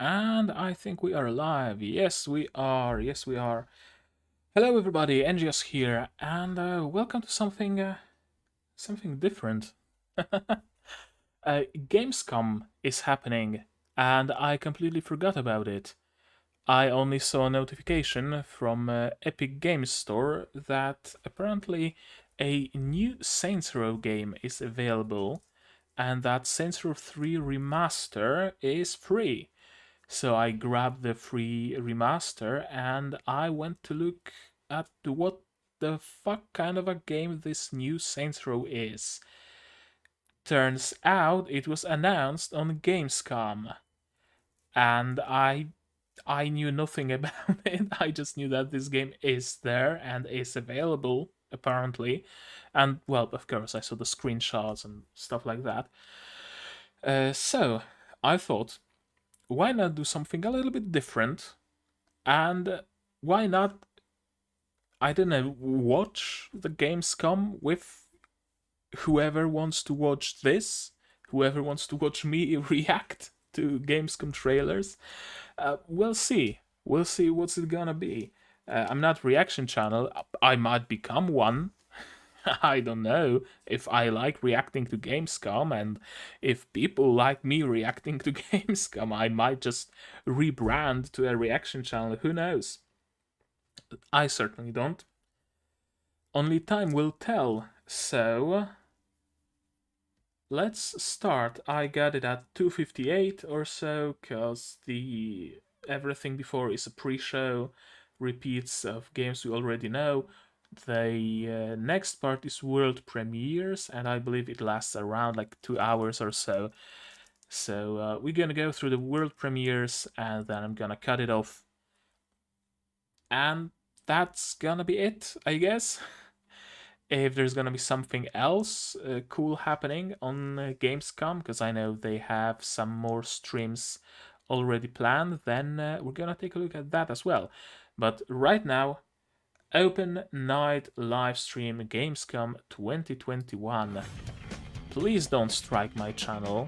And I think we are live. Yes, we are. Yes, we are. Hello, everybody. NGS here, and welcome to something different. Gamescom is happening, and I completely forgot about it. I only saw a notification from Epic Games Store that apparently a new Saints Row game is available, and that Saints Row 3 Remaster is free. So I grabbed the free remaster and I went to look at what the fuck kind of a game this new Saints Row is. Turns out it was announced on Gamescom, and I knew nothing about it. I just knew that this game is there and is available apparently, and well, of course I saw the screenshots and stuff like that. So I thought, why not do something a little bit different? And why not, I don't know, watch the Gamescom with whoever wants to watch this, whoever wants to watch me react to Gamescom trailers. We'll see. We'll see what's it gonna be. I'm not reaction channel. I might become one. I don't know if I like reacting to Gamescom, and if people like me reacting to Gamescom, I might just rebrand to a reaction channel. Who knows? I certainly don't. Only time will tell. So let's start. I got it at 2:58 or so, cause the everything before is a pre-show, repeats of games we already know. The next part is world premieres, and I believe it lasts around like 2 hours or so. So we're gonna go through the world premieres, and then I'm gonna cut it off. And that's gonna be it, I guess. If there's gonna be something else cool happening on Gamescom, because I know they have some more streams already planned, then we're gonna take a look at that as well. But right now, Open Night Livestream Gamescom 2021. Please don't strike my channel.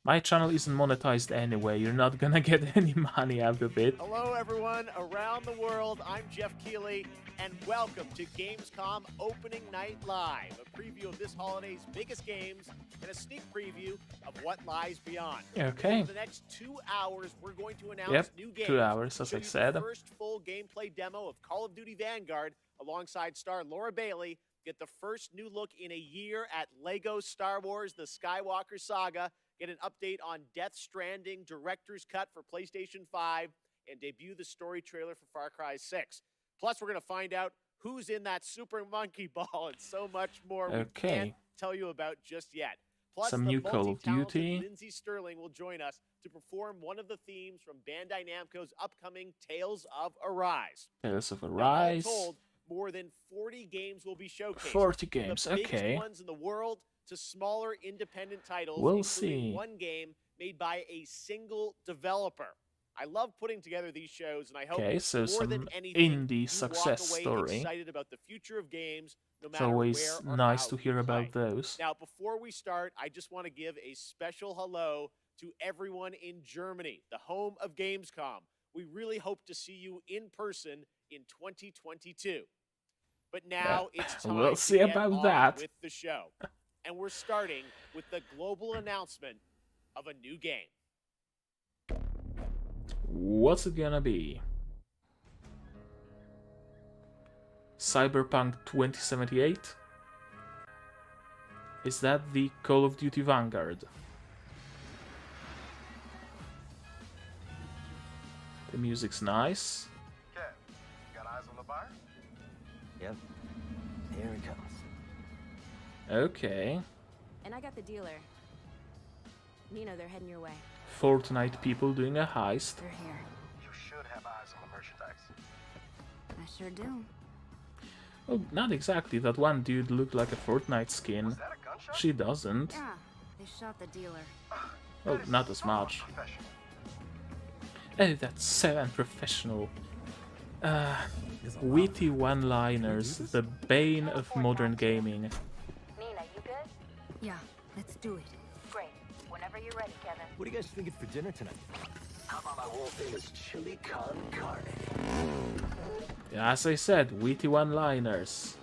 My channel isn't monetized anyway. You're not gonna get any money out of it. Hello, everyone around the world. I'm Jeff Keighley, and welcome to Gamescom Opening Night Live, a preview of this holiday's biggest games and a sneak preview of what lies beyond. Okay. For the next 2 hours, we're going to announce new games. 2 hours, as I said. The first full gameplay demo of Call of Duty Vanguard alongside star Laura Bailey. Get the first new look in a year at LEGO Star Wars The Skywalker Saga. Get an update on Death Stranding Director's Cut for PlayStation 5, and debut the story trailer for Far Cry 6. Plus, we're going to find out who's in that Super Monkey Ball and so much more we can't tell you about just yet. Plus, some new Call of Duty. Lindsay Sterling will join us to perform one of the themes from Bandai Namco's upcoming Tales of Arise. Tales of Arise. Now, all told, more than 40 games will be showcased. 40 games, the biggest okay. ones in the world to smaller independent titles, we'll including see. one game made by a single developer. I love putting together these shows, and I hope more than anything, indie success you walk away story. excited about the future of games, no It's matter always where or nice how to hear you about play. those. Now, before we start, I just want to give a special hello to everyone in Germany, the home of Gamescom. We really hope to see you in person in 2022. But now it's time we'll see to get about on that. with the show. And we're starting with the global announcement of a new game. What's it gonna be? Cyberpunk 2078? Is that the Call of Duty Vanguard? The music's nice. Kev, got eyes on the buyer? Yep. Here he comes. Okay. And I got the dealer. Nino, they're heading your way. Fortnite people doing a heist. They're here. You should have eyes on the merchandise. I sure do. Well, not exactly. That one dude looked like a Fortnite skin. Was that a gunshot? She doesn't. Yeah, they shot the dealer. Well, That is not as so much. unprofessional. Oh, that's so unprofessional. Witty one-liners, the bane of modern gaming. Nina, you good? Yeah, let's do it. Great. When Whenever you're ready, Kevin. What are you guys thinking for dinner tonight? How about my world famous chili con carne? Yeah, as I said, witty one-liners.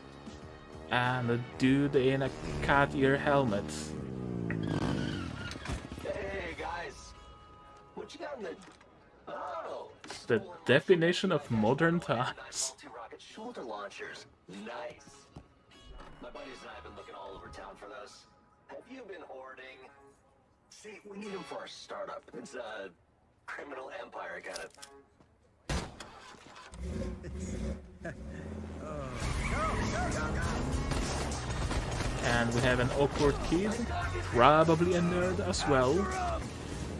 And a dude in a cat ear helmet. Hey guys, what you got in the? Oh, The definition of modern times. multi-rocket shoulder launchers. Nice. My buddies and I have been looking all over town for those. Have you been hoarding? See, we need them for our startup. It's a criminal empire kind of. And we have an awkward kid, probably a nerd as well,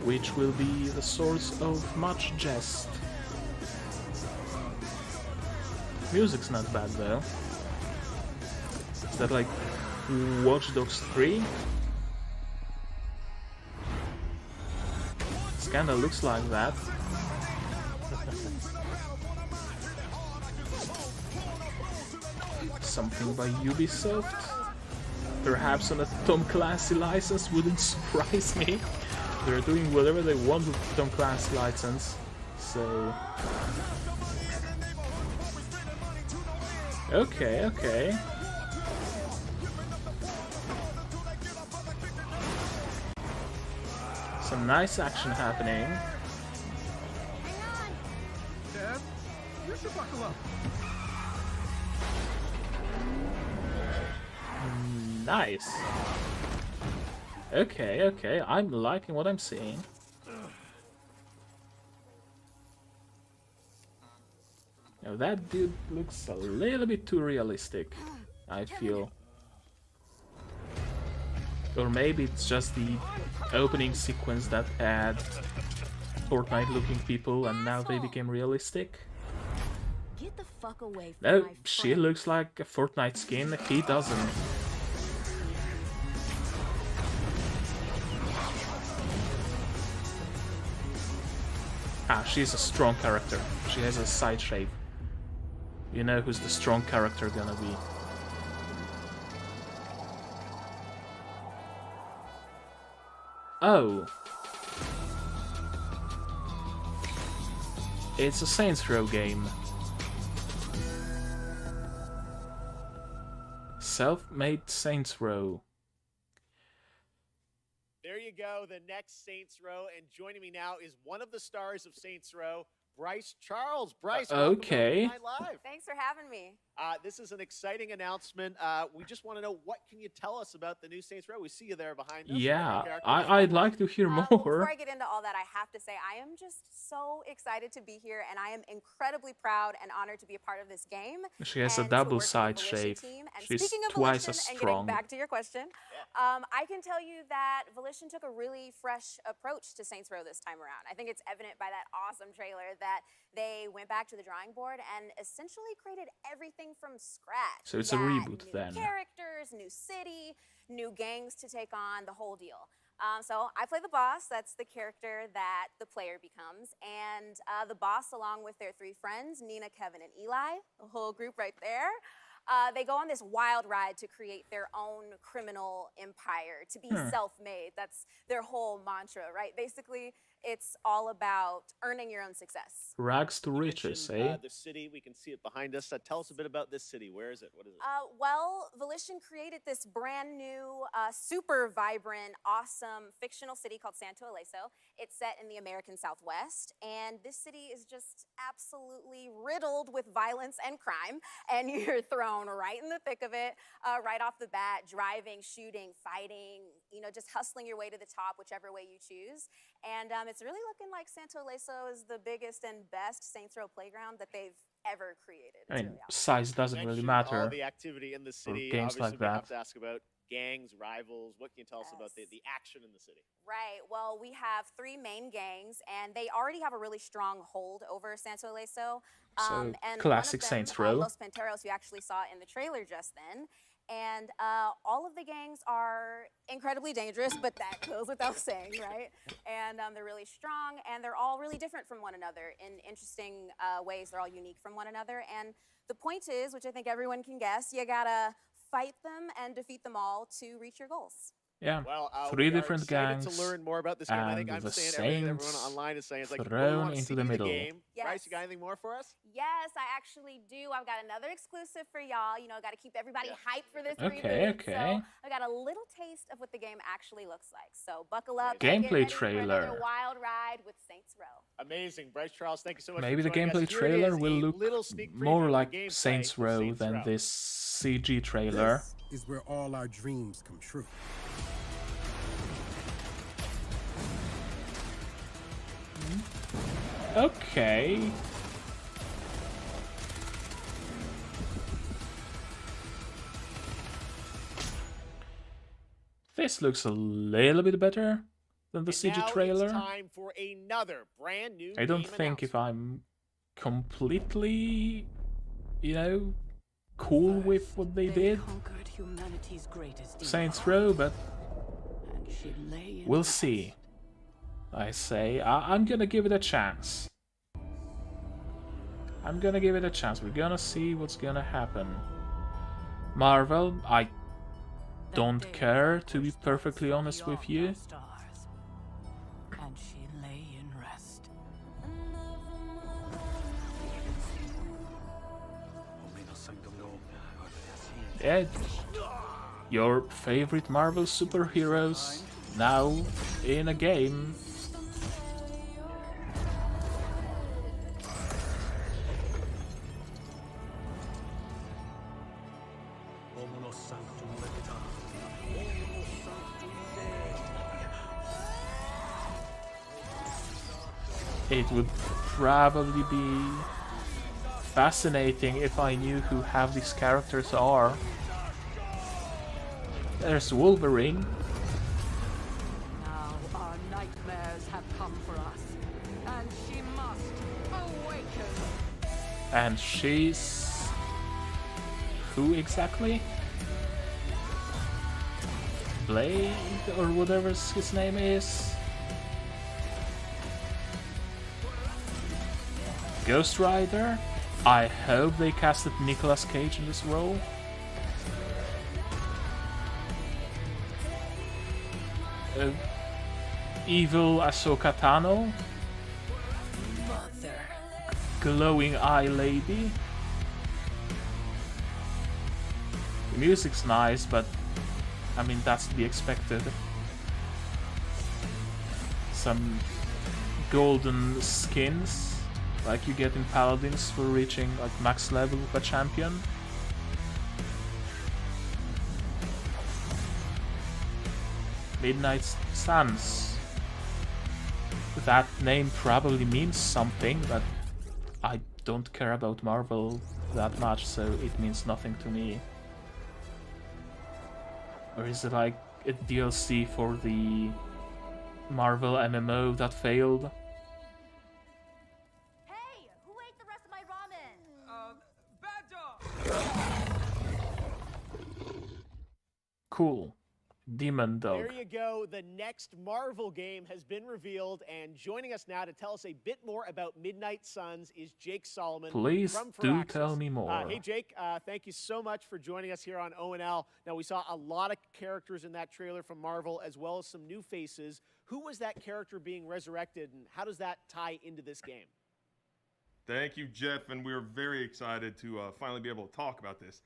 which will be the source of much jest. Music's not bad though. Is that like Watch Dogs 3? This kinda looks like that. Something by Ubisoft? Perhaps on a Tom Clancy license wouldn't surprise me. They're doing whatever they want with the Tom Clancy license, so... Okay. Some nice action happening. Dad, you should buckle up. Nice. Okay, I'm liking what I'm seeing. Now that dude looks a little bit too realistic, I feel. Or maybe it's just the opening sequence that had Fortnite-looking people and now they became realistic. Get the fuck away from No, my she friend. looks like a Fortnite skin, he doesn't. Ah, she's a strong character. She has a side shape. You know who's the strong character gonna be. Oh. It's a Saints Row game. Self-made Saints Row. There you go, the next Saints Row, and joining me now is one of the stars of Saints Row, Bryce Charles. Bryce, welcome to okay. Night Live. Thanks for having me. This is an exciting announcement. We just want to know, what can you tell us about the new Saints Row? We see you there behind us. Yeah, I'd like to hear more. Before I get into all that, I have to say I am just so excited to be here, and I am incredibly proud and honored to be a part of this game. She has a and to double work with the side Volition shape. team. And She's speaking of twice Volition as and strong. getting back to your question, I can tell you that Volition took a really fresh approach to Saints Row this time around. I think it's evident by that awesome trailer that they went back to the drawing board and essentially created everything from scratch. So it's a We got reboot new then. Characters, new city, new gangs to take on, the whole deal. So I play the boss. That's the character that the player becomes. And the boss, along with their three friends, Nina, Kevin, and Eli, the whole group right there, they go on this wild ride to create their own criminal empire, to be self-made. That's their whole mantra, right? Basically, it's all about earning your own success. Rags to You riches, mentioned, eh? the city, we can see it behind us. Tell us a bit about this city. Where is it? What is it? Well, Volition created this brand new, super vibrant, awesome fictional city called Santo Ileso. It's set in the American Southwest, and this city is just absolutely riddled with violence and crime, and you're thrown right in the thick of it, right off the bat, driving, shooting, fighting, you know, just hustling your way to the top, whichever way you choose. And it's really looking like Santo Ileso is the biggest and best Saints Row playground that they've ever created. I It's mean, really awesome. size doesn't really Mentioned matter. all the activity in the city. games Obviously, like we have that. to ask about gangs, rivals. What can you tell us about Yes. the action in the city? Right. Well, we have three main gangs, and they already have a really strong hold over Santo Ileso. So, And classic one of them, Saints Row. Los Panteros, you actually saw in the trailer just then. And all of the gangs are incredibly dangerous, but that goes without saying, right? And they're really strong, and they're all really different from one another in interesting ways. They're all unique from one another. And the point is, which I think everyone can guess, you gotta fight them and defeat them all to reach your goals. Yeah, Well, three we are different excited gangs, to learn more about this game. I think and I'm the saying everything that everyone Saints online is saying. It's like, we thrown want to into see the the middle. game. Yes. Bryce, you got anything more for us? Yes, I actually do. I've got another exclusive for y'all. You know, got to keep everybody hyped for this Okay, reboot. okay. So I got a little taste of what the game actually looks like. So buckle up. Gameplay and get ready trailer. For another wild ride with Saints Row. Amazing. Bryce Charles, thank you so much Maybe for the joining gameplay us. Here it trailer is, will a look little sneak preview more of the like gameplay Saints of Row Saints than Row. this CG trailer. This is where all our dreams come true. Okay. This looks a little bit better than the And CG now trailer. It's time for another brand new I don't game think if announcement. I'm completely, you know, cool with what they did. Conquered humanity's greatest Saints evil, Row, but and she lay in we'll rest. see. I say, I'm gonna give it a chance. I'm gonna give it a chance. We're gonna see what's gonna happen. Marvel, I don't care, to be perfectly honest with you. Stars, and she lay in rest. Yeah, your favorite Marvel superheroes now in a game. It would probably be fascinating if I knew who half these characters are. There's Wolverine. Now our nightmares have come for us, and she must awaken. And she's... who exactly? Blade, or whatever his name is? Ghost Rider? I hope they casted Nicolas Cage in this role. Evil Ahsoka Tano? Mother. Glowing Eye Lady? The music's nice, but I mean, that's to be expected. Some golden skins, like you get in Paladins for reaching like max level of a champion. Midnight Suns. That name probably means something, but I don't care about Marvel that much, so it means nothing to me. Or is it like a DLC for the Marvel MMO that failed? Hey, who ate the rest of my ramen? Bad dog! Cool. Demon Dog. There you go. The next Marvel game has been revealed, and joining us now to tell us a bit more about Midnight Suns is Jake Solomon. Please from do Firaxis. tell me more. Hey, Jake, thank you so much for joining us here on ONL. Now, we saw a lot of characters in that trailer from Marvel, as well as some new faces. Who was that character being resurrected, and how does that tie into this game? Thank you, Jeff, and we're very excited to finally be able to talk about this.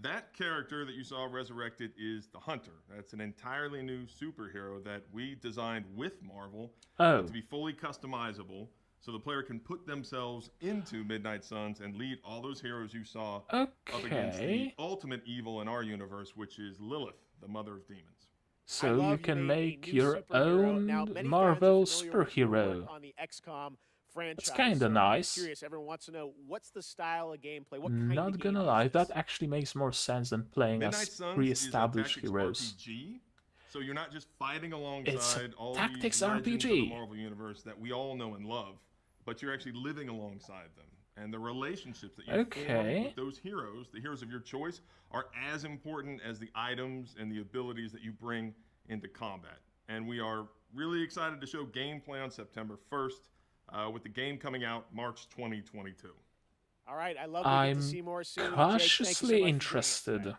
That character that you saw resurrected is the Hunter. That's an entirely new superhero that we designed with Marvel to be fully customizable, so the player can put themselves into Midnight Suns and lead all those heroes you saw up against the ultimate evil in our universe, which is Lilith, the mother of demons. So you can make your own Marvel superhero. On the XCOM franchise. That's kinda nice. Curious, everyone wants to know, what's the style of gameplay? What kind Not of gonna game lie, is that this? actually makes more sense than playing Midnight as Suns pre-established is a heroes. tactics RPG, so you're not just fighting It's alongside a all tactics these legends of the RPG. Marvel universe that we all know and love, but you're actually living alongside them. And the relationships that you form with those heroes, the heroes of your choice, are as important as the items and the abilities that you bring into combat. And we are really excited to show gameplay on September 1st, with the game coming out March 2022. All right, I love to get to see more soon. I'm cautiously interested.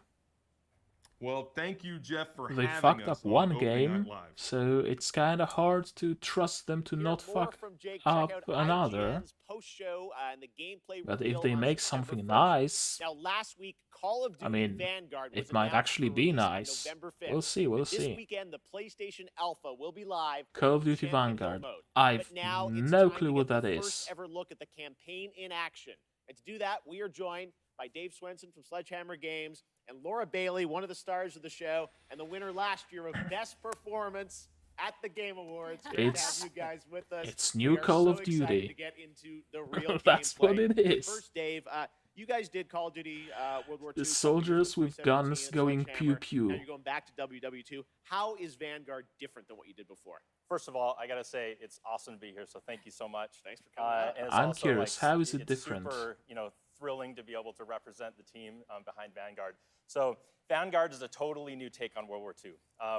Well, thank you, Jeff, for They having fucked us up on one Opening game, Night Live. so it's kind of hard to trust them to Hear not more fuck from Jake. up Check out another. IGN's post-show and the gameplay But reveal if they on make September something 1st. nice, Now, last week, Call of Duty I mean, Vanguard was it might announced actually for be release on nice. November 5th. We'll see, we'll And this see. weekend, the PlayStation Alpha will be live. Call of with Duty Champion Vanguard. Mode. I've But now it's no time clue to what get that the is. first ever look at the campaign in action. And to do that, we are joined by Dave Swenson from Sledgehammer Games and Laura Bailey, one of the stars of the show and the winner last year of Best Performance at the Game Awards. Great to have you guys with us. It's new We are Call so of excited Duty. to get into the real That's gameplay. what it But is. first, Dave, you guys did Call of Duty World War II. The soldiers with guns going pew pew. Now you're going back to WW2. How is Vanguard different than what you did before? First of all, I gotta say it's awesome to be here. So thank you so much. Thanks for coming out. And it's I'm also, curious, like, how is it it's different? Super, thrilling to be able to represent the team behind Vanguard. So Vanguard is a totally new take on World War II.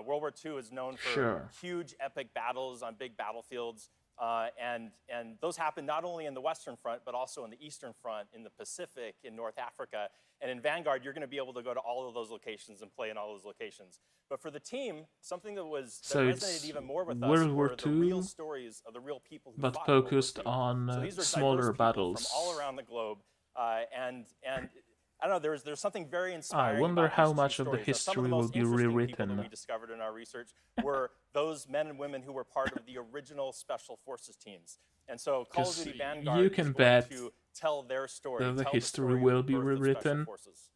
World War II is known for Sure. huge epic battles on big battlefields. And those happen not only in the Western Front, but also in the Eastern Front, in the Pacific, in North Africa. And in Vanguard, you're going to be able to go to all of those locations and play in all those locations. But for the team, something that So resonated it's even more with World us War were the real II, stories of the real people who but fought in World War focused II. on So these are smaller diverse people battles. from all around the globe, and I don't know. There's something very inspiring. wonder about how these two much of the stories. Now, some of history the will most be interesting people rewritten. that we discovered in our research were those men and women who were part of the original Special Forces teams. And so Call of 'Cause Duty Vanguard you is can going bet to tell their story. that the tell history story of will the be birth of Special rewritten. Forces.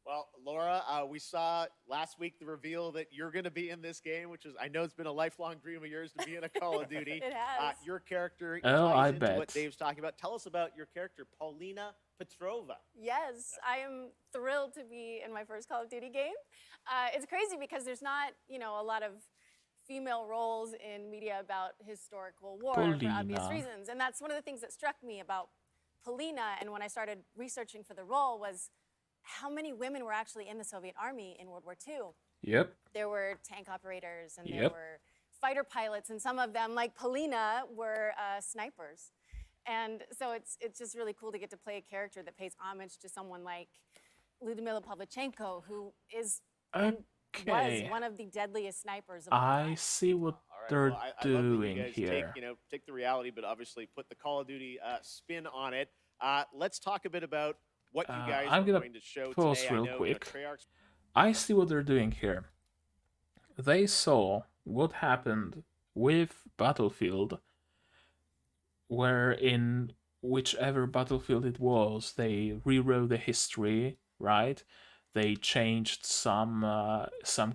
Well, Laura, we saw last week the reveal that you're going to be in this game, which is, I know it's been a lifelong dream of yours to be in a Call of Duty. It has. Your character Oh, ties I into bet. what Dave's talking about. Tell us about your character, Paulina Petrova. Yes, I am thrilled to be in my first Call of Duty game. It's crazy because there's not, a lot of female roles in media about historical war for obvious Paulina. reasons. And that's one of the things that struck me about Paulina and when I started researching for the role was how many women were actually in the Soviet army in World War II. Yep. There were tank operators and there Yep. were fighter pilots, and some of them, like Paulina, were snipers. And so it's just really cool to get to play a character that pays homage to someone like Lyudmila Pavlichenko, who is and Okay. was one of the deadliest snipers of all I time. see what All right, they're well, I love that you doing guys here. Take the reality, but obviously put the Call of Duty spin on it. Let's talk a bit about what you guys I'm are gonna going to show pause today. real I know, quick. Treyarch's I see what they're doing here. They saw what happened with Battlefield, where in whichever battlefield it was, they rewrote the history, right? They changed some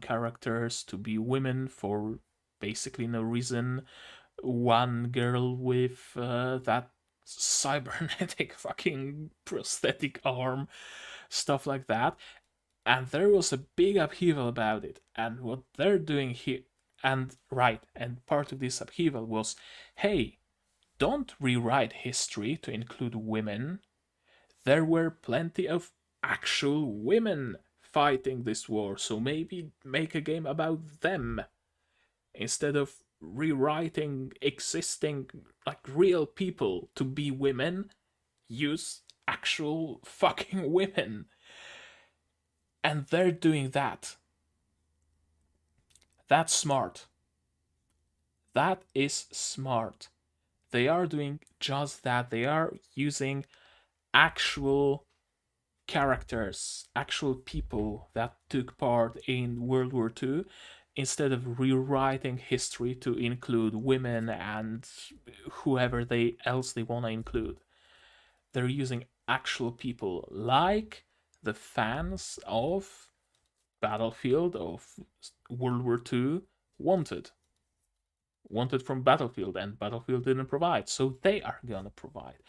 characters to be women for basically no reason. One girl with that cybernetic fucking prosthetic arm, stuff like that. And there was a big upheaval about it. And what they're doing here, and part of this upheaval was, hey, don't rewrite history to include women. There were plenty of actual women fighting this war, so maybe make a game about them instead of rewriting existing real people to be women. Use actual fucking women. And they're doing that. That's smart. That is smart. They are doing just that. They are using actual characters, actual people that took part in World War II, instead of rewriting history to include women and whoever else they want to include. They're using actual people, like the fans of Battlefield, of World War II, wanted from Battlefield, and Battlefield didn't provide, so they are gonna provide.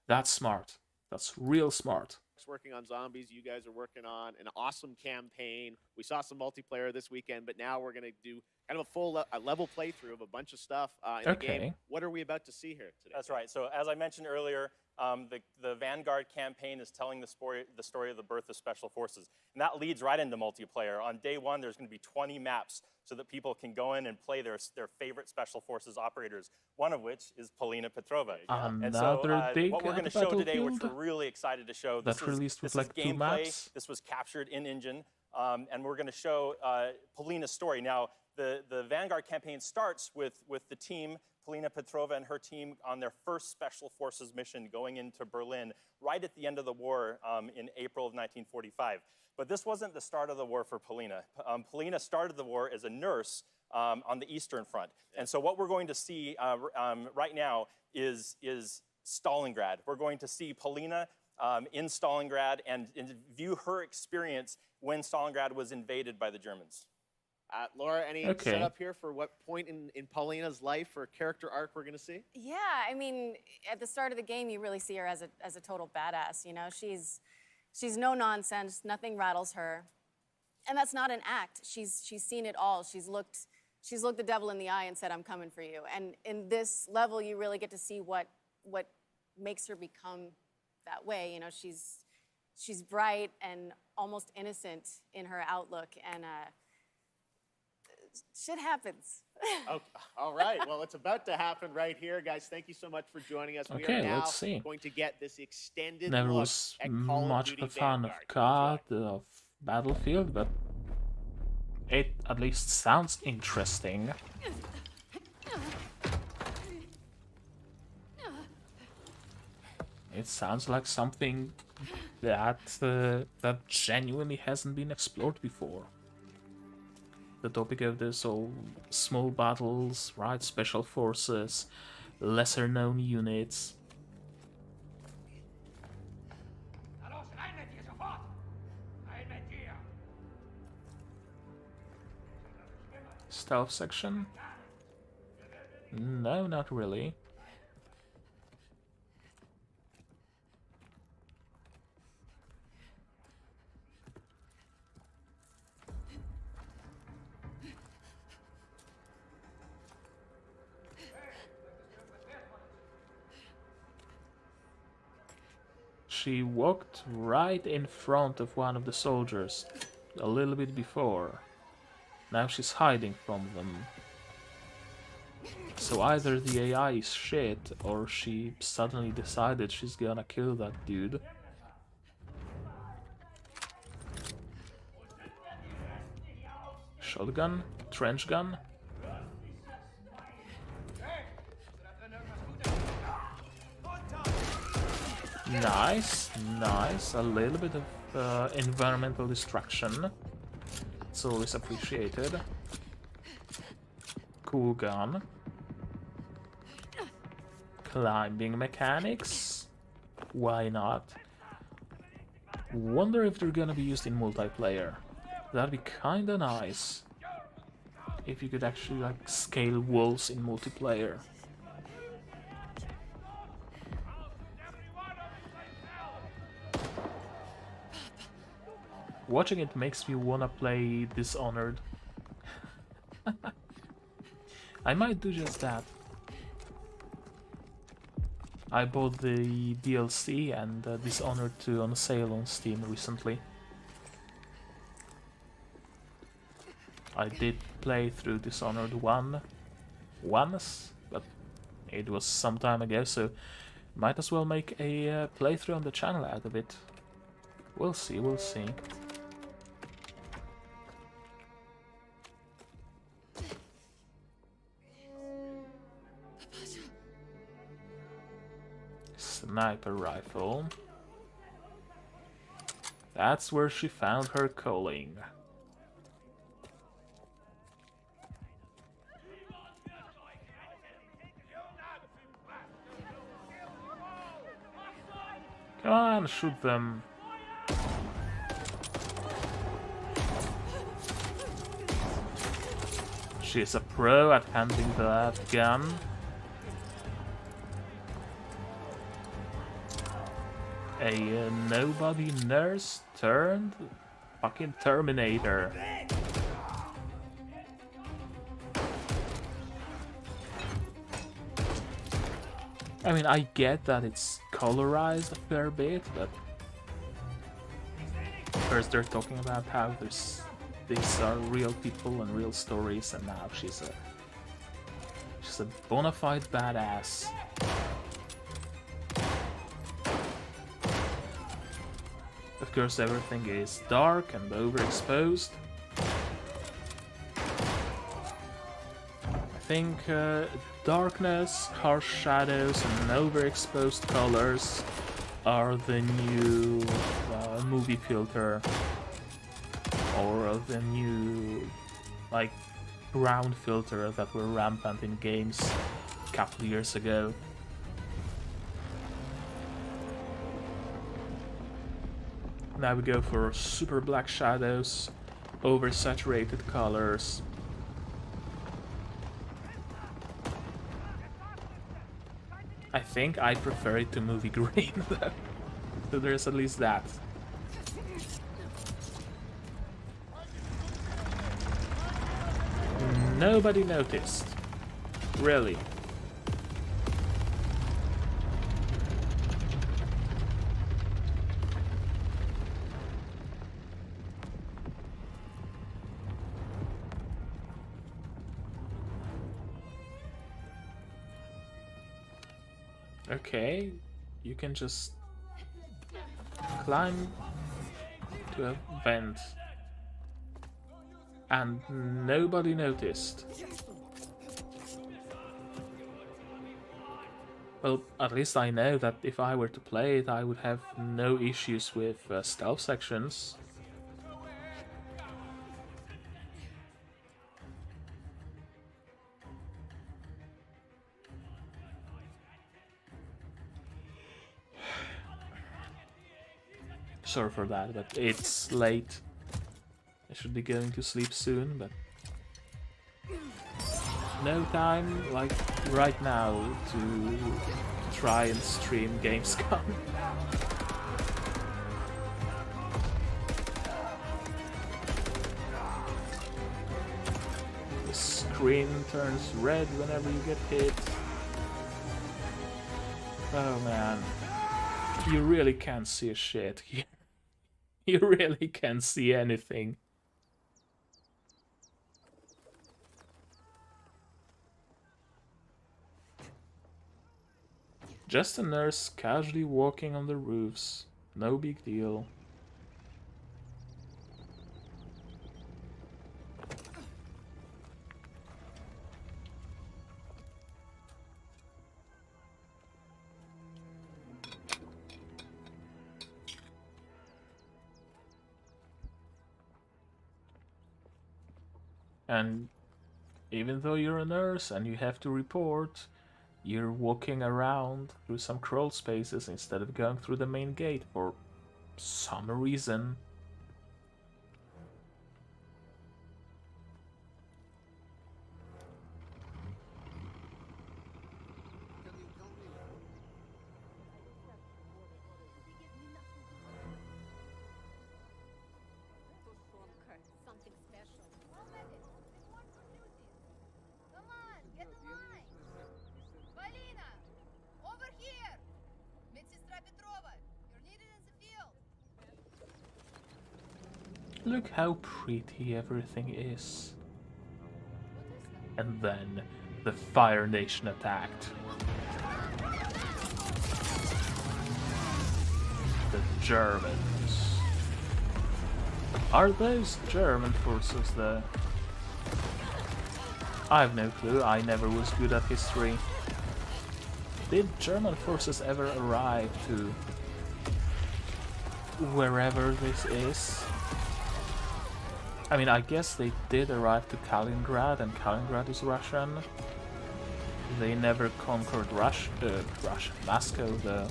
That's smart. That's real smart. working on zombies. You guys are working on an awesome campaign. We saw some multiplayer this weekend, but now we're going to do kind of a full level playthrough of a bunch of stuff in the game. What are we about to see here today? That's right. So as I mentioned earlier, the Vanguard campaign is telling the story of the birth of Special Forces. And that leads right into multiplayer. On day one, there's going to be 20 maps so that people can go in and play their favorite Special Forces operators, one of which is Paulina Petrova. Another and so big what we're going to show today, which we're Battlefield really excited to show, that released with this is like 2 gameplay. maps. This was captured in-engine. and we're going to show Polina's story. Now, the Vanguard campaign starts with the team, Polina Petrova and her team, on their first Special Forces mission going into Berlin right at the end of the war in April of 1945. But this wasn't the start of the war for Polina. Polina started the war as a nurse on the Eastern Front. And so what we're going to see right now is Stalingrad. We're going to see Polina in Stalingrad and view her experience when Stalingrad was invaded by the Germans. Laura, any setup here for what point in Paulina's life or character arc we're going to see? Yeah, I mean, at the start of the game, you really see her as a total badass. You know, she's no nonsense. Nothing rattles her, and that's not an act. She's seen it all. She's looked the devil in the eye and said, "I'm coming for you." And in this level, you really get to see what makes her become that way. You know, she's bright and almost innocent in her outlook, and shit happens. Okay. All right. Well, it's about to happen right here, guys. Thank you so much for joining us. We are now let's see. going to get this extended Never look was at Call much of of a Duty fan of Vanguard. COD, of Battlefield, but it at least sounds interesting. It sounds like something that that genuinely hasn't been explored before. The topic of this all small battles, right? Special forces, lesser known units. Stealth section? No, not really. She walked right in front of one of the soldiers a little bit before. Now she's hiding from them. So either the AI is shit, or she suddenly decided she's gonna kill that dude. Shotgun? Trench gun? Nice, nice. A little bit of environmental destruction. It's always appreciated. Cool gun. Climbing mechanics. Why not? Wonder if they're gonna be used in multiplayer. That'd be kinda nice. If you could actually like scale walls in multiplayer. Watching it makes me wanna play Dishonored. I might do just that. I bought the DLC and Dishonored 2 on sale on Steam recently. I did play through Dishonored 1 once, but it was some time ago, so might as well make a playthrough on the channel out of it. We'll see, we'll see. Sniper rifle. That's where she found her calling. Come on, shoot them. She's a pro at handling that gun. A nobody nurse turned fucking Terminator. I mean, I get that it's colorized a fair bit, but first they're talking about how these are real people and real stories, and now she's a bona fide badass. Of because everything is dark and overexposed. I think darkness, harsh shadows, and overexposed colors are the new movie filter, or the new like ground filter that were rampant in games a couple of years ago. Now we go for super black shadows, oversaturated colors. I think I prefer it to movie green though, so there's at least that. Nobody noticed. Really. Okay, you can just climb to a vent. And nobody noticed. Well, at least I know that if I were to play it, I would have no issues with stealth sections. Sorry for that, but it's late. I should be going to sleep soon, but no time, like right now, to try and stream Gamescom. The screen turns red whenever you get hit. Oh man, you really can't see a shit here. You really can't see anything. Just a nurse casually walking on the roofs. No big deal. And even though you're a nurse and you have to report, you're walking around through some crawl spaces instead of going through the main gate for some reason. Something special. Come on, get in line. Полина, over here. Медсестра Petrova, you're needed in the field. Look how pretty everything is. And then the Fire Nation attacked. The Germans. Are those German forces there? I have no clue, I never was good at history. Did German forces ever arrive to wherever this is? I mean, I guess they did arrive to Kaliningrad, and Kaliningrad is Russian. They never conquered Moscow, though,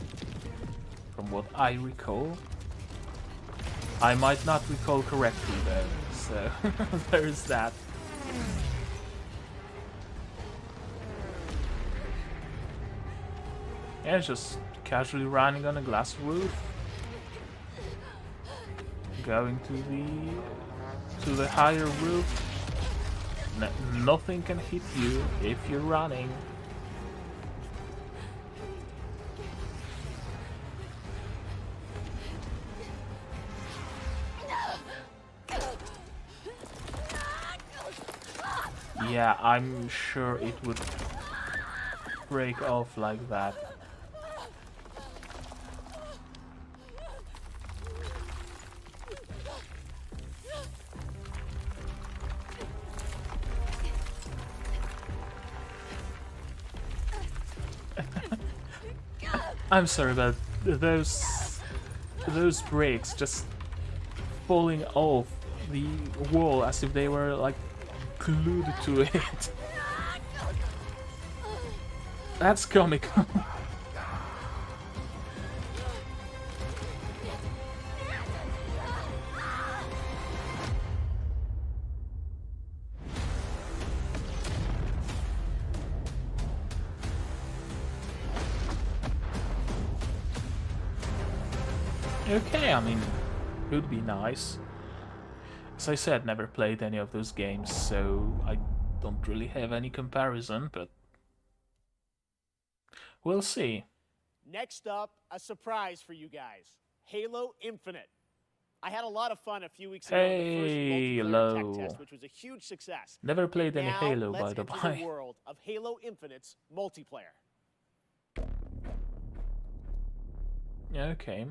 from what I recall. I might not recall correctly, though, so there's that. Yeah, just casually running on a glass roof, going to the higher roof. Nothing can hit you if you're running. Yeah, I'm sure it would break off like that. I'm sorry, but those bricks just falling off the wall as if they were like glued to it. That's comical. Okay, I mean, would be nice. As I said, never played any of those games, so I don't really have any comparison, but we'll see. Next up, a surprise for you guys. Halo Infinite. I had a lot of fun a few weeks ago in the first multiplayer tech test, which was a huge success. Never played any Now, Halo, by let's the enter way. the world of Halo Infinite's multiplayer. Okay.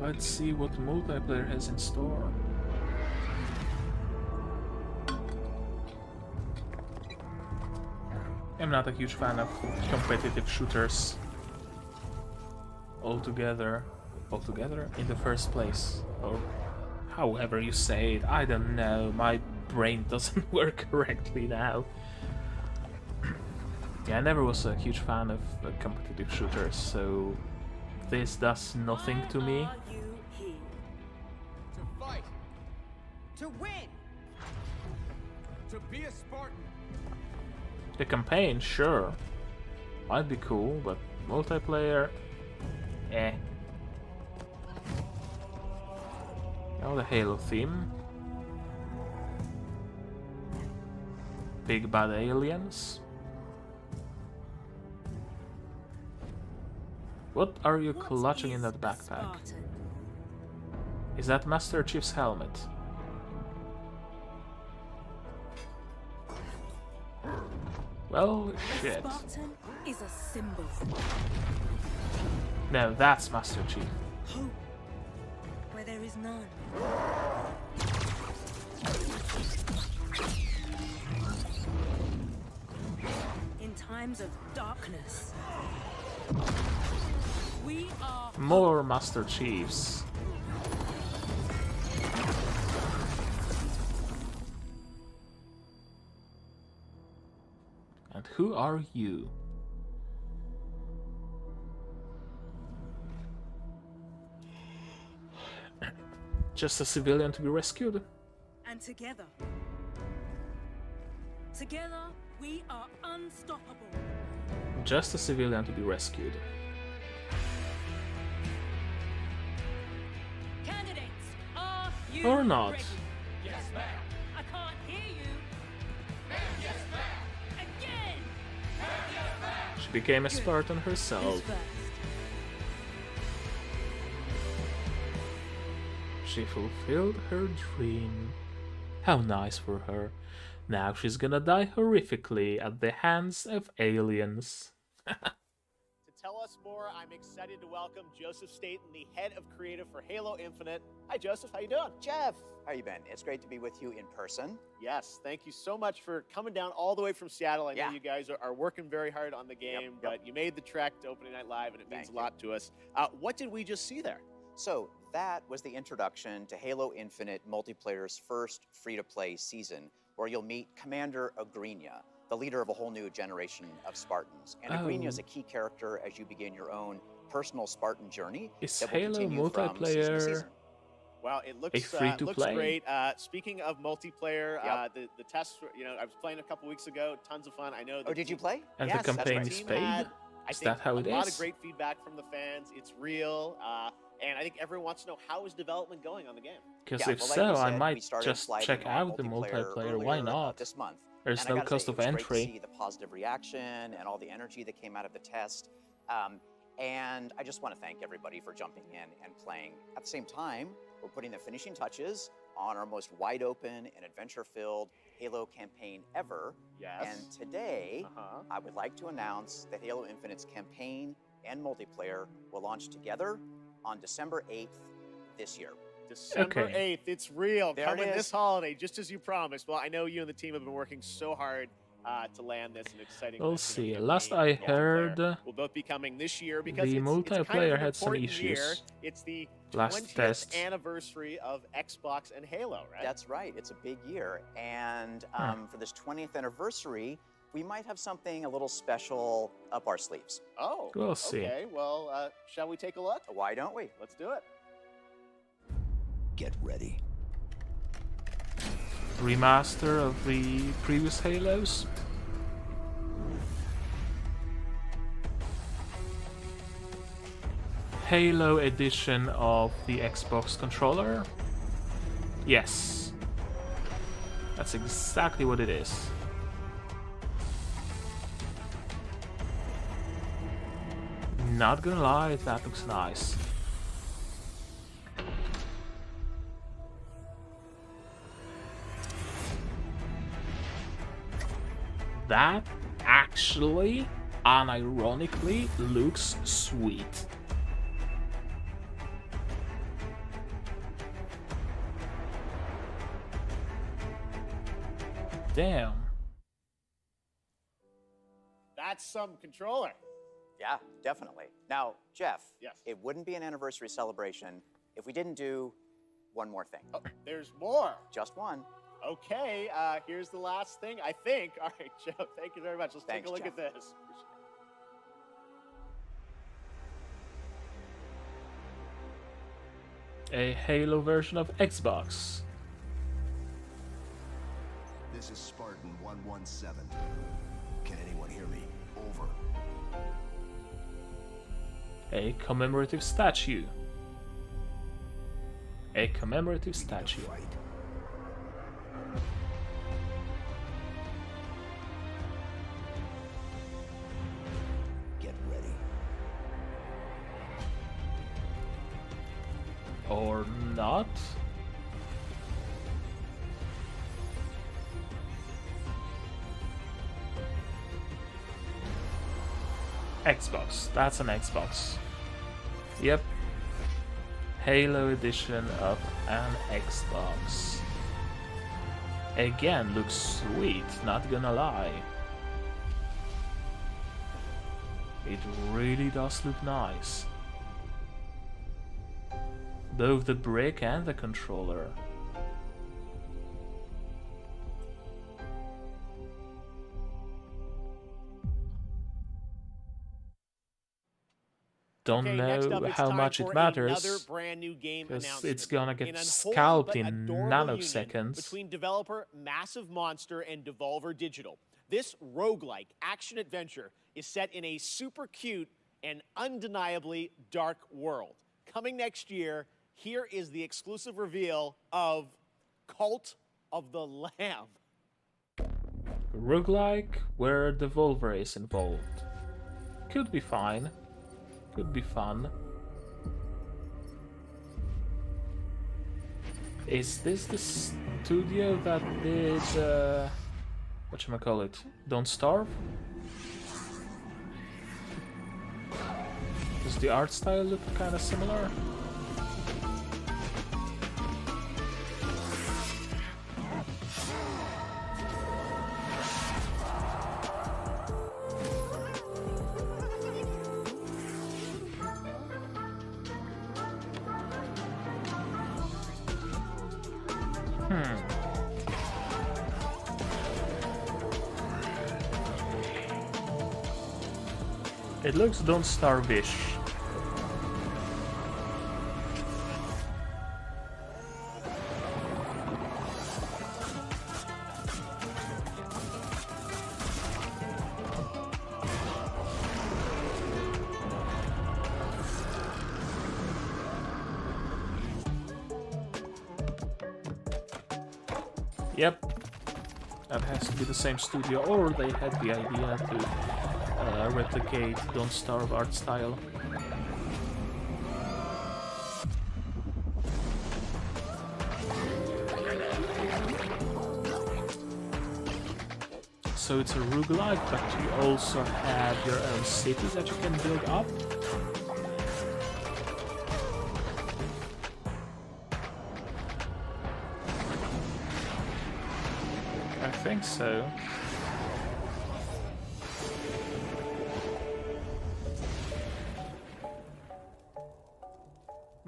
Let's see what multiplayer has in store. I'm not a huge fan of competitive shooters. Altogether in the first place, or however you say it, I don't know, my brain doesn't work correctly now. Yeah, I never was a huge fan of competitive shooters, so this does nothing to me. Are you here? To fight, To win! to be a Spartan. The campaign, sure, might be cool, but multiplayer, eh. Oh, the Halo theme. Big bad aliens. What are you What clutching in is that a backpack? Spartan? Is that Master Chief's helmet? Well, A shit. Spartan is a symbol. No, that's Master Chief. Hope where there is none. In times of darkness, we are More Master Chiefs. And who are you? Just a civilian to be rescued? and together. Together, we are unstoppable. Just a civilian to be rescued. Candidates, are you Or not. ready? Yes, ma'am. I can't hear you. Ma'am, yes, ma'am. Again. Ma'am, yes, ma'am. She became a Good. Spartan Who's herself. first? She fulfilled her dream. How nice for her. Now she's gonna die horrifically at the hands of aliens. To tell us more, I'm excited to welcome Joseph Staten, the head of creative for Halo Infinite. Hi, Joseph. How you doing? Jeff, how you been? It's great to be with you in person. Yes, thank you so much for coming down all the way from Seattle. I know Yeah. you guys are working very hard on the game, but you made the trek to Opening Night Live, and it means Thank a lot to us. What did we just see there? So that was the introduction to Halo Infinite multiplayer's first free-to-play season, where you'll meet Commander Agrinia, the leader of a whole new generation of Spartans. And Agrinia is a key character as you begin your own personal Spartan journey. Is that will Halo continue from season to multiplayer season. Well, it looks free-to-play? great. Speaking of multiplayer, Yep. the tests, I was playing a couple weeks ago. Tons of fun. I know. Oh, did you play? and Yes, the that's campaign right. is team paid? had, I Is think, that how it a lot of is? great feedback from the fans. It's real, and I think everyone wants to know how is development going on the game. Because Yeah, if well, like so, you I said, we might started just sliding check on out the multiplayer. Why earlier, not? this month. There's And I no gotta cost say, of it was great to entry. see the positive reaction and all the energy that came out of the test. And I just want to thank everybody for jumping in and playing. At the same time, we're putting the finishing touches on our most wide open and adventure-filled Halo campaign ever. Yes. And today, Uh-huh. I would like to announce that Halo Infinite's campaign and multiplayer will launch together on December 8th this year. December Okay. 8th, it's real. There it Coming is. this holiday, just as you promised. Well, I know you and the team have been working so hard, to land this. An exciting. We'll see. Last I heard, will both be coming this year because the it's multiplayer kind of an had some important year. issues. It's the Last 20th test. anniversary of Xbox and Halo, right? That's right. It's a big year. And for this 20th anniversary, we might have something a little special up our sleeves. Oh, We'll see. Okay, well, shall we take a look? Why don't we? Let's do it. Get ready. Remaster of the previous Halos. Halo edition of the Xbox controller. Yes. That's exactly what it is. Not gonna lie, that looks nice. That actually, unironically, looks sweet. Damn. That's some controller. Yeah, definitely. Now, Jeff, Yes. it wouldn't be an anniversary celebration if we didn't do one more thing. Oh, there's more. Just one. Okay, here's the last thing, I think. All right, Joe, thank you very much. Let's take Thanks, a look Jeff. at this. A Halo version of Xbox. This is Spartan 117. Can anyone hear me? Over. A commemorative statue. A commemorative statue. Fight. Get ready. Or not? Xbox. That's an Xbox. Yep. Halo edition of an Xbox. Again, looks sweet, not gonna lie. It really does look nice. Both the brick and the controller. Don't Okay, next know up, it's how time much for it matters, another brand new game because announcement. it's gonna An get unholy scalped but in adorable nanoseconds. union between developer Massive Monster and Devolver Digital. This roguelike action-adventure is set in a super cute and undeniably dark world. Coming next year, here is the exclusive reveal of Cult of the Lamb. Roguelike where Devolver is involved. Could be fine. Could be fun. Is this the studio that did whatchamacallit? Don't Starve? Does the art style look kinda similar? It looks Don't Starve-ish. Yep. That has to be the same studio, or they had the idea to replicate Don't Starve art style. So it's a roguelike, but you also have your own city that you can build up. I think so.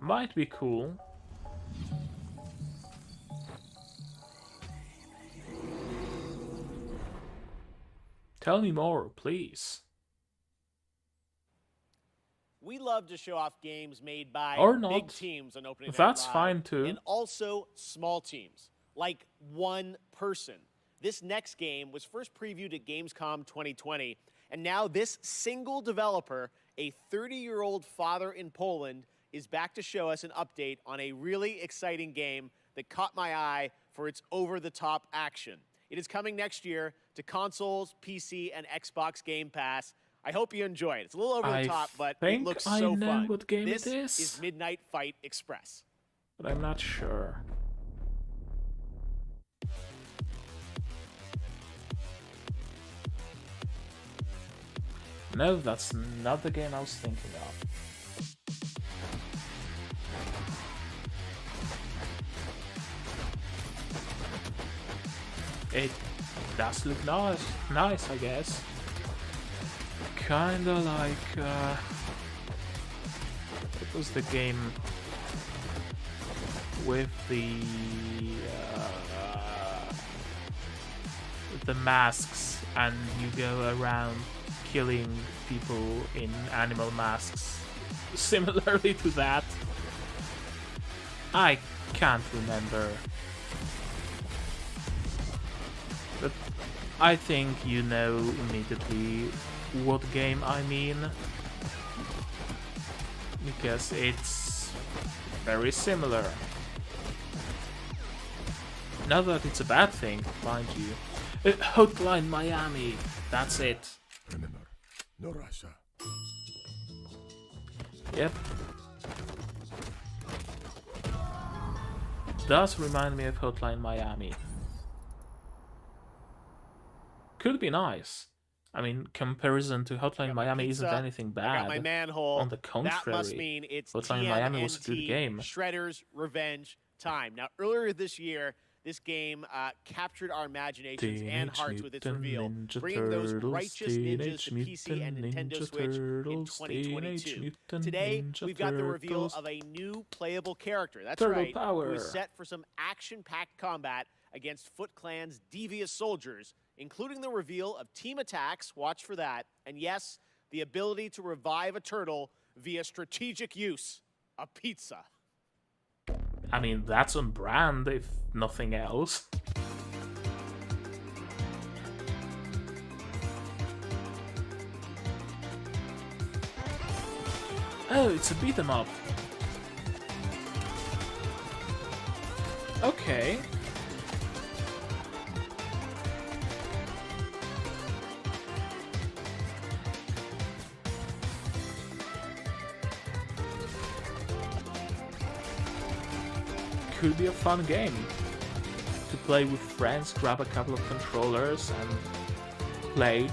Might be cool. Tell me more, please. We love to show off games made by Or big not. teams on opening night That's live, fine too. and also small teams, like one person. This next game was first previewed at Gamescom 2020, and now this single developer, a 30-year-old father in Poland, is back to show us an update on a really exciting game that caught my eye for its over-the-top action. It is coming next year to consoles, PC, and Xbox Game Pass. I hope you enjoy it. It's a little over the top, but it looks I so know fun. what game This it is. is Midnight Fight Express. But I'm not sure. No, that's not the game I was thinking of. It does look nice, I guess. Kinda like it was the game with the masks, and you go around killing people in animal masks. Similarly to that. I can't remember. But I think you know immediately what game I mean. Because it's very similar. Not that it's a bad thing, mind you. Hotline Miami, that's it. Remember, no Russia. Yep. Does remind me of Hotline Miami. Could be nice. I mean, comparison to Hotline Miami isn't anything bad. I got my manhole. On the contrary, That must mean it's Hotline Miami was a good TMNT game. Shredder's Revenge time. Now, earlier this year, this game captured our imaginations and hearts with its reveal, bringing those righteous ninjas to PC and Nintendo Switch in 2022. Today, we've got the reveal of a new playable character. That's right, who is set for some action-packed combat against Foot Clan's devious soldiers, including the reveal of team attacks, watch for that, and yes, the ability to revive a turtle via strategic use, a pizza. I mean, that's on brand, if nothing else. Oh, it's a beat 'em up. Okay. Could be a fun game to play with friends, grab a couple of controllers and play.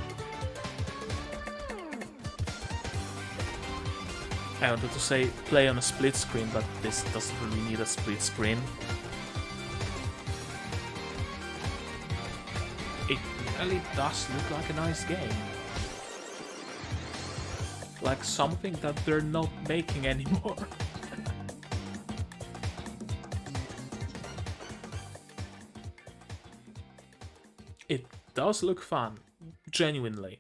I wanted to say play on a split screen, but this doesn't really need a split screen. It really does look like a nice game. Like something that they're not making anymore. It does look fun, genuinely.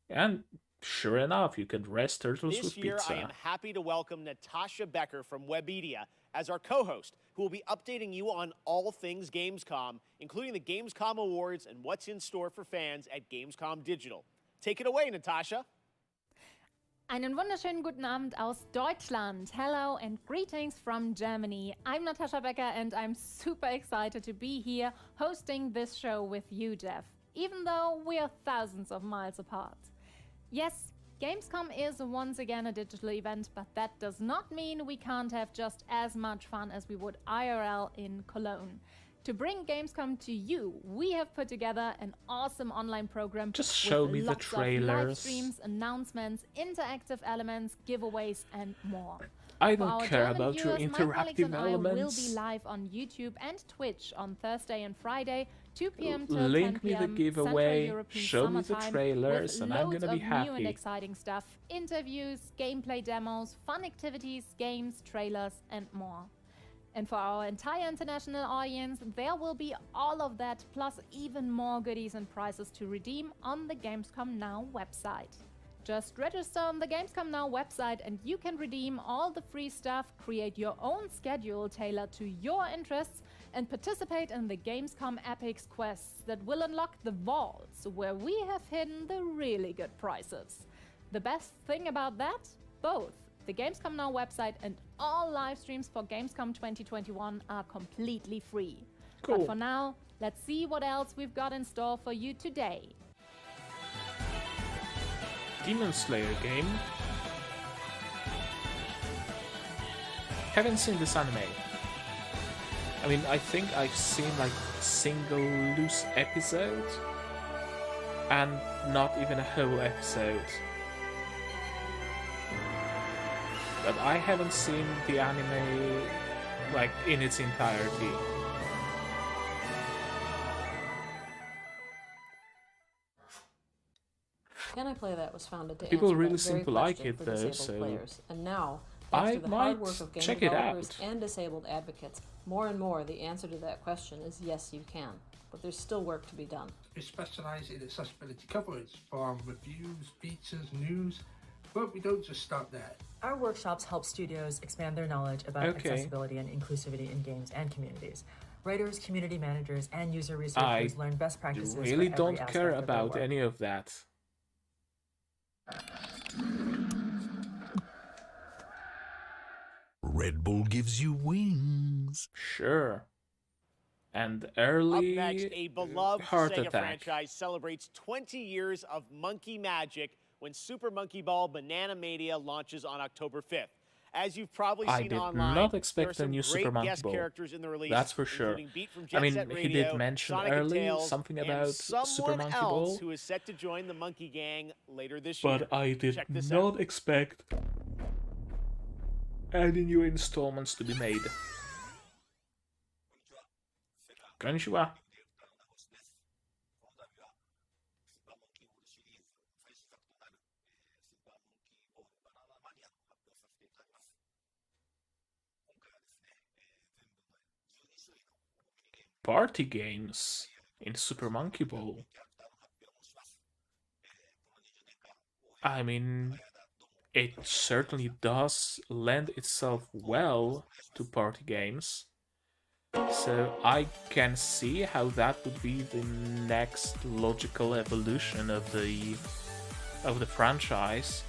And sure enough, you can rest turtles with This year, pizza. I am happy to welcome Natasha Becker from Webedia as our co-host, who will be updating you on all things Gamescom, including the Gamescom Awards and what's in store for fans at Gamescom Digital. Take it away, Natasha. Einen wunderschönen guten Abend aus Deutschland. Hello and greetings from Germany. I'm Natasha Becker and I'm super excited to be here hosting this show with you, Jeff, even though we are thousands of miles apart. Yes, Gamescom is once again a digital event, but that does not mean we can't have just as much fun as we would IRL in Cologne. To bring Gamescom to you, we have put together an awesome online program. Just show with me the lots of live trailers. streams, announcements, interactive elements, giveaways, and more. I For don't our care German about your viewers, my colleagues interactive and I will elements. be live on YouTube and Twitch on Thursday and Friday, 2 p.m. till 10 Link me p.m. the giveaway, Central European show me the summertime, trailers, with and I'm loads gonna be of new and happy. exciting stuff, interviews, gameplay demos, fun activities, games, trailers, and more. And for our entire international audience, there will be all of that, plus even more goodies and prizes to redeem on the Gamescom Now website. Just register on the Gamescom Now website and you can redeem all the free stuff, create your own schedule tailored to your interests, and participate in the Gamescom Epics quests that will unlock the vaults where we have hidden the really good prizes. The best thing about that? Both the Gamescom Now website and all live streams for Gamescom 2021 are completely free. Cool. But for now, let's see what else we've got in store for you today. Demon Slayer game. Haven't seen this anime. I mean, I think I've seen like a single loose episode, and not even a whole episode. But I haven't seen the anime like in its entirety. Can I Play That was founded to People answer really that seem very to like question it for though, disabled so players. And now, I thanks to the might hard work of game check it developers out. and disabled advocates, more and more the answer to that question is yes, you can. But there's still work to be done. We specialise in accessibility coverage, from reviews, features, news, but we don't just stop there. Our workshops help studios expand their knowledge about accessibility and inclusivity in games and communities. Writers, community managers, and user researchers learn best practices for really every don't aspect care of their about work. any of that. Red Bull gives you wings. Sure. And early Up next, a beloved heart Sega attack. franchise celebrates 20 years of monkey magic when Super Monkey Ball Banana Mania launches on October 5th. As you've probably I seen did online, not there are expect a some new great Super Monkey guest Ball. characters in the release, That's for sure. including Beat from I Jet mean, Set he Radio, did mention Sonic early and Tails, something and about someone Super Monkey else Ball, who is set to join the Monkey Gang later this year. but I did Check this not out. expect any new installments to be made. Konnichiwa. Party games in Super Monkey Ball. I mean, it certainly does lend itself well to party games. So I can see how that would be the next logical evolution of the franchise.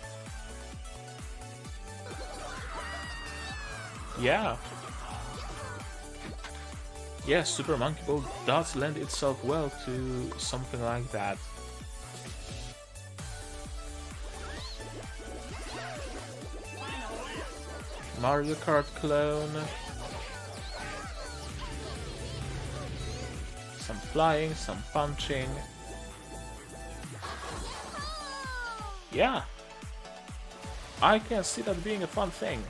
Yeah. Yeah, Super Monkey Ball does lend itself well to something like that. Mario Kart clone. Some flying, some punching. Yeah. I can see that being a fun thing.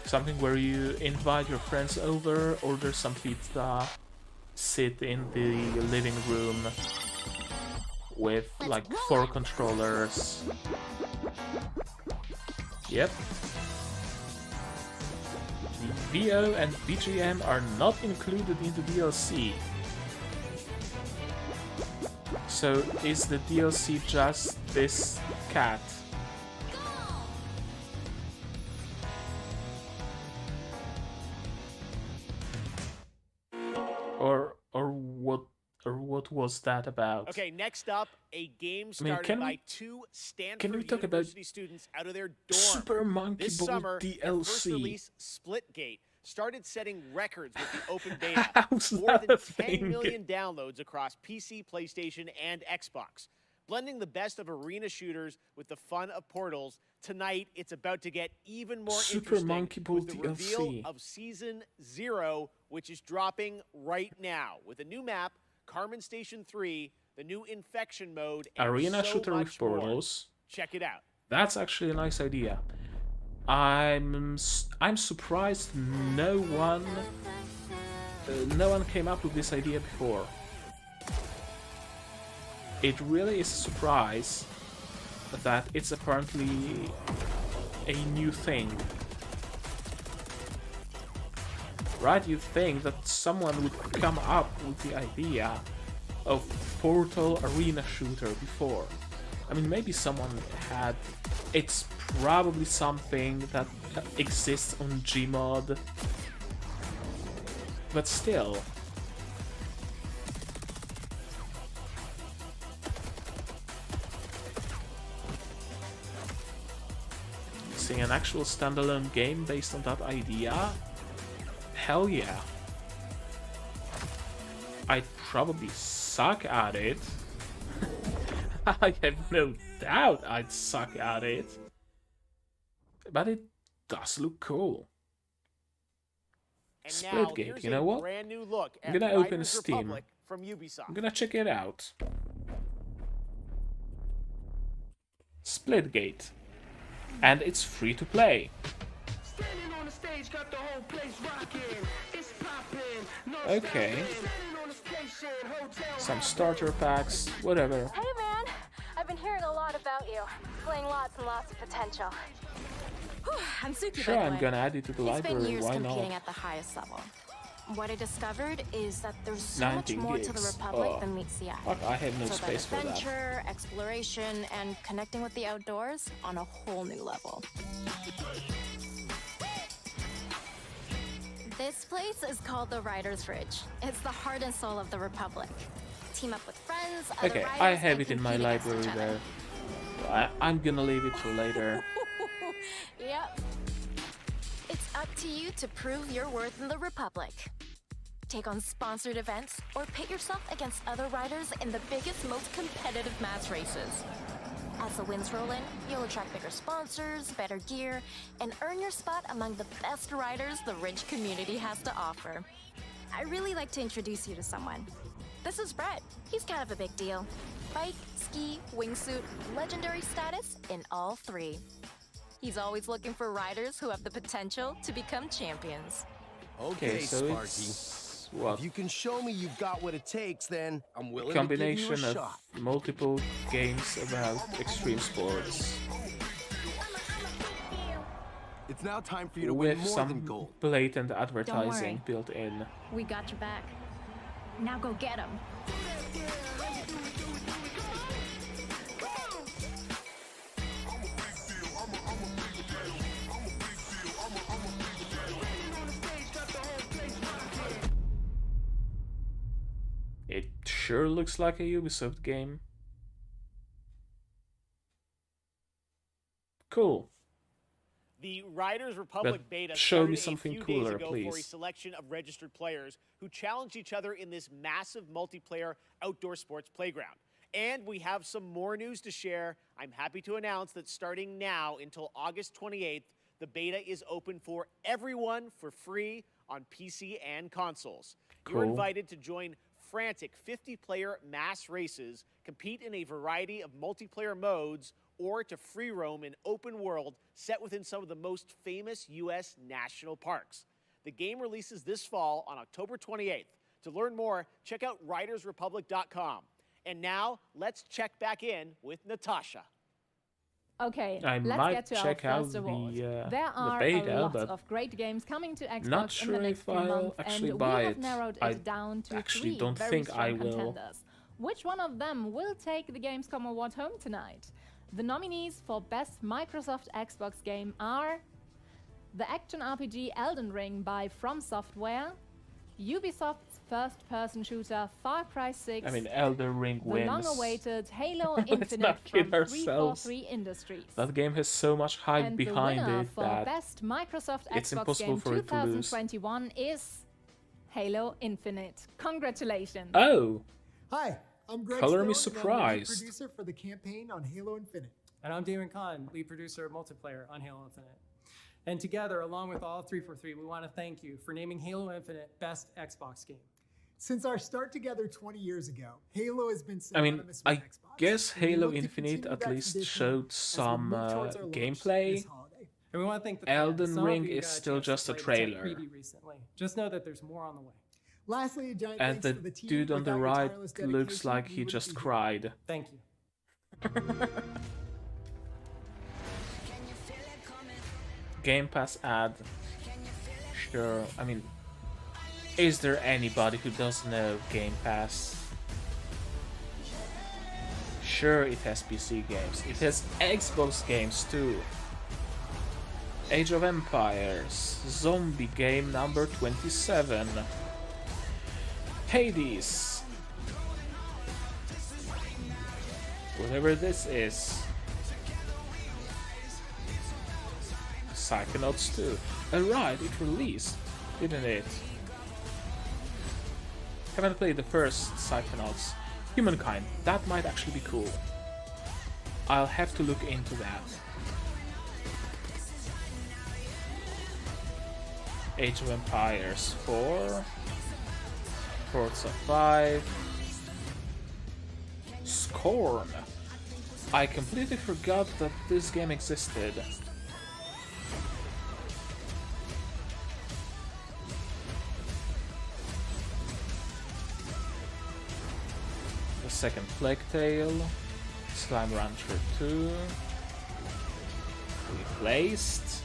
Something where you invite your friends over, order some pizza, sit in the living room with like 4 controllers. Yep. The VO and BGM are not included in the DLC. So is the DLC just this cat? Or what was that about? Okay, next up, a game started can by we- 2 Stanford can we talk about University students out of their dorm. Super Monkey this Ball summer, their first DLC? release, Splitgate, started setting records with the open beta. How's More that than a 10 thing? million downloads across PC, PlayStation, and Xbox. Blending the best of arena shooters with the fun of Portals, tonight it's about to get even more Super interesting Monkey Ball with the reveal DLC. of Season 0, which is dropping right now. With a new map, Carmen Station 3, the new infection mode, and Arena so shooter with much more. portals. Check it out. That's actually a nice idea. I'm surprised no one came up with this idea before. It really is a surprise that it's apparently a new thing. Right? You'd think that someone would come up with the idea of Portal Arena Shooter before. I mean, maybe someone had. It's probably something that exists on Gmod. But still. Seeing an actual standalone game based on that idea? Hell yeah. I'd probably suck at it. I have no doubt I'd suck at it. But it does look cool. And now, Splitgate, here's you know a what? brand new look I'm at gonna open Riders Steam. Republic from Ubisoft. I'm gonna check it out. Splitgate. And it's free to play. Okay. Some starter packs, whatever. Hey man, I've been hearing a lot about you. Playing lots and lots of potential. I'm Suki, Sure, by the I'm way. gonna add it to the It's library, been years why competing not? at the highest level. What I discovered is that there's so much 19 more to the gigs. Republic Oh, than meets the eye. fuck, I have no So space for that. adventure, exploration, and connecting with the outdoors on a whole new level. This place is called the Riders Ridge. It's the heart and soul of the Republic. Team up with friends, other Okay, riders, I have and it in my compete against library each other. there. I'm gonna leave it for later. Yep. It's up to you to prove your worth in the Republic. Take on sponsored events or pit yourself against other riders in the biggest, most competitive mass races. As the wins roll in, you'll attract bigger sponsors, better gear, and earn your spot among the best riders the Ridge community has to offer. I'd really like to introduce you to someone. This is Brett. He's kind of a big deal. Bike, ski, wingsuit, legendary status in all three. He's always looking for riders who have the potential to become champions. Okay, so Sparky. it's what? If you can show me you've got what it takes, then I'm willing to give Combination you a of shot. multiple games about extreme sports It's now time for you to win with more than some gold. blatant advertising worry. built in. We got your back. Now go get him. It sure looks like a Ubisoft game. Cool. The Riders Republic But beta show started me something a few cooler, days ago for a please. selection of registered players who challenged each other in this massive multiplayer outdoor sports playground. And we have some more news to share. I'm happy to announce that starting now until August 28th, the beta is open for everyone for free on PC and consoles. You're Cool. invited to join frantic 50-player mass races, compete in a variety of multiplayer modes, or to free roam an open world set within some of the most famous U.S. national parks. The game releases this fall on October 28th. To learn more, check out ridersrepublic.com. And now, let's check back in with Natasha. Okay, I let's might get to check our out first award. the There are beta, a lot but of great games coming to Xbox not in sure the next if few I'll months, actually and buy we have it. narrowed it I down to actually three don't very think strong I will. contenders. Which one of them will take the Gamescom award home tonight? The nominees for Best Microsoft Xbox Game are the action RPG Elden Ring by From Software, Ubisoft's first-person shooter Far Cry 6, I mean, Elden Ring the wins. long-awaited Halo Let's Infinite not kid from ourselves. 343 Industries. That game has so much hype And behind the winner it for that Best Microsoft it's Xbox impossible Game for it to lose. 2021 is Halo Infinite. Congratulations. Oh, Hi, I'm Greg Color me Stone, and I'm the lead surprised. producer for the campaign on Halo Infinite. And I'm Damon Kahn, lead producer of multiplayer on Halo Infinite. And together, along with all 343, we want to thank you for naming Halo Infinite Best Xbox Game. Since our start together 20 years ago, Halo has been I mean, synonymous with I Xbox. guess and we Halo look to Infinite continue at that least tradition showed as we some move towards our launch gameplay. this holiday. And we want to thank the Elden fans. Some of Ring you is got still chance to just a play the tech trailer. preview recently. Just know that there's more on the way. Lastly, a giant And thanks the to the team. dude on the Without your right tireless looks dedication, like we he wouldn't just be here. cried. Thank you. Game Pass ad. Sure, I mean, is there anybody who doesn't know Game Pass? Sure, it has PC games. It has Xbox games too. Age of Empires, Zombie Game number 27, Hades, whatever this is, Psychonauts 2. Alright, it released, didn't it? Haven't played the first Psychonauts. Humankind, that might actually be cool. I'll have to look into that. Age of Empires 4, Forza 5, Scorn. I completely forgot that this game existed. The second Plague Tale, Slime Rancher 2, Replaced.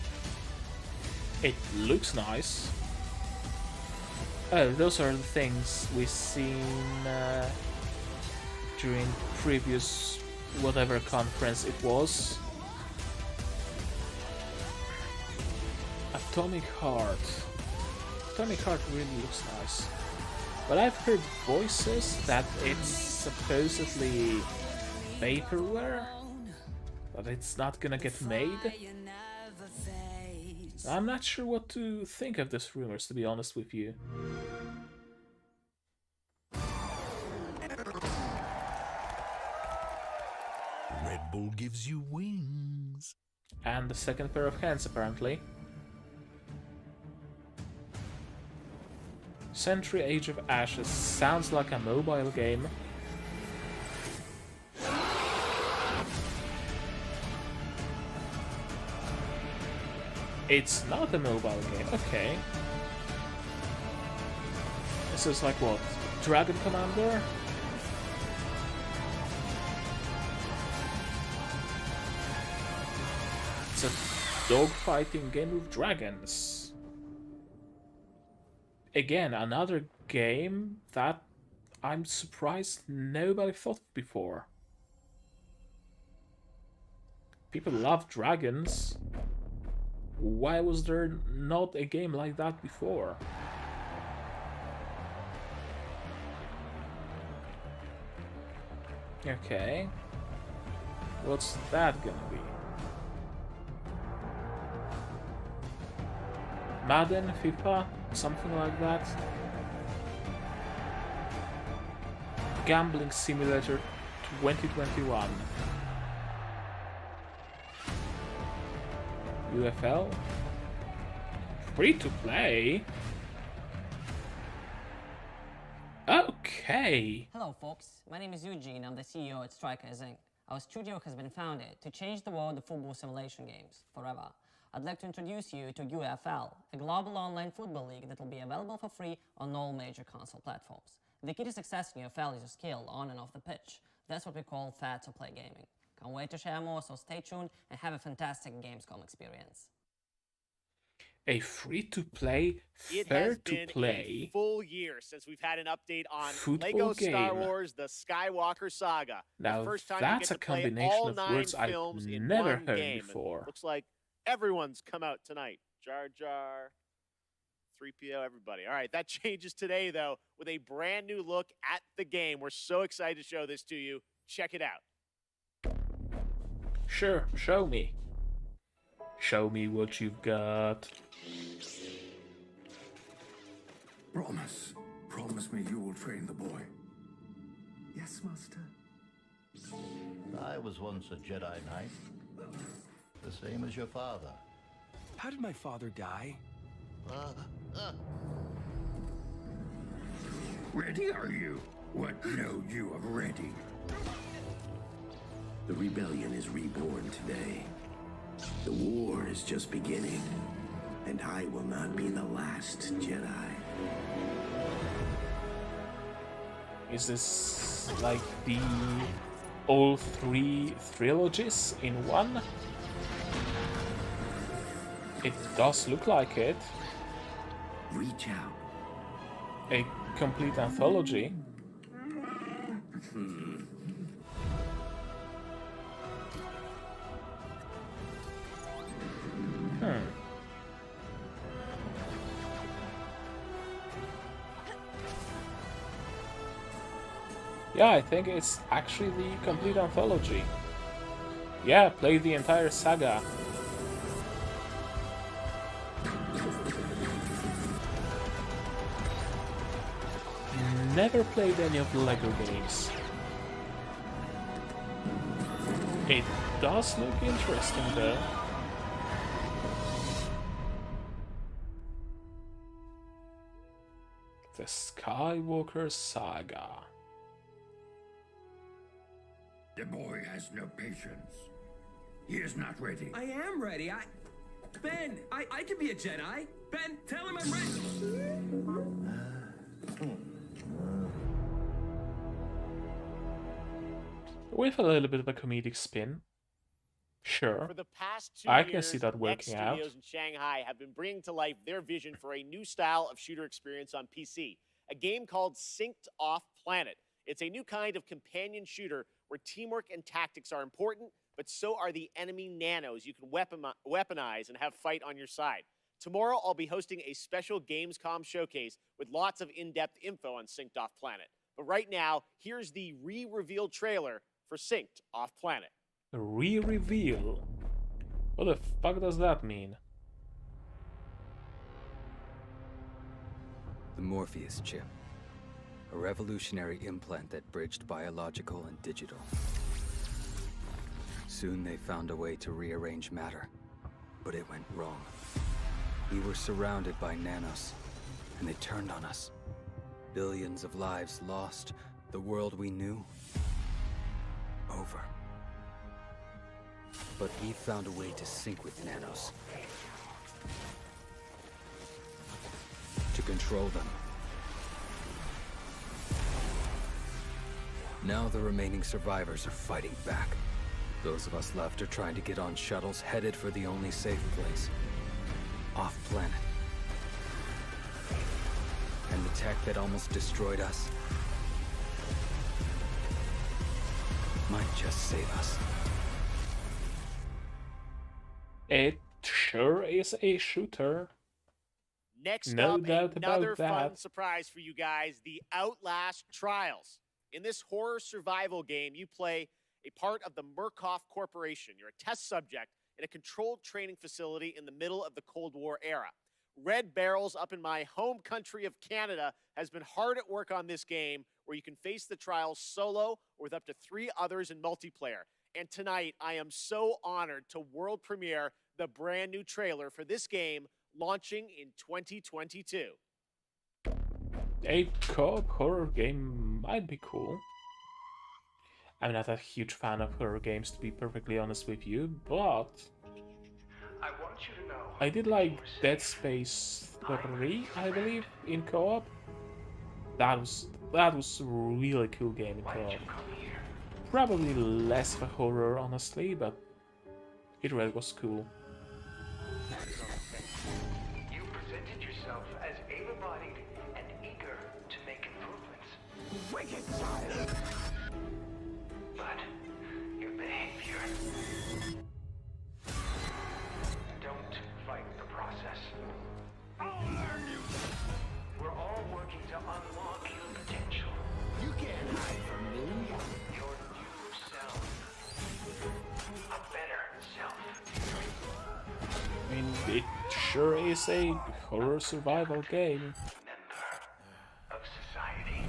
It looks nice. Oh, those are the things we've seen during previous whatever conference it was. Atomic Heart. Atomic Heart really looks nice. But I've heard voices that it's supposedly vaporware, but it's not gonna get made. I'm not sure what to think of these rumors, to be honest with you. Red Bull gives you wings. And the second pair of hands, apparently. Century Age of Ashes sounds like a mobile game. It's not a mobile game, okay. This is like what? Dragon Commander? It's a dogfighting game with dragons. Again, another game that I'm surprised nobody thought of before. People love dragons. Why was there not a game like that before? Okay. What's that gonna be? Madden, FIFA, something like that? Gambling Simulator 2021. UFL? Free to play? Okay. Hello folks, my name is Eugene, I'm the CEO at Strikers Inc. Our studio has been founded to change the world of football simulation games, forever. I'd like to introduce you to UFL, a global online football league that will be available for free on all major console platforms. The key to success in UFL is your skill on and off the pitch. That's what we call fair to play gaming. Can't wait to share more, so stay tuned and have a fantastic Gamescom experience. A free-to-play, fair-to-play a full year since we've had an update on football Lego game. Star Wars: The Skywalker Saga. Now the first time that's you a get to play combination all of 9 words I've films in never one heard game. And before. looks like everyone's come out tonight. Jar Jar, 3PO, everybody. All right, that changes today, though, with a brand new look at the game. We're so excited to show this to you. Check it out. Sure, show me. Show me what you've got. Promise me you will train the boy. Yes, Master. I was once a Jedi Knight. The same as your father. How did my father die? Ready are you? What know you of ready? The rebellion is reborn today. The war is just beginning, and I will not be the last Jedi. Is this like the all three trilogies in one? It does look like it. Reach out. A complete anthology. Yeah, I think it's actually the complete anthology. Yeah, play the entire saga. Never played any of the LEGO games. It does look interesting though. The Skywalker Saga. The boy has no patience. He is not ready. I am ready. Ben, I can be a Jedi. Ben, tell him I'm ready. With a little bit of a comedic spin. Sure. For the past 2 I years, can see that working out. Studios in Shanghai have been bringing to life their vision for a new style of shooter experience on PC, a game called Synced Off Planet. It's a new kind of companion shooter where teamwork and tactics are important, but so are the enemy nanos you can weaponize and have fight on your side. Tomorrow, I'll be hosting a special Gamescom showcase with lots of in-depth info on Synced Off Planet. But right now, here's the re-revealed trailer for Synced Off Planet. Re-reveal? What the fuck does that mean? The Morpheus chip. A revolutionary implant that bridged biological and digital. Soon they found a way to rearrange matter, but it went wrong. We were surrounded by nanos, and they turned on us. Billions of lives lost, the world we knew, over. But we found a way to sync with nanos. To control them. Now the remaining survivors are fighting back. Those of us left are trying to get on shuttles headed for the only safe place. Off-planet. And the tech that almost destroyed us might just save us. It sure is a shooter. Next No up, doubt another about fun that. surprise for you guys, the Outlast Trials. In this horror survival game, you play a part of the Murkoff Corporation. You're a test subject in a controlled training facility in the middle of the Cold War era. Red Barrels up in my home country of Canada has been hard at work on this game where you can face the trials solo or with up to 3 others in multiplayer. And tonight, I am so honored to world premiere the brand new trailer for this game launching in 2022. A co-op horror game might be cool. I'm not a huge fan of horror games, to be perfectly honest with you, but I want you to know. I did like Dead Space 3, I believe, in co-op. That was a really cool game in co-op. Probably less of a horror, honestly, but it really was cool. You presented yourself as able-bodied and eager to make improvements. Wicked child! But your behavior. Don't fight the process. I'll learn you. We're all working to unlock your potential. You can't hide from me. Your new self. A better self. I mean, it sure is a horror survival game. Of society.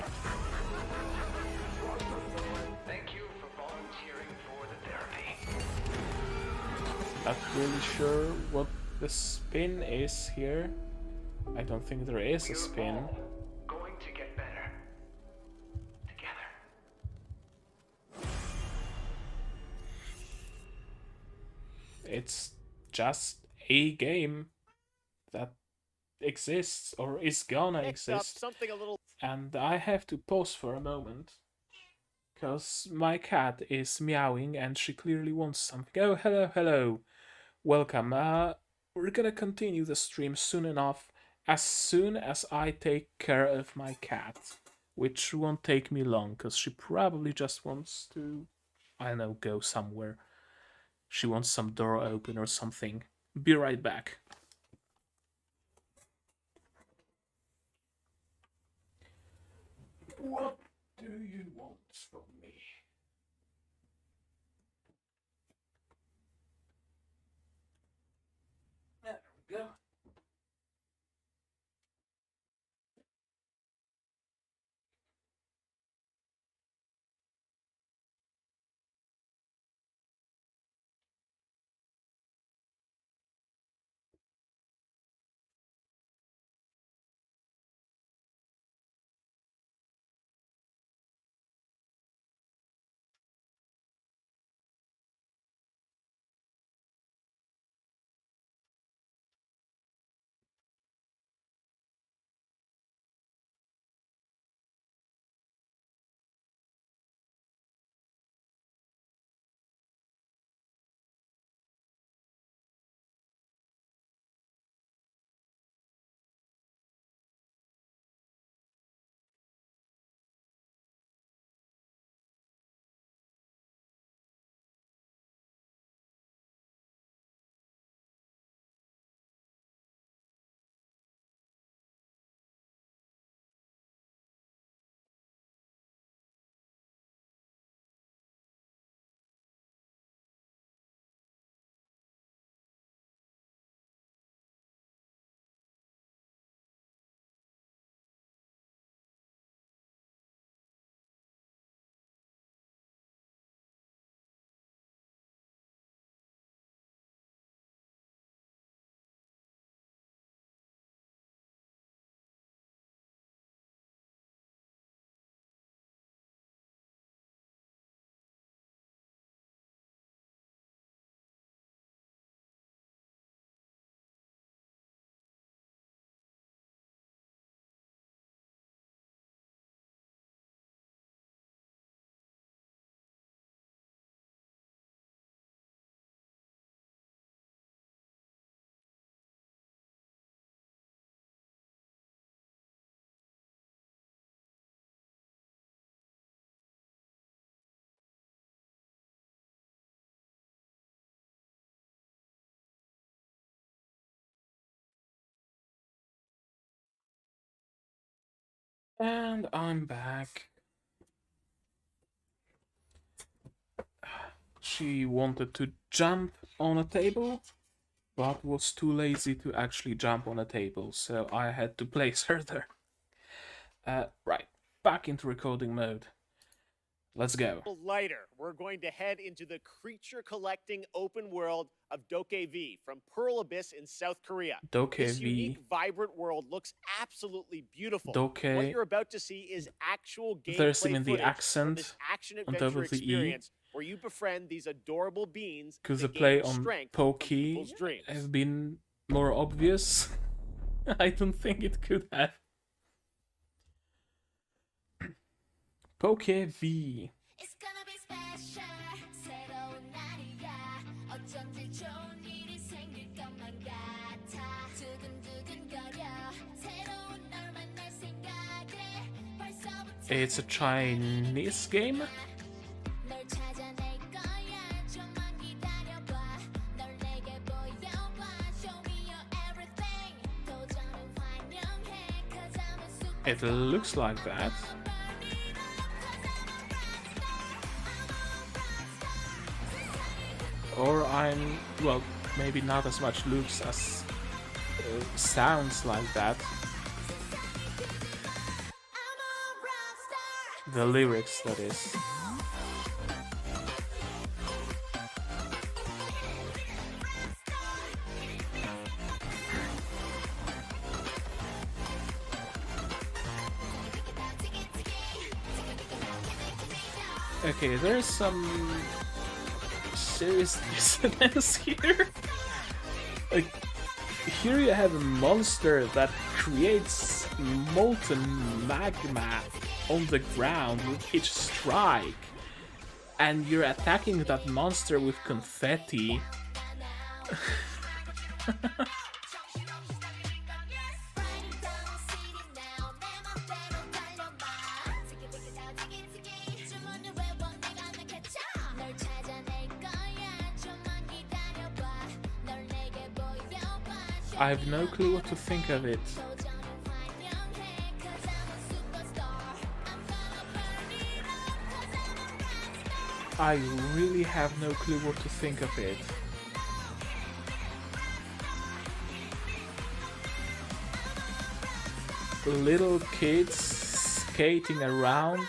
Thank you for volunteering for the therapy. Not really sure what the spin is here. I don't think there is a spin. Going to get better. It's just a game that exists or is gonna exist. Something a little... And I have to pause for a moment because my cat is meowing and she clearly wants something. Oh, hello, hello. Welcome. We're gonna continue the stream soon enough, as soon as I take care of my cat, which won't take me long because she probably just wants to, I don't know, go somewhere. She wants some door open or something. Be right back. What do you want from me? There we go. And I'm back. She wanted to jump on a table, but was too lazy to actually jump on a table, so I had to place her there. Right, back into recording mode. Let's go. Lighter, we're going to head into the creature-collecting open world of DokeV from Pearl Abyss in South Korea. This unique, vibrant world looks absolutely beautiful. What you're about to see is actual gameplay there's even the footage accent from this action-adventure on top of the experience where you befriend these adorable beings because the that play gain on strength Pokey from dreams. have been more obvious. I don't think it could have. DokeV. It's a Chinese game. It looks like that. Or I'm, well, maybe not as much looks as sounds like that. The lyrics, that is. Okay, there's some serious dissonance here? Like, here you have a monster that creates molten magma on the ground with each strike, and you're attacking that monster with confetti. I have no clue what to think of it. I really have no clue what to think of it. Little kids skating around,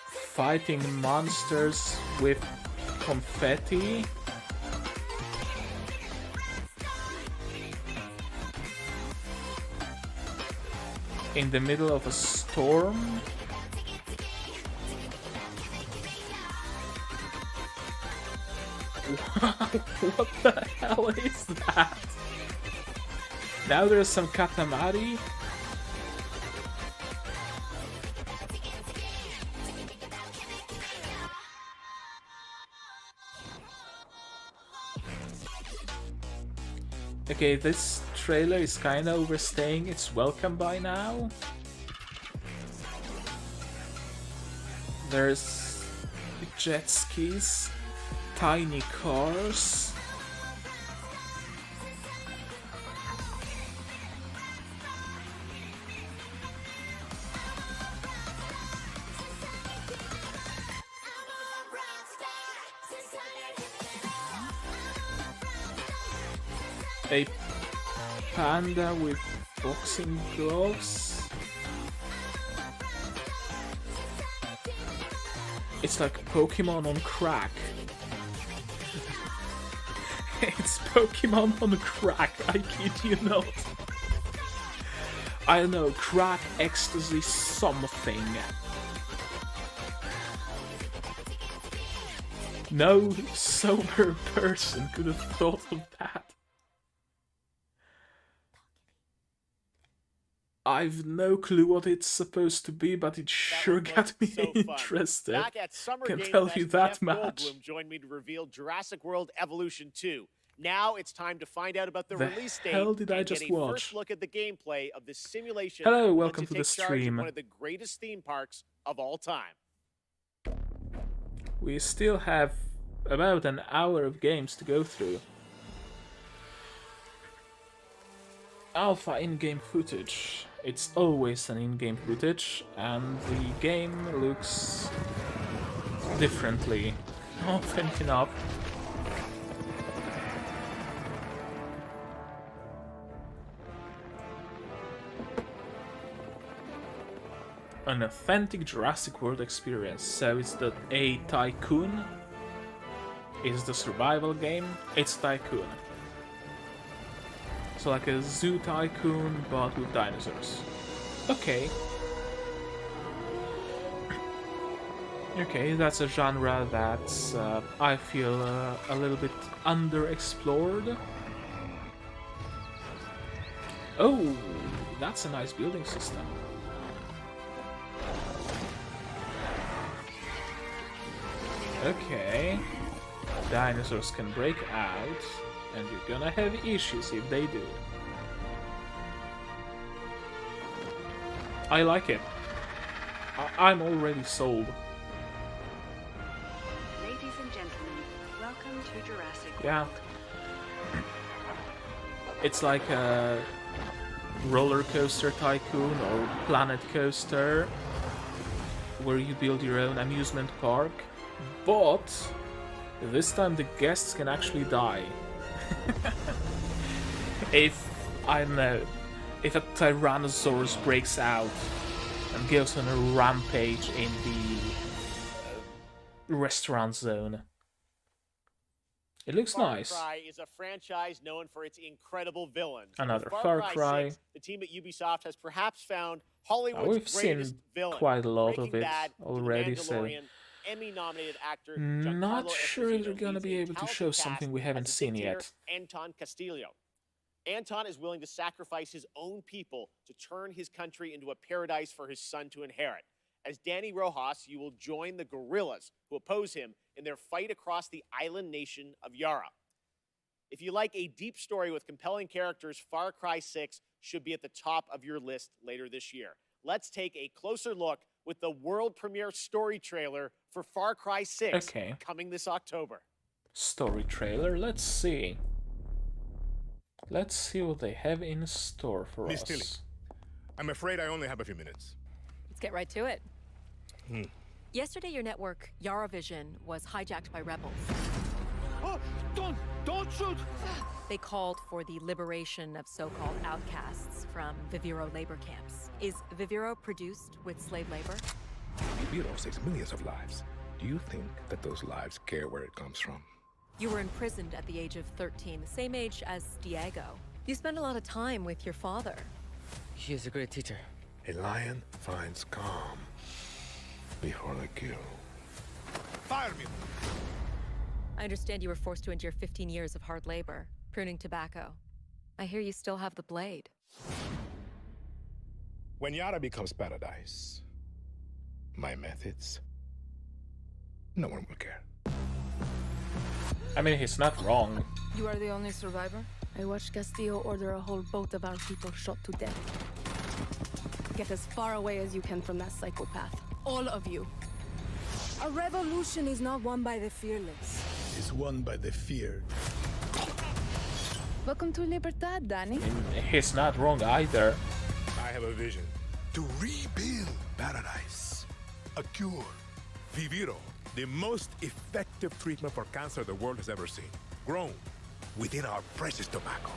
fighting monsters with confetti. In the middle of a storm. What the hell is that? Now there's some Katamari. Okay, this trailer is kinda overstaying its welcome by now. There's jet skis, tiny cars. A panda with boxing gloves. It's like Pokemon on crack. It's Pokemon on crack, I kid you not. I don't know, crack, ecstasy, something. No sober person could have thought of that. I've no clue what it's supposed to be, but it sure got me interested. Back at Summer Can Game tell Fest, you that Jeff much. Goldblum joined me to reveal Jurassic World Evolution 2. Now it's time to find out about the release date hell did I and just get a watch? first look at the gameplay of this simulation. Hello, once welcome it to the takes charge of stream. one of the greatest theme parks of all time. We still have about an hour of games to go through. Alpha in-game footage. It's always an in-game footage, and the game looks differently, often enough. An authentic Jurassic World experience. So it's a tycoon? Is the survival game? It's tycoon. So like a zoo tycoon, but with dinosaurs. Okay. Okay, that's a genre that's, I feel, a little bit underexplored. Oh, that's a nice building system. Okay. Dinosaurs can break out, and you're gonna have issues if they do. I like it. I'm already sold. Ladies and gentlemen, welcome to Jurassic World. Yeah. It's like a roller coaster tycoon or planet coaster where you build your own amusement park, but this time the guests can actually die. If, I don't know, if a Tyrannosaurus breaks out and goes on a rampage in the restaurant zone. It looks nice. Far Cry is a franchise known for its incredible villains. Another With Far Cry. 6, the team at Ubisoft has perhaps found Hollywood's We've greatest seen villain. quite a lot Breaking of it Bad, already, The so Mandalorian, Emmy-nominated actor Not Giancarlo sure if Esposito they're gonna leads be a able to talented show cast something we haven't as the seen dictator yet. Anton Castillo. Anton is willing to sacrifice his own people to turn his country into a paradise for his son to inherit. As Danny Rojas, you will join the guerrillas who oppose him in their fight across the island nation of Yara. If you like a deep story with compelling characters, Far Cry 6 should be at the top of your list later this year. Let's take a closer look with the world premiere story trailer for Far Cry 6 coming this October. Story trailer, let's see. Let's see what they have in store for Miss us. Tilly, I'm afraid I only have a few minutes. Let's get right to it. Yesterday, your network, Yaravision, was hijacked by rebels. Oh, don't shoot! They called for the liberation of so-called outcasts from Viviro labor camps. Is Viviro produced with slave labor? Viviro saves millions of lives. Do you think that those lives care where it comes from? You were imprisoned at the age of 13, the same age as Diego. You spend a lot of time with your father. He is a great teacher. A lion finds calm before the kill. Fire me! I understand you were forced to endure 15 years of hard labor, pruning tobacco. I hear you still have the blade. When Yara becomes paradise, my methods, no one will care. I mean, he's not wrong. You are the only survivor? I watched Castillo order a whole boat of our people shot to death. Get as far away as you can from that psychopath. All of you. A revolution is not won by the fearless. It's won by the feared. Welcome to Libertad, Danny. He's not wrong either. I have a vision. To rebuild paradise. A cure. Viviro, the most effective treatment for cancer the world has ever seen. Grown within our precious tobacco.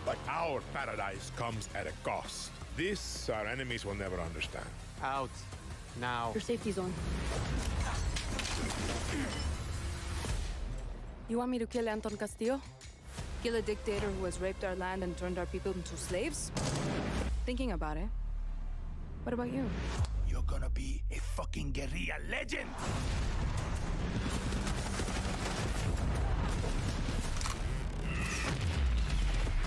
But our paradise comes at a cost. This our enemies will never understand. Out. Now. Your safety zone. You want me to kill Anton Castillo? Kill a dictator who has raped our land and turned our people into slaves? Thinking about it. What about you? You're gonna be a fucking guerrilla legend!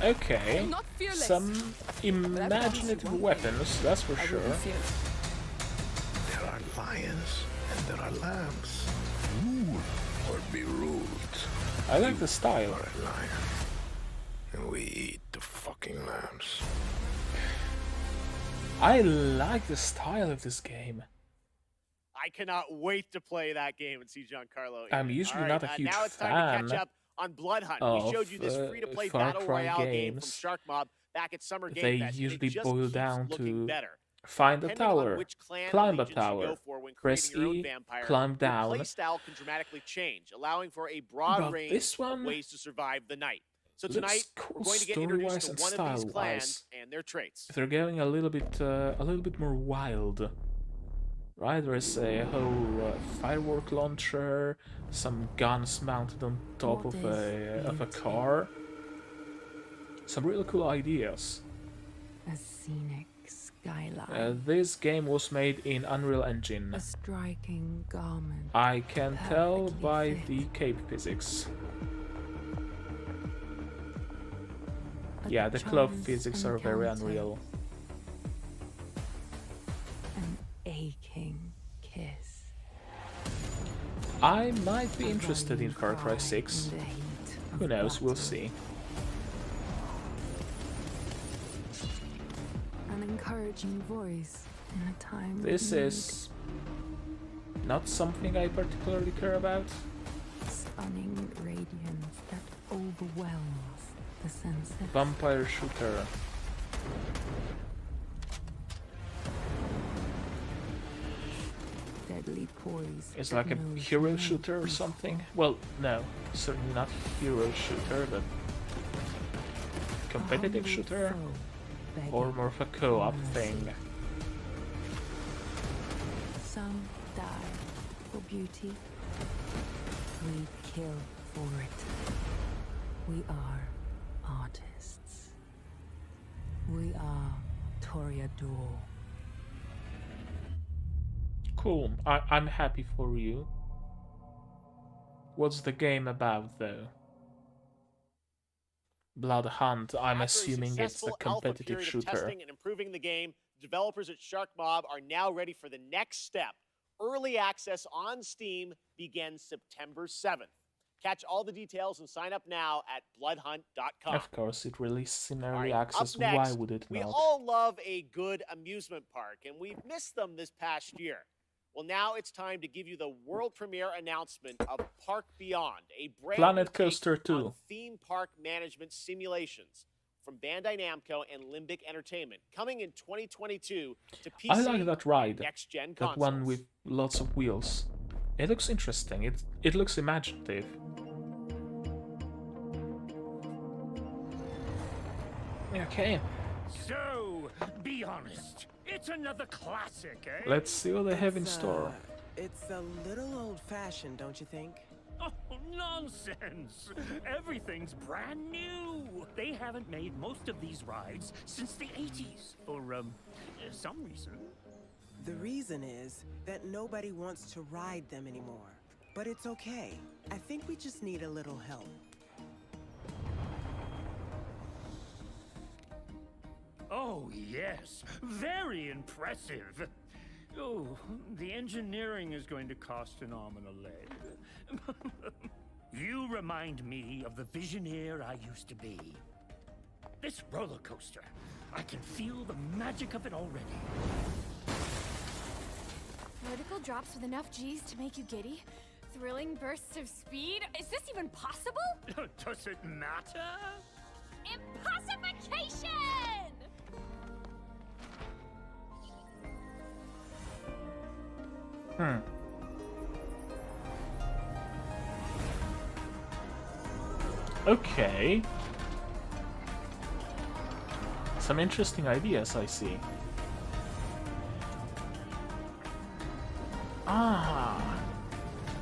Okay, some imaginative weapons, that's for sure. There are lions and there are lambs. Rule or be ruled. I like the style. You are a lion, and we eat the fucking lambs. I like the style of this game. I cannot wait to play that game and see Giancarlo. I'm usually not a huge now it's time fan to catch up on Blood Hunt. We showed you this free-to-play Far battle Cry royale game from games. Shark Mob back at Summer Game They Fest. usually It just boil keeps down looking to better. find a Depending on tower, which clan climb a allegiance you go tower, for when press creating your own E, vampire, climb your down. playstyle can dramatically change, allowing for a broad But range this of one ways to survive the night. So looks tonight, cool we're going to get introduced story-wise to and one of these clans style-wise. and their traits. They're going a little bit more wild. Right, there's a whole firework launcher, some guns mounted on top of a car. Some really cool ideas. A scenic skyline. This game was made in Unreal Engine. A striking garment. I can tell by the cape physics. Yeah, the glove physics are very unreal. An aching kiss. I might be interested in Far Cry 6. Who knows, we'll see. An encouraging voice in a time. This is not something I particularly care about. Stunning radiance that overwhelms the senses. Vampire shooter. Deadly poise. It's like a hero shooter or something. Well, no, certainly not hero shooter, but competitive shooter, or more of a co-op thing. Some die for beauty. We kill for it. We are artists. We are Toreador. Cool. I'm happy for you. What's the game about, though? Blood Hunt. I'm assuming it's a competitive shooter. Testing and improving the game, developers at Shark Mob are now ready for the next step. Early access on Steam begins September 7th. Catch all the details and sign up now at bloodhunt.com. Of course, it releases in early All right, access. up next, Why would it we not? all love a good amusement park, and we've missed them this past year. Well, now it's time to give you the world premiere announcement of Park Beyond, a brand Planet new Coaster take 2. on theme park management simulations from Bandai Namco and Limbic Entertainment, coming in 2022 to PC. I like that ride. Next-gen that consoles. one with lots of wheels. It looks interesting. It looks imaginative. Okay. So, be honest. It's another classic, eh? Let's see what they have in store. It's a little old-fashioned, don't you think? Oh, nonsense! Everything's brand new! They haven't made most of these rides since the 80s, for, some reason. The reason is that nobody wants to ride them anymore. But it's okay. I think we just need a little help. Oh, yes. Very impressive. Oh, the engineering is going to cost an arm and a leg. You remind me of the Visioneer I used to be. This roller coaster, I can feel the magic of it already. Vertical drops with enough G's to make you giddy? Thrilling bursts of speed? Is this even possible? Does it matter? Impossification! Okay. Some interesting ideas, I see. Ah,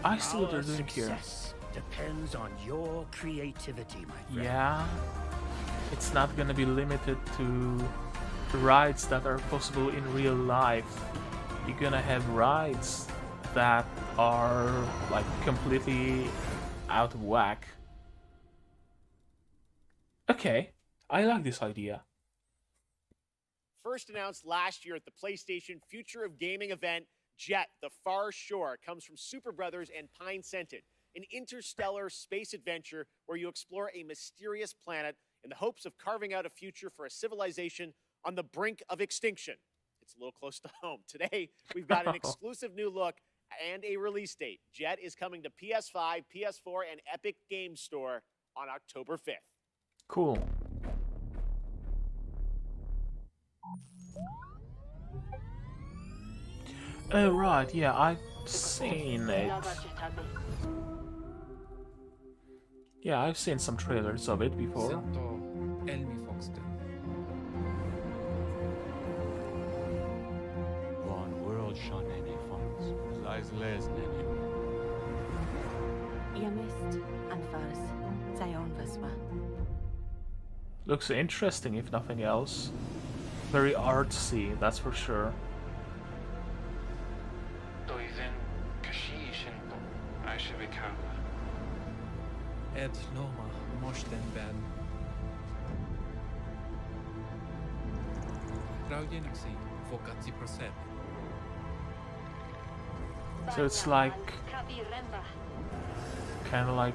I see what they're doing here. Success depends on your creativity, my friend. Yeah, it's not gonna be limited to rides that are possible in real life. You're gonna have rides that are like completely out of whack. Okay, I like this idea. First announced last year at the PlayStation Future of Gaming event, JETT, The Far Shore, comes from Super Brothers and Pine Scented, an interstellar space adventure where you explore a mysterious planet in the hopes of carving out a future for a civilization on the brink of extinction. It's a little close to home. Today, we've got an exclusive new look and a release date. JETT is coming to PS5, PS4, and Epic Games Store on October 5th. Cool. Oh, right, yeah, I've seen it. Yeah, I've seen some trailers of it before. Looks interesting, if nothing else. Very artsy, that's for sure. So it's like kind of like,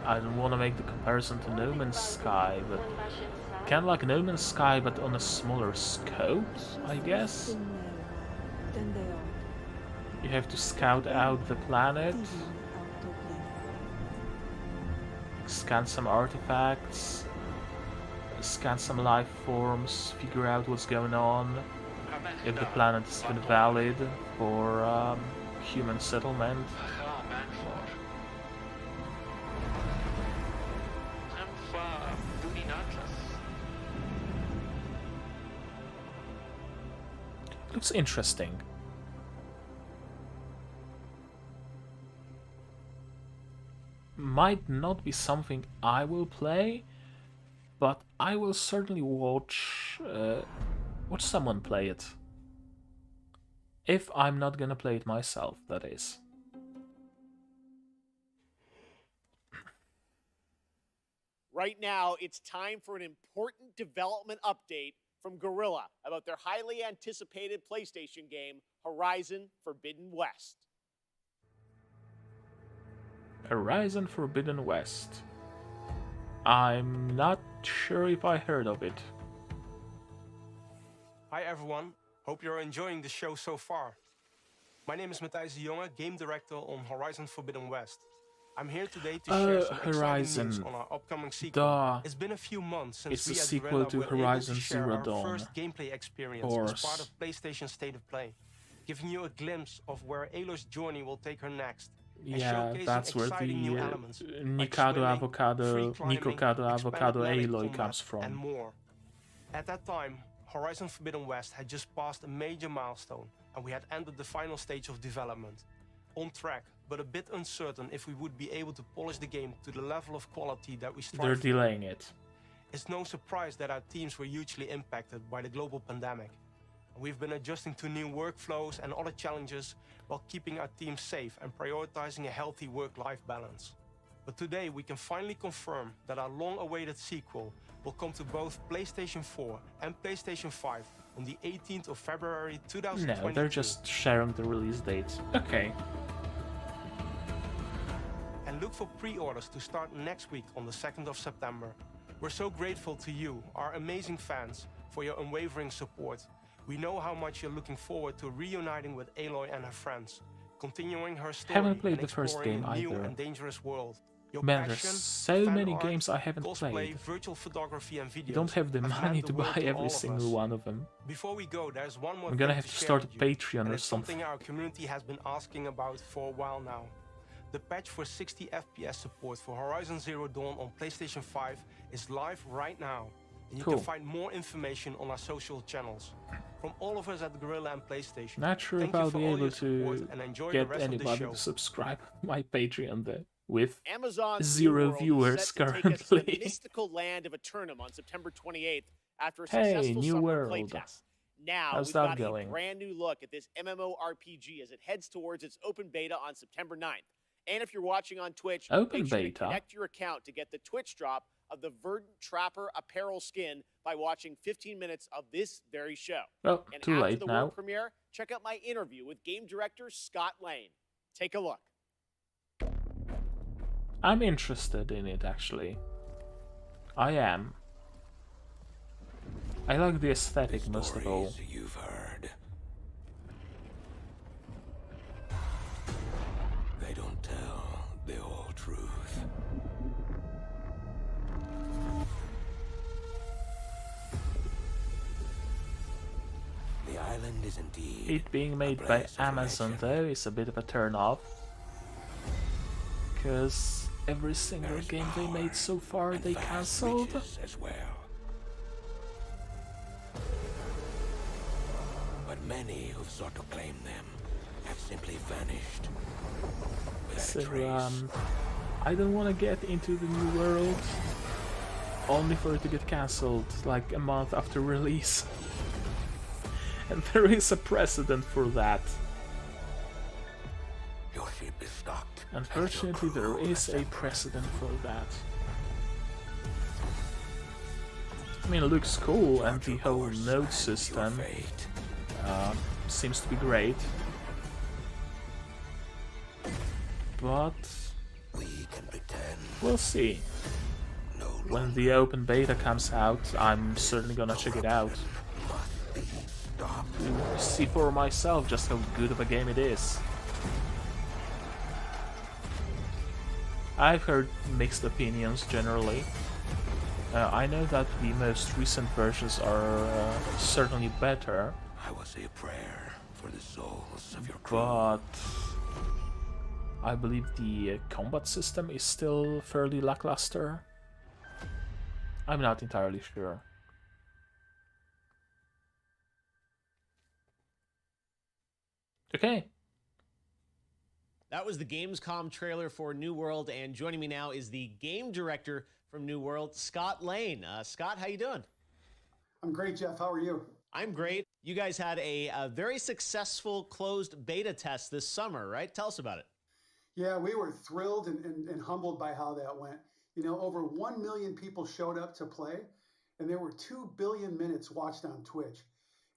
I don't want to make the comparison to No Man's Sky, but kind of like No Man's Sky but on a smaller scope, I guess. You have to scout out the planet, scan some artifacts, scan some life forms, figure out what's going on, if the planet is even valid for human settlement. Looks interesting. Might not be something I will play, but I will certainly watch someone play it. If I'm not gonna play it myself, that is. Right now, it's time for an important development update from Guerrilla about their highly anticipated PlayStation game, Horizon Forbidden West. Horizon Forbidden West. I'm not sure if I heard of it. Hi everyone, hope you're enjoying the show so far. My name is Matthijs de Jonge, game director on Horizon Forbidden West. I'm here today to share some exciting news on our upcoming sequel. It's been a few months since we at Guerrilla were able to share our first gameplay experience as part of PlayStation State of Play, giving you a glimpse of where Aloy's journey will take her next. Yeah, that's where the Nikado Avocado Aloy comes from. And more. At that time, Horizon Forbidden West had just passed a major milestone, and we had entered the final stage of development. On track, but a bit uncertain if we would be able to polish the game to the level of quality that we strive for. They're delaying it. It's no surprise that our teams were hugely impacted by the global pandemic. We've been adjusting to new workflows and other challenges while keeping our team safe and prioritizing a healthy work-life balance. But today we can finally confirm that our long-awaited sequel will come to both PlayStation 4 and PlayStation 5 on the 18th of February 2022. No, they're just sharing the release dates. Okay. And look for pre-orders to start next week on the 2nd of September. We're so grateful to you, our amazing fans, for your unwavering support. We know how much you're looking forward to reuniting with Aloy and her friends, continuing her story Haven't played and the first game exploring a new either. and dangerous world. Your Man, there's passion, so fan many art, games I haven't cosplay, played. virtual photography and videos You don't have the have money meant to the world buy all every of single us. one of them. Before we go, there's one more I'm gonna thing have to share start a with you, Patreon and or it's something something. our community has been asking about for a while now. The patch for 60 FPS support for Horizon Zero Dawn on PlayStation 5 is live right now, and you Cool. can find more information on our social channels. From all of us at Guerrilla and PlayStation, Not sure thank if you I'll for be all able your support to and enjoy get the rest of the anybody show. to subscribe to my Patreon there with Amazon's zero New World viewers is set to take us to the currently. mystical land of Eternum on September 28th after a Hey, successful New summer World. playtest. Now How's we've that got going? a brand new look at this MMORPG as it heads towards its open beta on September 9th. And if you're watching on Twitch, Open make sure beta? to connect your account to get the Twitch drop of the Verdant Trapper apparel skin by watching 15 minutes of this very show. Well, And too after late the now. world premiere, check out my interview with game director Scott Lane. Take a look. I'm interested in it, actually. I am. I like the aesthetic most of all. You've heard. They don't tell the whole truth. The island is indeed It being made by Amazon, though, is a bit of a turn-off. Because every single game they made so far, they cancelled. as well. But many who've sought to claim them have simply vanished. So, I don't want to get into the new world, only for it to get cancelled like a month after release. And there is a precedent for that. Your ship is stocked. Unfortunately, there is a precedent for that. I mean, it looks cool, and the whole node system seems to be great. But we'll see. When the open beta comes out, I'm certainly gonna check it out. To see for myself just how good of a game it is. I've heard mixed opinions generally. I know that the most recent versions are certainly better. I will say a prayer for the souls of your crew. But I believe the combat system is still fairly lackluster. I'm not entirely sure. Okay. That was the Gamescom trailer for New World, and joining me now is the game director from New World, Scott Lane. Scott, how you doing? I'm great, Jeff. How are you? I'm great. You guys had a very successful closed beta test this summer, right? Tell us about it. Yeah, we were thrilled and humbled by how that went. You know, over 1 million people showed up to play, and there were 2 billion minutes watched on Twitch.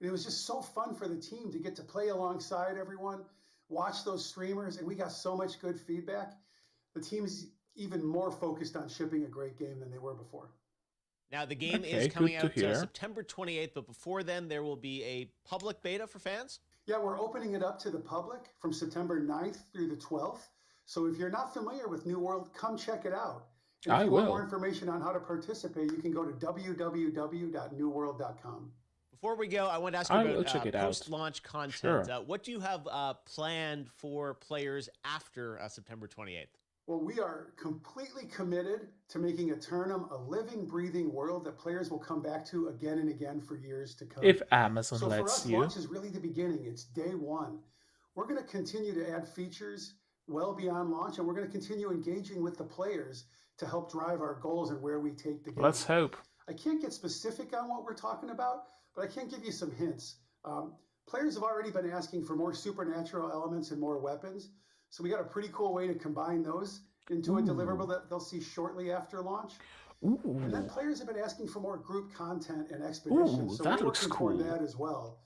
And it was just so fun for the team to get to play alongside everyone, watch those streamers, and we got so much good feedback. The team's even more focused on shipping a great game than they were before. Now, the game is coming out September 28th, but before then, there will be a public beta for fans? Yeah, we're opening it up to the public from September 9th through the 12th. So if you're not familiar with New World, come check it out. And if you want more information on how to participate, you can go to www.newworld.com. Before we go, I want to ask you about post-launch content. What do you have planned for players after September 28th? Well, we are completely committed to making Eternum a living, breathing world that players will come back to again and again for years to come. If Amazon lets you. So for us, launch is really the beginning. It's day one. We're going to continue to add features well beyond launch, and we're going to continue engaging with the players to help drive our goals and where we take the game. Let's hope. I can't get specific on what we're talking about, but I can give you some hints. Players have already been asking for more supernatural elements and more weapons. So we got a pretty cool way to combine those into a deliverable that they'll see shortly after launch. And then players have been asking for more group content and expeditions. So we're working toward that as well.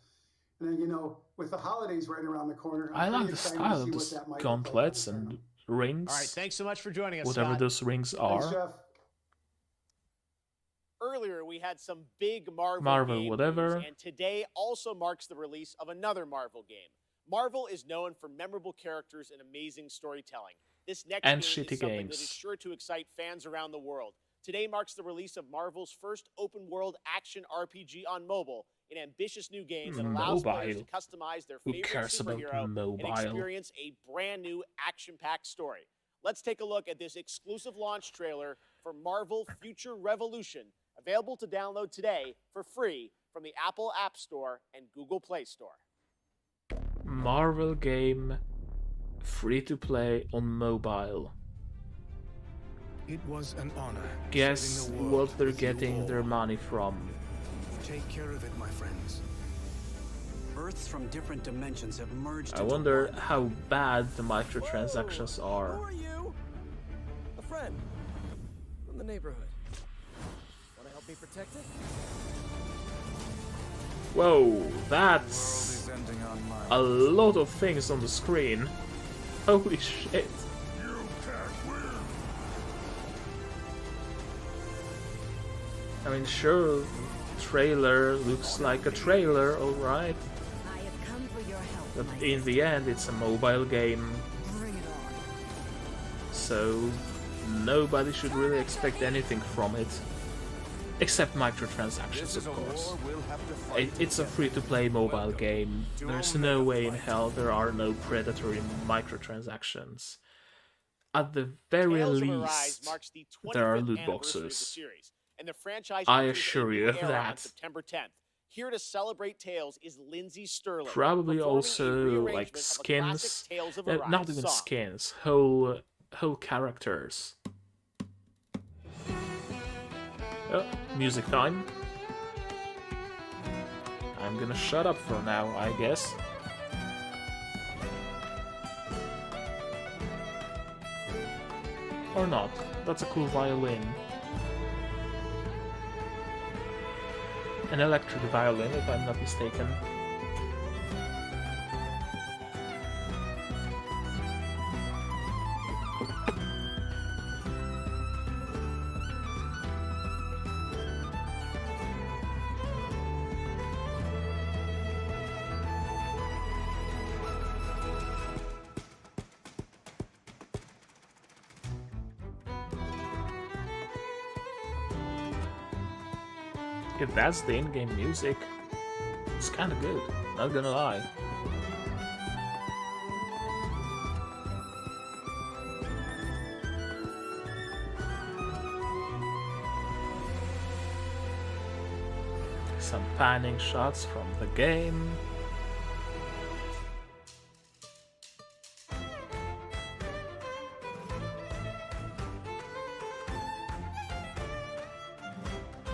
And then, you know, with the holidays right around the corner, I like the style of these gauntlets and rings. All right, thanks so much for joining us, whatever Scott. Those rings are. Thanks, Jeff. Earlier, we had some big Marvel game whatever. news, and today also marks the release of another Marvel game. Marvel is known for memorable characters and amazing storytelling. This next game is something that is sure to excite fans around the world. Today marks the release of Marvel's first open-world action RPG on mobile, an ambitious new game that allows players to customize their favorite superhero and experience a brand new action-packed story. Let's take a look at this exclusive launch trailer for Marvel Future Revolution, available to download today for free from the Apple App Store and Google Play Store. Marvel game, free to play on mobile. It was an honor. Guess what they're getting their money from. Take care of it, my friends. Earths from different dimensions have merged. I wonder how bad the microtransactions are. Who are you? A friend from the neighborhood. Want to help me protect it? Whoa, that's a lot of things on the screen. Holy shit. I mean, sure, trailer looks like a trailer, alright. But in the end, it's a mobile game. So, nobody should really expect anything from it. Except microtransactions, of course. It's a free-to-play mobile game. There's no way in hell there are no predatory microtransactions. At the very least, there are loot boxes. And the franchise I assure you of on that. September 10th. Here to celebrate Tales is Lindsay Sterling. Probably also like skins, not even skins, whole characters. Oh, music time. I'm gonna shut up for now, I guess. Or not. That's a cool violin. An electric violin, if I'm not mistaken. If that's the in-game music, it's kinda good, not gonna lie. Some panning shots from the game.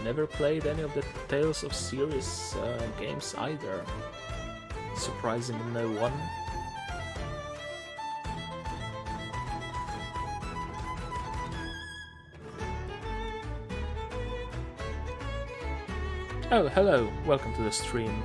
Never played any of the Tales of Series games either. Surprising no one. Oh, hello. Welcome to the stream.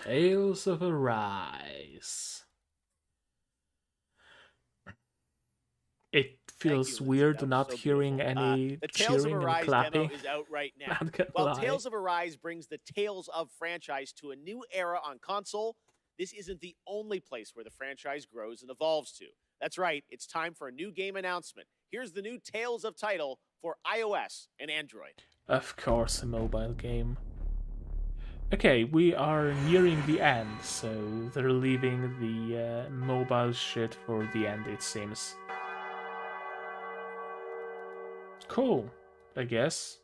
Tales of Arise. It feels weird not hearing any the Tales of cheering and Arise clapping. demo is out right now. Not gonna While lie. Tales of Arise brings the Tales of franchise to a new era on console, this isn't the only place where the franchise grows and evolves to. That's right, it's time for a new game announcement. Here's the new Tales of title for iOS and Android. Of course, a mobile game. Okay, we are nearing the end, so they're leaving the mobile shit for the end, it seems. Cool, I guess.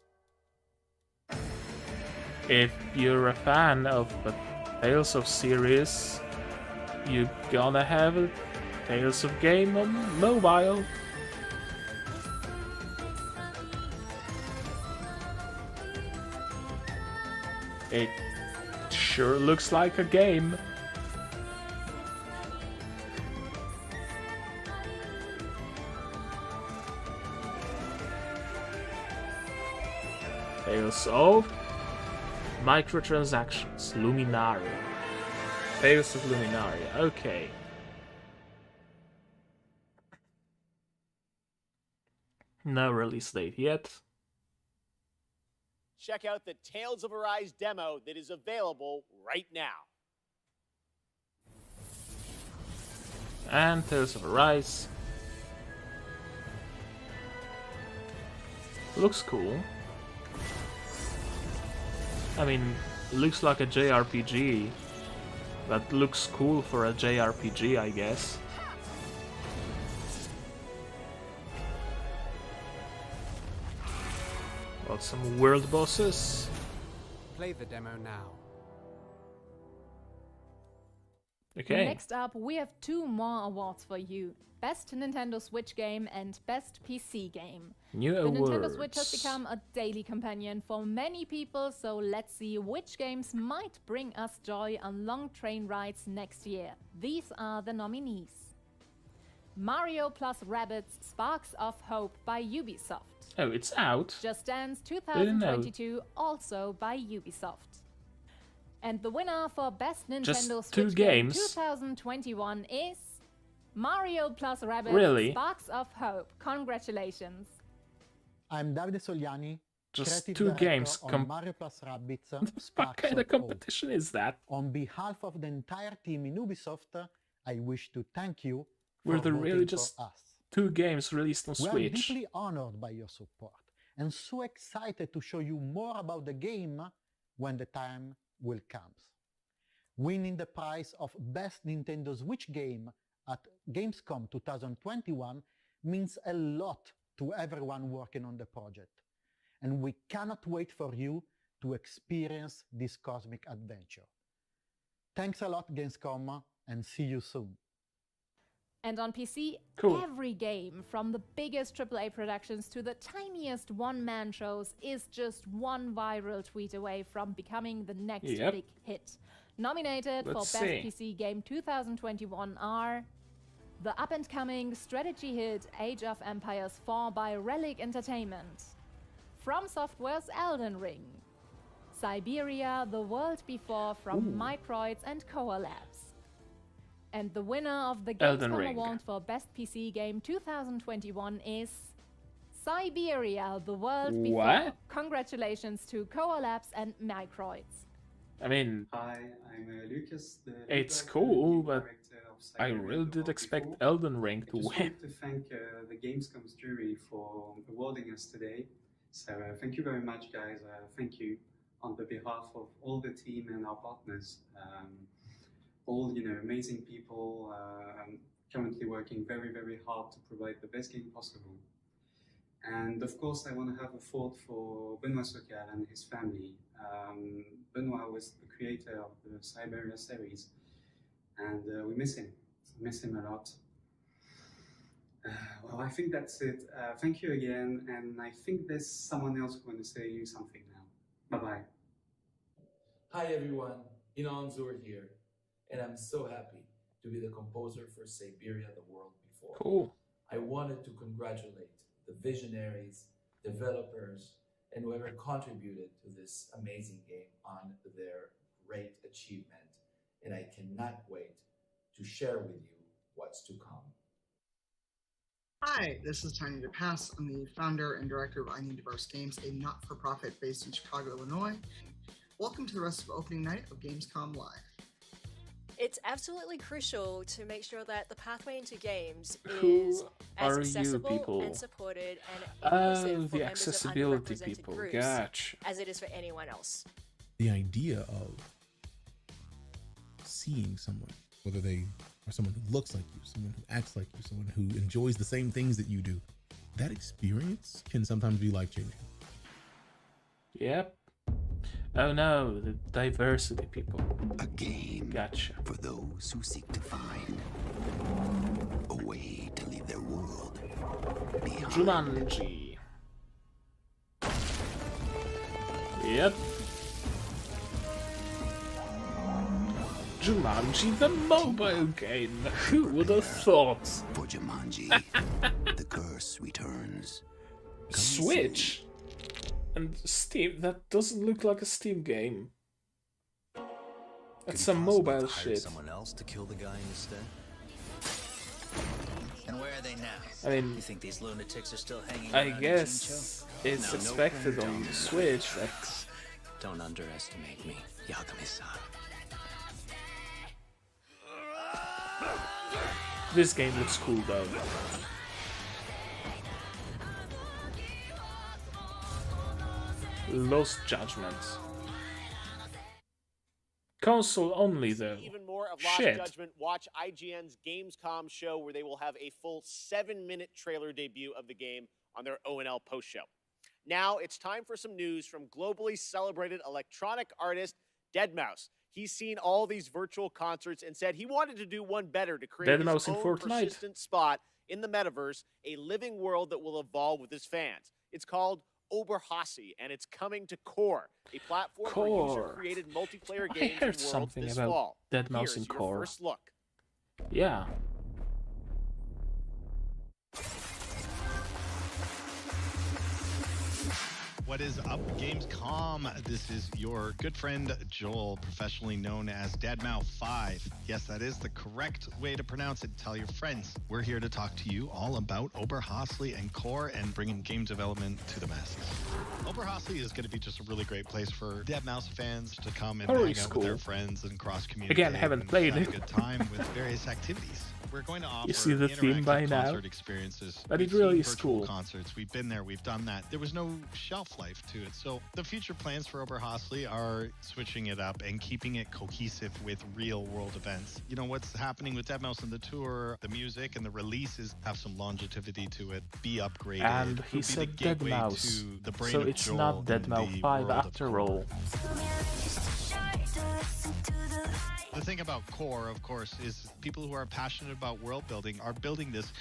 If you're a fan of the Tales of series, you're gonna have a Tales of game on mobile. It sure looks like a game. Tales of microtransactions, Luminaria. Tales of Luminaria, okay. No release date yet. Check out the Tales of Arise demo that is available right now. And Tales of Arise. Looks cool. I mean, looks like a JRPG. That looks cool for a JRPG, I guess. Got some world bosses. Play the demo now. Okay. Next up, we have two more awards for you. Best Nintendo Switch game and Best PC game. New the awards. Nintendo Switch has become a daily companion for many people, so let's see which games might bring us joy on long train rides next year. These are the nominees. Mario plus Rabbids Sparks of Hope by Ubisoft. Oh, it's out. Just Dance 2022, also by Ubisoft. And the winner for Best Nintendo Just two Switch game games. 2021 is Mario plus Rabbids Really? Sparks of Hope. Congratulations. I'm Davide Sogliani, Just creative two director games. on Mario plus Rabbids What Sparks kind of of competition is that? Hope. On behalf of the entire team in Ubisoft, I wish to thank you Were for there voting really for just us. two games released on We are Switch? deeply honored by your support and so excited to show you more about the game when the time will come. Winning the prize of Best Nintendo Switch Game at Gamescom 2021 means a lot to everyone working on the project, and we cannot wait for you to experience this cosmic adventure. Thanks a lot, Gamescom, and see you soon. And on PC, Cool. every game, from the biggest AAA productions to the tiniest one-man shows, is just one viral tweet away from becoming the next Yep. big hit. Nominated Let's for see. Best PC Game 2021 are the up-and-coming strategy hit Age of Empires 4 by Relic Entertainment, From Software's Elden Ring, Siberia: The World Before from Microids and Koa Labs. And the winner of the Elden Gamescom Ring. Award for Best PC Game 2021 is Siberia, the world before. What? Congratulations to Koa Labs and Microids. I mean, Hi, I'm Lucas, the it's lead cool, but director of I Siberia, really the did world expect before. Elden Ring to I just win. wanted to thank the Gamescom's jury for awarding us today. So thank you very much, guys. Thank you on the behalf of all the team and our partners. All amazing people currently working very, very hard to provide the best game possible. And of course, I want to have a thought for Benoit Sokal and his family. Benoit was the creator of the Siberia series, and we miss him. We miss him a lot. Well, I think that's it. Thank you again, and I think there's someone else who wants to say you something now. Bye-bye. Hi everyone, Inan Zur here, and I'm so happy to be the composer for Siberia, the world before. Cool. I wanted to congratulate the visionaries, developers, and whoever contributed to this amazing game on their great achievement. And I cannot wait to share with you what's to come. Hi, this is Tiny DePass. I'm the founder and director of I Need Diverse Games, a not-for-profit based in Chicago, Illinois. Welcome to the rest of opening night of Gamescom Live. It's absolutely crucial to make sure that the pathway into games Who is as are you accessible people? and supported and Oh, inclusive for the members of accessibility underrepresented people. groups Gotcha. as it is for anyone else. The idea of seeing someone, whether they are someone who looks like you, someone who acts like you, someone who enjoys the same things that you do, that experience can sometimes be life-changing. Yep. Oh no, the diversity people. A game Gotcha. for those who seek to find a way to leave their world behind. Jumanji. Yep. Jumanji, the mobile game. Who would have thought? For Jumanji, the curse returns. Switch? And Steam? That doesn't look like a Steam game. That's some mobile shit. Someone else to kill the guy instead. And where are they now? I mean, you think these lunatics are still hanging I around guess in Jincho? it's No, expected no, on don't the Switch. That Don't underestimate me, Yagami-san. this game looks cool though. Lost Judgement. Console only though. Even more of Lost Shit. Judgment, watch IGN's Gamescom show where they will have a full 7-minute trailer debut of the game on their O&L post show. Now it's time for some news from globally celebrated electronic artist Deadmau5. He's seen all these virtual concerts and said he wanted to do one better to create his Deadmau5 in own Fortnite. persistent spot in the metaverse, a living world that will evolve with his fans. It's called Oberhassi, and it's coming to Core, a platform for Core. user-created multiplayer I games heard and worlds something this about fall. Deadmau5 Here's in your Core. first look. Yeah. What is up, Gamescom? This is your good friend Joel, professionally known as Deadmau5. Yes, that is the correct way to pronounce it. Tell your friends. We're here to talk to you all about Oberhasli and Core and bringing game development to the masses. Oberhasli is going to be just a really great place for Deadmau5 fans to come and Very hang out cool. with their friends and cross community. Again, haven't played have it. a good time with various activities. We're going to offer see the theme interactive by now? concert experiences. But We've it really seen is virtual cool. concerts. We've been there. We've done that. There was no shelf life to it. So the future plans for Oberhasli are switching it up and keeping it cohesive with real world events. You know, what's happening with Deadmau5 and the tour, the music and the releases have some longevity to it, be upgraded. And he It'll be said the gateway Deadmau5, to the brain so of it's Joel not in the Deadmau5 world of after Core. all. The thing about Core, of course, is people who are passionate about world building are building this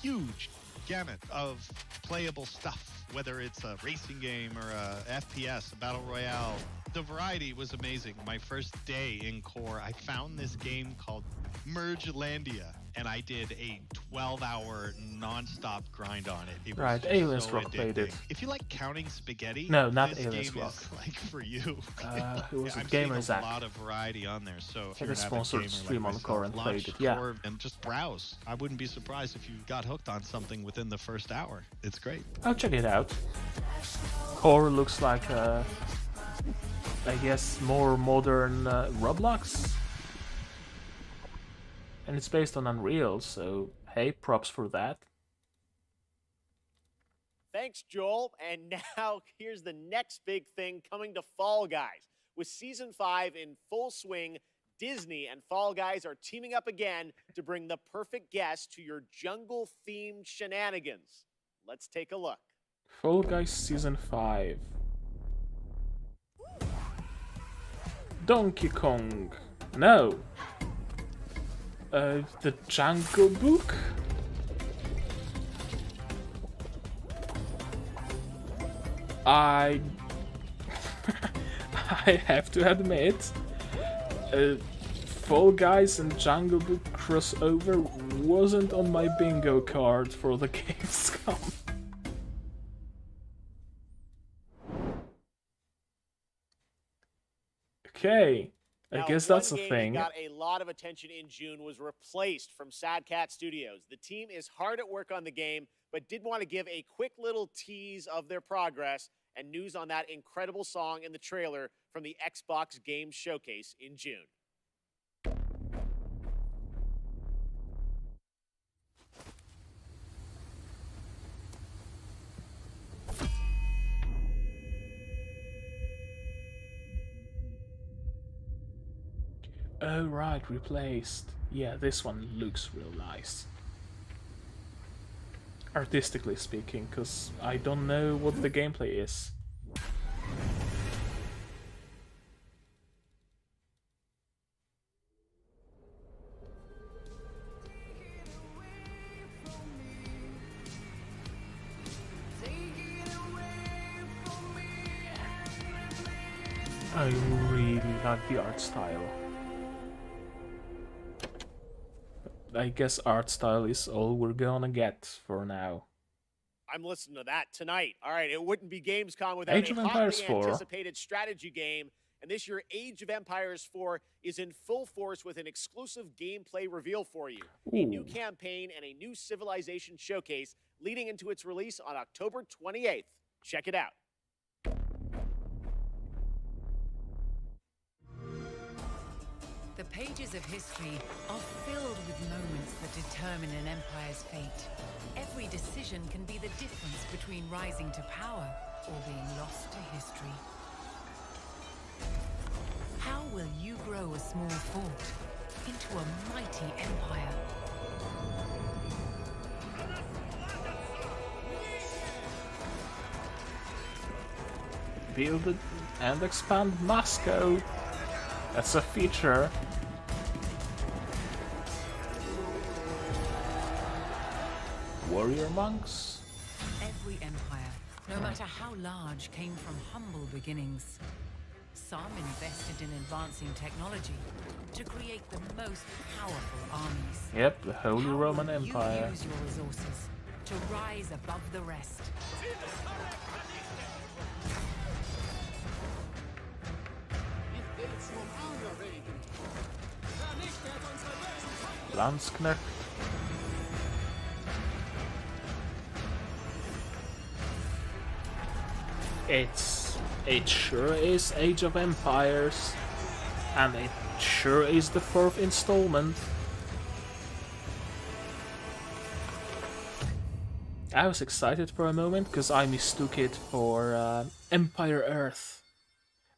huge gamut of playable stuff, whether it's a racing game or a FPS, a battle royale. The variety was amazing. My first day in Core, I found this game called Mergelandia, and I did a 12-hour non-stop grind on it. It was Right, just Aliens so Rock played it. addicting. If you like counting spaghetti, No, not this Aliens game Rock. is like for you. Who was it? I'm Gamer seeing Zach. a lot of variety on there. So if Had you're a an avid sponsored gamer stream like on Core and myself, played launch it, yeah. Core and just browse. I wouldn't be surprised if you got hooked on something within the first hour. It's great. I'll check it out. Core looks like I guess more modern Roblox. And it's based on Unreal, so hey, props for that. Thanks, Joel. And now here's the next big thing coming to Fall Guys. With Season 5 in full swing, Disney and Fall Guys are teaming up again to bring the perfect guest to your jungle-themed shenanigans. Let's take a look. Fall Guys Season 5. Donkey Kong. No. The Jungle Book? I have to admit, Fall Guys and Jungle Book crossover wasn't on my bingo card for the Gamescom. Okay, I Now, guess that's a one game thing. that got a lot of attention in June was replaced from Sad Cat Studios. The team is hard at work on the game, but did want to give a quick little tease of their progress and news on that incredible song in the trailer from the Xbox Game Showcase in June. Oh right, replaced. Yeah, this one looks real nice. Artistically speaking, because I don't know what the gameplay is. I really like the art style. I guess art style is all we're gonna get for now. I'm listening to that tonight. All right, it wouldn't be Gamescom without Age a of Empires hotly 4. anticipated strategy game. And this year, Age of Empires 4 is in full force with an exclusive gameplay reveal for you. A new campaign and a new civilization showcase leading into its release on October 28th. Check it out. The pages of history are filled with moments that determine an empire's fate. Every decision can be the difference between rising to power or being lost to history. How will you grow a small fort into a mighty empire? Build it and expand Moscow. That's a feature. Warrior monks. Every empire, no matter how large, came from humble beginnings. Some invested in advancing technology to create the most powerful armies. Yep, the Holy How Roman will Empire. You use your resources to rise above the rest. Landsknecht. It sure is Age of Empires, and it sure is the 4th installment. I was excited for a moment because I mistook it for Empire Earth.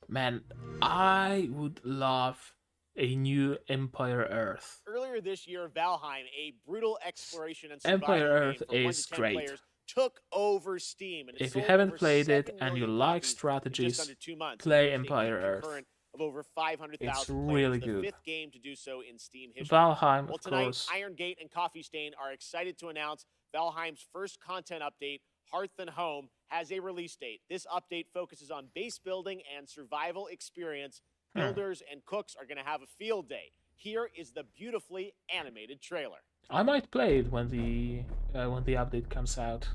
Man, I would love a new Empire Earth. Earlier this year, Valheim, a brutal exploration and survival Empire Earth game for 1 is to 10 great. players, took over Steam. And it If you sold haven't over played 7 it and you million like copies in strategies, just under 2 months. play Steam Empire Earth. concurrent Of over 500,000 It's players, really the good. 5th game to do so in Steam history. Valheim, Well, of tonight, course. Iron Gate and Coffee Stain are excited to announce Valheim's first content update, Hearth and Home, has a release date. This update focuses on base building and survival experience. Builders and cooks are going to have a field day. Here is the beautifully animated trailer. I might play it when the update comes out.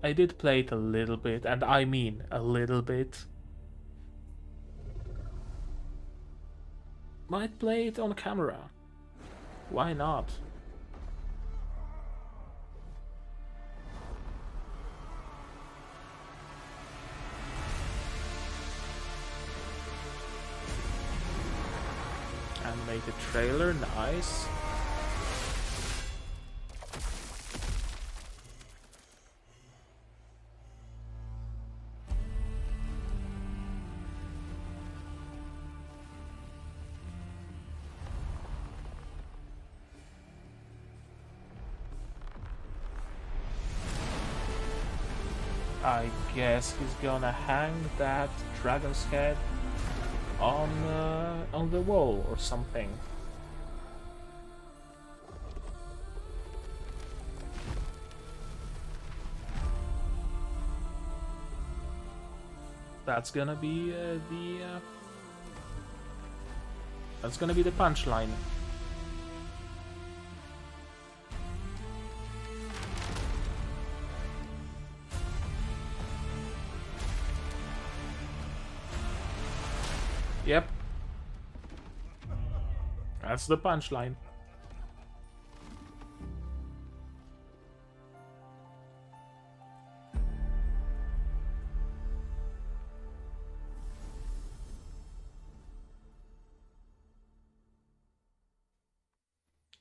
I did play it a little bit, and I mean a little bit. Might play it on camera. Why not? Animated trailer, nice. I guess he's gonna hang that dragon's head on the wall or something. That's gonna be the punchline. Yep. That's the punchline.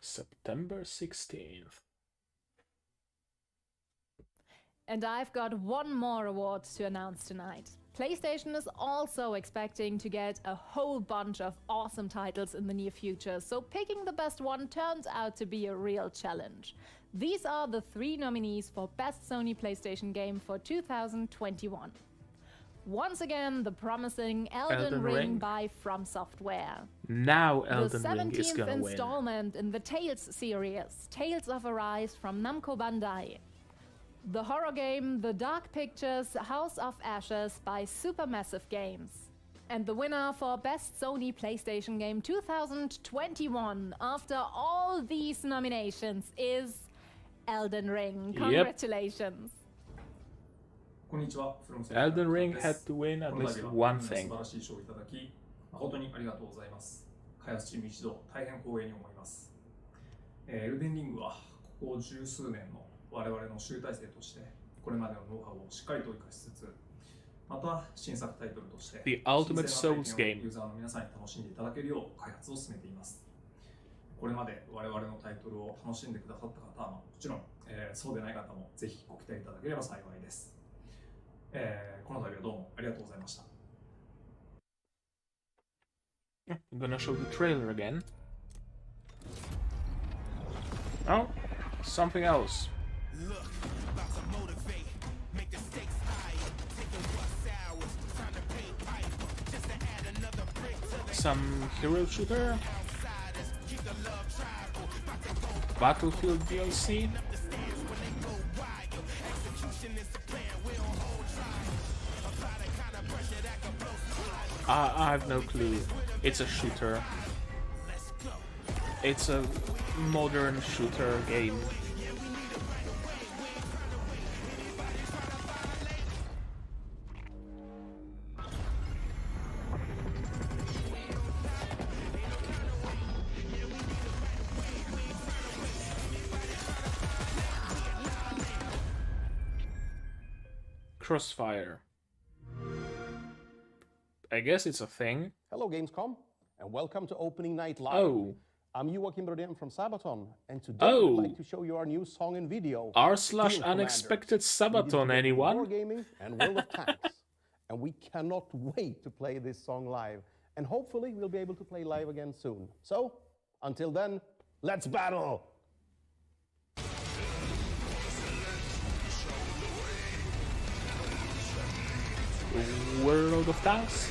September 16th. And I've got one more award to announce tonight. PlayStation is also expecting to get a whole bunch of awesome titles in the near future, so picking the best one turns out to be a real challenge. These are the 3 nominees for Best Sony PlayStation Game for 2021. Once again, the promising Elden Ring by From Software. Now Elden Ring is The gonna 17th win. installment in the Tales series, Tales of Arise from Namco Bandai. The horror game The Dark Pictures House of Ashes by Supermassive Games. And the winner for Best Sony PlayStation Game 2021 after all these nominations is Elden Ring. Congratulations. Elden Ring had to win at least one thing. 素晴らしい賞をいただき、誠にありがとうございます。開発チーム一同大変光栄に思います。エルデンリングはここ十数年の我々の集大成としてこれまでのノウハウをしっかりと生かしつつ、また新作タイトルとして The Ultimate Souls 新鮮な体験 game. をユーザーの皆さんに楽しんでいただけるよう開発を進めています。これまで我々のタイトルを楽しんでくださった方はもちろん、そうでない方もぜひご期待いただければ幸いです。この度はどうもありがとうございました。I'm gonna show the trailer again. Oh, something else. Some hero shooter? Battlefield DLC? I have no clue. It's a shooter. It's a modern shooter game. Crossfire. I guess it's a thing. Hello, Gamescom, and welcome to Opening Night Live. Oh. I'm Joachim Brodén from Sabaton, and today Oh. I'd like to show you our new song and video. r/unexpected Sabaton, anyone? Wargaming and World of Tanks. And we cannot wait to play this song live. And hopefully we'll be able to play live again soon. So, until then, let's battle! World of Tanks?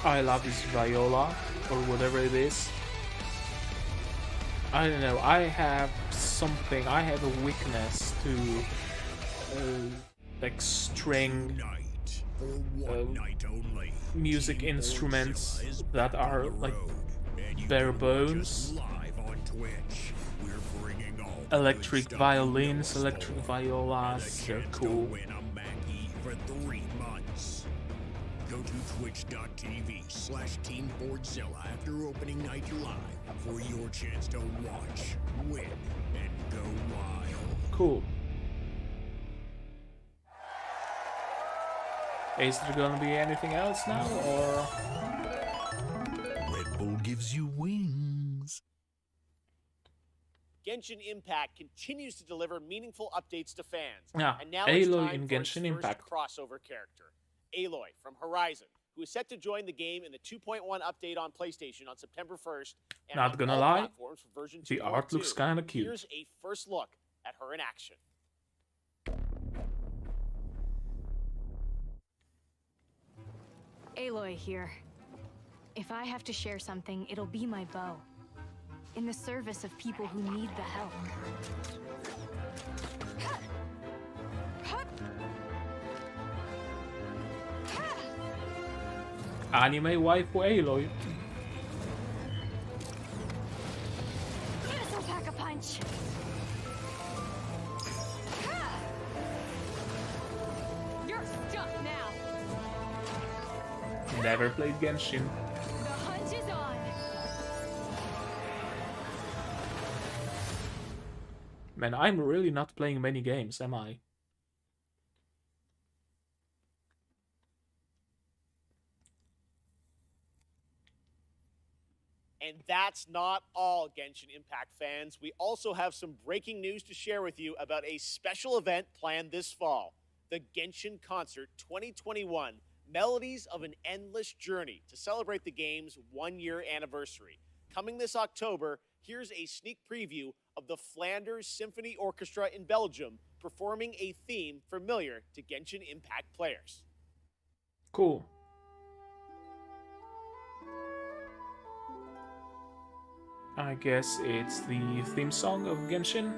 I love this viola. or whatever it is. I don't know, I have a weakness to like string music instruments that are like bare bones. Electric violins, electric violas, they're cool. Go to twitch.tv/TeamFordzilla after opening night live for your chance to watch, win, and go wild. Cool. Is there gonna be anything else now, or...? Red Bull gives you wings. Genshin Impact continues to deliver meaningful updates to fans. Yeah, and now it's Aloy time in for its Genshin Impact. first crossover character, Aloy from Horizon, who is set to join the game in the 2.1 update on PlayStation on September 1st. And Not on gonna all lie, platforms for version the 2.2. art looks kinda cute. Here's a first look at her in action. Aloy here. If I have to share something, it'll be my bow. In the service of people who need the help. Anime waifu Aloy. This'll pack a punch. You're stuck now. Never played Genshin. The hunt is on. Man, I'm really not playing many games, am I? And that's not all, Genshin Impact fans. We also have some breaking news to share with you about a special event planned this fall. The Genshin Concert 2021, Melodies of an Endless Journey, to celebrate the game's one-year anniversary. Coming this October, here's a sneak preview of the Flanders Symphony Orchestra in Belgium performing a theme familiar to Genshin Impact players. Cool. I guess it's the theme song of Genshin.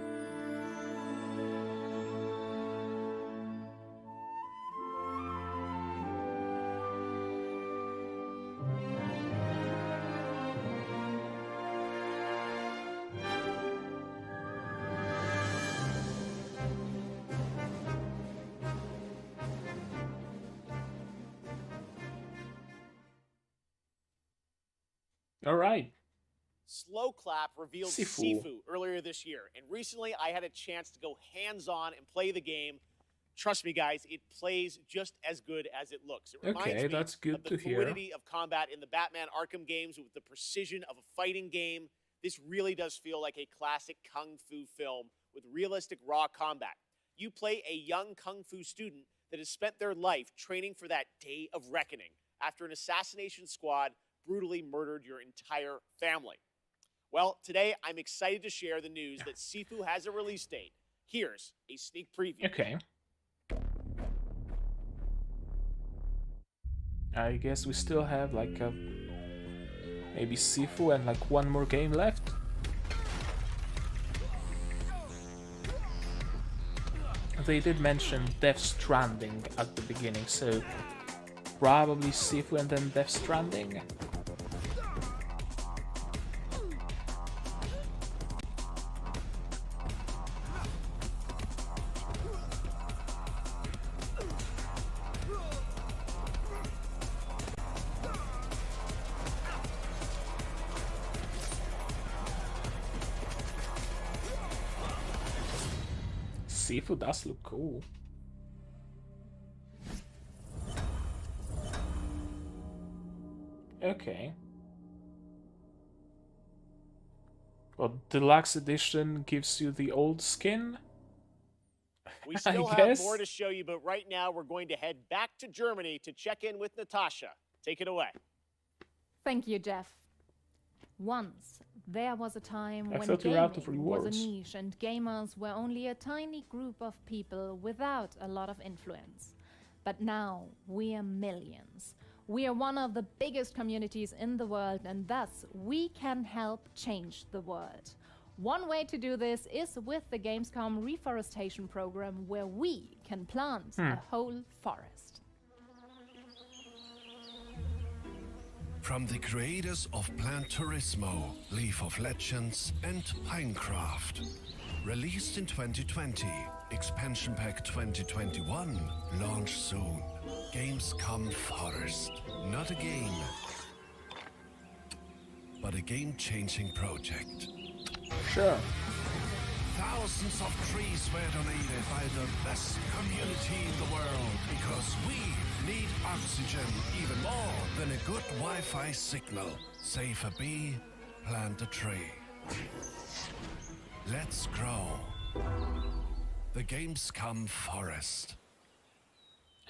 All right. Slow Clap revealed Sifu earlier this year, and recently I had a chance to go hands-on and play the game. Trust me, guys, it plays just as good as it looks. It reminds me that's good of the to hear. fluidity of combat in the Batman Arkham games with the precision of a fighting game. This really does feel like a classic kung fu film with realistic raw combat. You play a young kung fu student that has spent their life training for that day of reckoning after an assassination squad brutally murdered your entire family. Well, today I'm excited to share the news that Sifu has a release date. Here's a sneak preview. Okay. I guess we still have like maybe Sifu and like one more game left. They did mention Death Stranding at the beginning, so probably Sifu and then Death Stranding. Sifu does look cool. Okay. Well, Deluxe Edition gives you the old skin? We still have more to show you, but right now we're going to head back to Germany to check in with Natasha. Take it away. Thank you, Jeff. Once, there was a time I when thought you were out of gaming was a rewards. niche and gamers were only a tiny group of people without a lot of influence. But now, we are millions. We are one of the biggest communities in the world, and thus we can help change the world. One way to do this is with the Gamescom reforestation program, where we can plant a whole forest. From the creators of Plant Turismo, Leaf of Legends, and Pinecraft. Released in 2020, Expansion Pack 2021, launch soon. Gamescom Forest. Not a game, but a game-changing project. Sure. Thousands of trees were donated by the best community in the world because we need oxygen even more than a good Wi-Fi signal. Save a bee, plant a tree. Let's grow. The Gamescom Forest.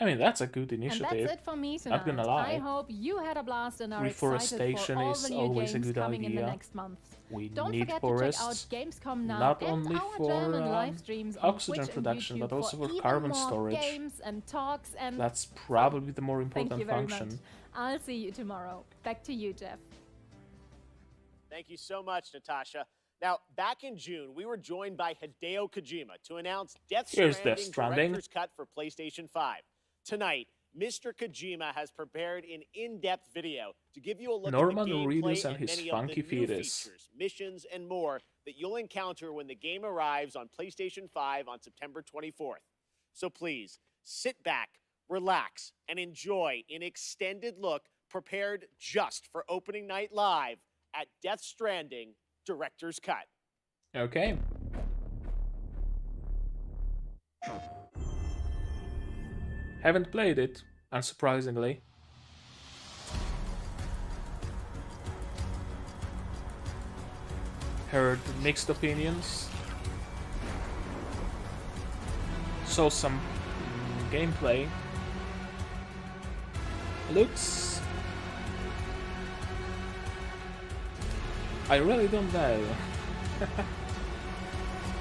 I mean, that's a good initiative. And that's it for me tonight. Not gonna lie. I hope you had a blast and are Reforestation excited for all is the new always a games good coming in the idea. next month. We Don't need forget forests, to check out Gamescom now not and only our for German live streams on oxygen Twitch production, and but YouTube also for even carbon more storage. games and talks and That's probably the more Thank important you very function. much. I'll see you tomorrow. Back to you, Jeff. Thank you so much, Natasha. Now, back in June, we were joined by Hideo Kojima to announce Death Here's Stranding, Death Stranding. Director's Cut for PlayStation 5. Tonight, Mr. Kojima has prepared an in-depth video to give you a look Norman at the gameplay Reedus and and his many funky of the new fetus. features, missions, and more that you'll encounter when the game arrives on PlayStation 5 on September 24th. So please, sit back, relax, and enjoy an extended look prepared just for opening night live at Death Stranding, Director's Cut. Okay. Haven't played it, unsurprisingly. Heard mixed opinions. Saw some gameplay. Looks... I really don't know.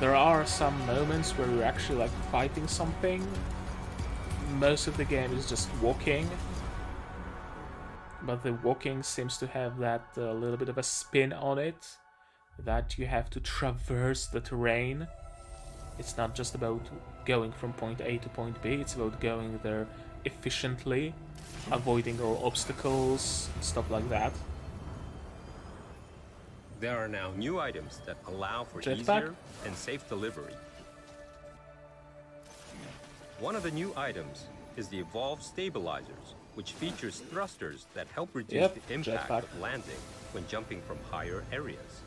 There are some moments where you're actually like fighting something. Most of the game is just walking, but the walking seems to have that little bit of a spin on it, that you have to traverse the terrain. It's not just about going from point A to point B, it's about going there efficiently, avoiding all obstacles, stuff like that. There are now new items that allow for Jetpack? easier and safe delivery. One of the new items is the Evolved Stabilizers, which features thrusters that help reduce the impact jetpack. of landing when jumping from higher areas.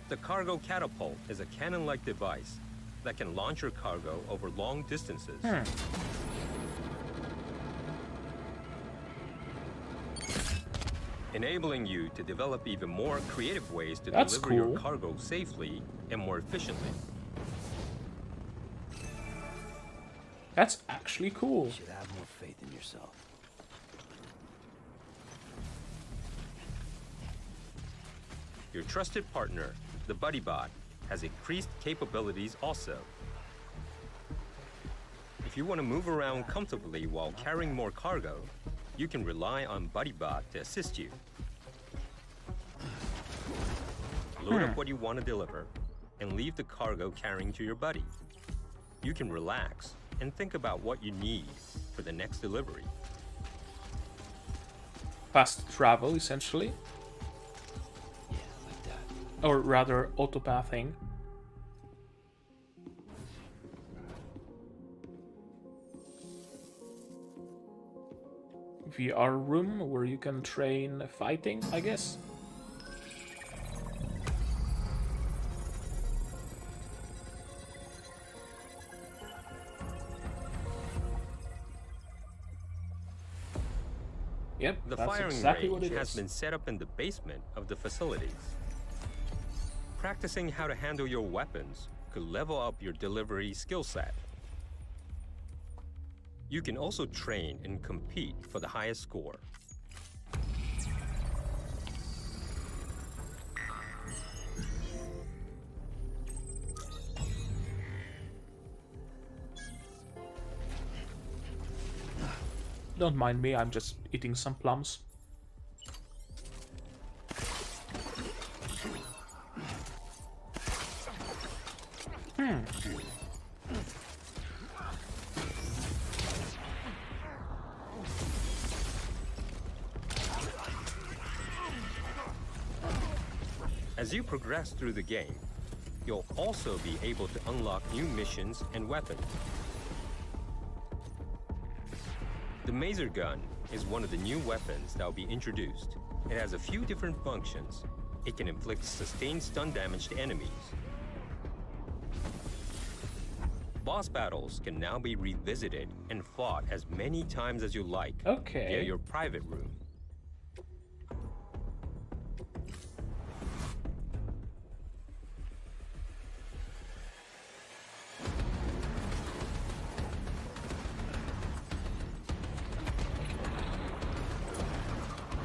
The Cargo Catapult is a cannon-like device that can launch your cargo over long distances. Enabling you to develop even more creative ways to That's deliver your cool. cargo safely and more efficiently. That's actually cool. You should have more faith in yourself. Your trusted partner, the BuddyBot, has increased capabilities also. If you want to move around comfortably while carrying more cargo, you can rely on BuddyBot to assist you. Load up what you want to deliver and leave the cargo carrying to your buddy. You can relax and think about what you need for the next delivery. Fast travel, essentially. Or rather, autopathing. VR room where you can train fighting, I guess. Yep, The that's firing exactly what range it has is. been set up in the basement of the facilities. Practicing how to handle your weapons could level up your delivery skill set. You can also train and compete for the highest score. Don't mind me, I'm just eating some plums. As you progress through the game, you'll also be able to unlock new missions and weapons. The Mazer Gun is one of the new weapons that will be introduced. It has a few different functions. It can inflict sustained stun damage to enemies. Boss battles can now be revisited and fought as many times as you like via your private room.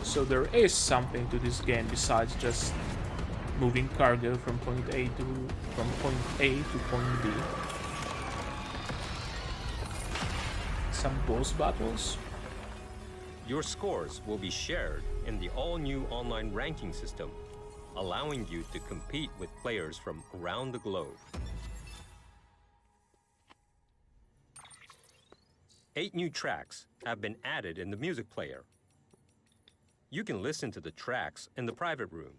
So there is something to this game besides just moving cargo from point A to point B. Some boss battles. Your scores will be shared in the all-new online ranking system, allowing you to compete with players from around the globe. 8 new tracks have been added in the music player. You can listen to the tracks in the private room.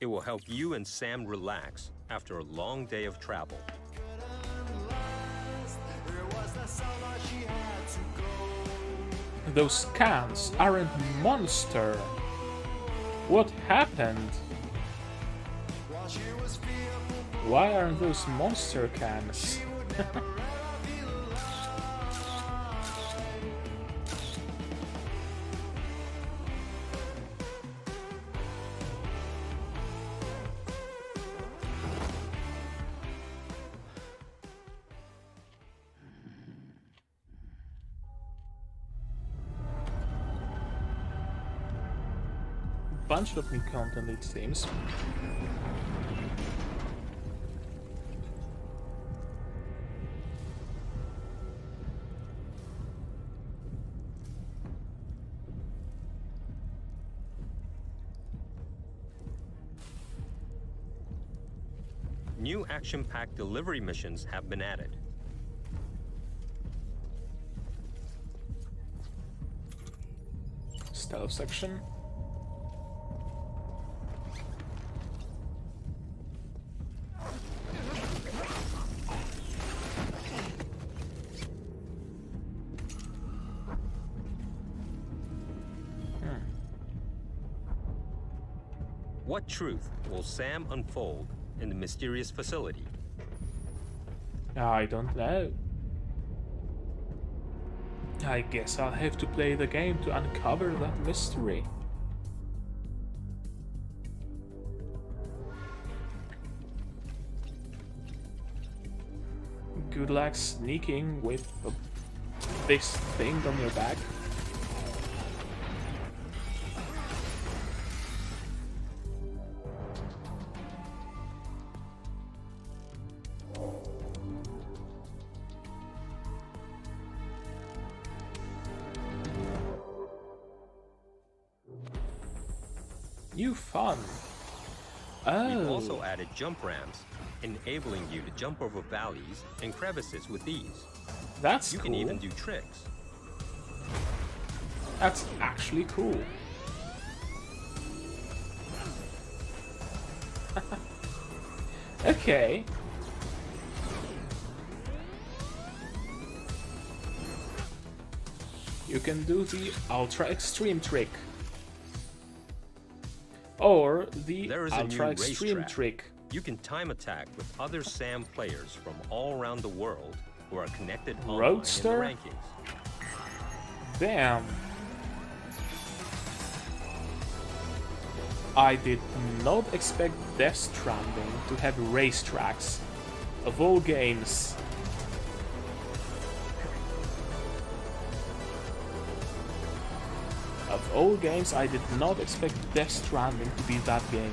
It will help you and Sam relax after a long day of travel. Those cans aren't monster. What happened? Why aren't those monster cans? Bunch of new content, it seems. New action-packed delivery missions have been added. Stealth section. What truth will Sam unfold in the mysterious facility? I don't know. I guess I'll have to play the game to uncover that mystery. Good luck sneaking with this thing on your back. New fun. We've also added jump ramps, enabling you to jump over valleys and crevices with ease. That's You cool. can even do tricks. That's actually cool. Okay. You can do the ultra extreme trick. Or the There is a new ultra race extreme track. trick. You can time attack with other SAM players from all around the world who are connected online Roadster? in the rankings. Damn. I did not expect Death Stranding to have racetracks. Of all games. Of all games, I did not expect Death Stranding to be that game.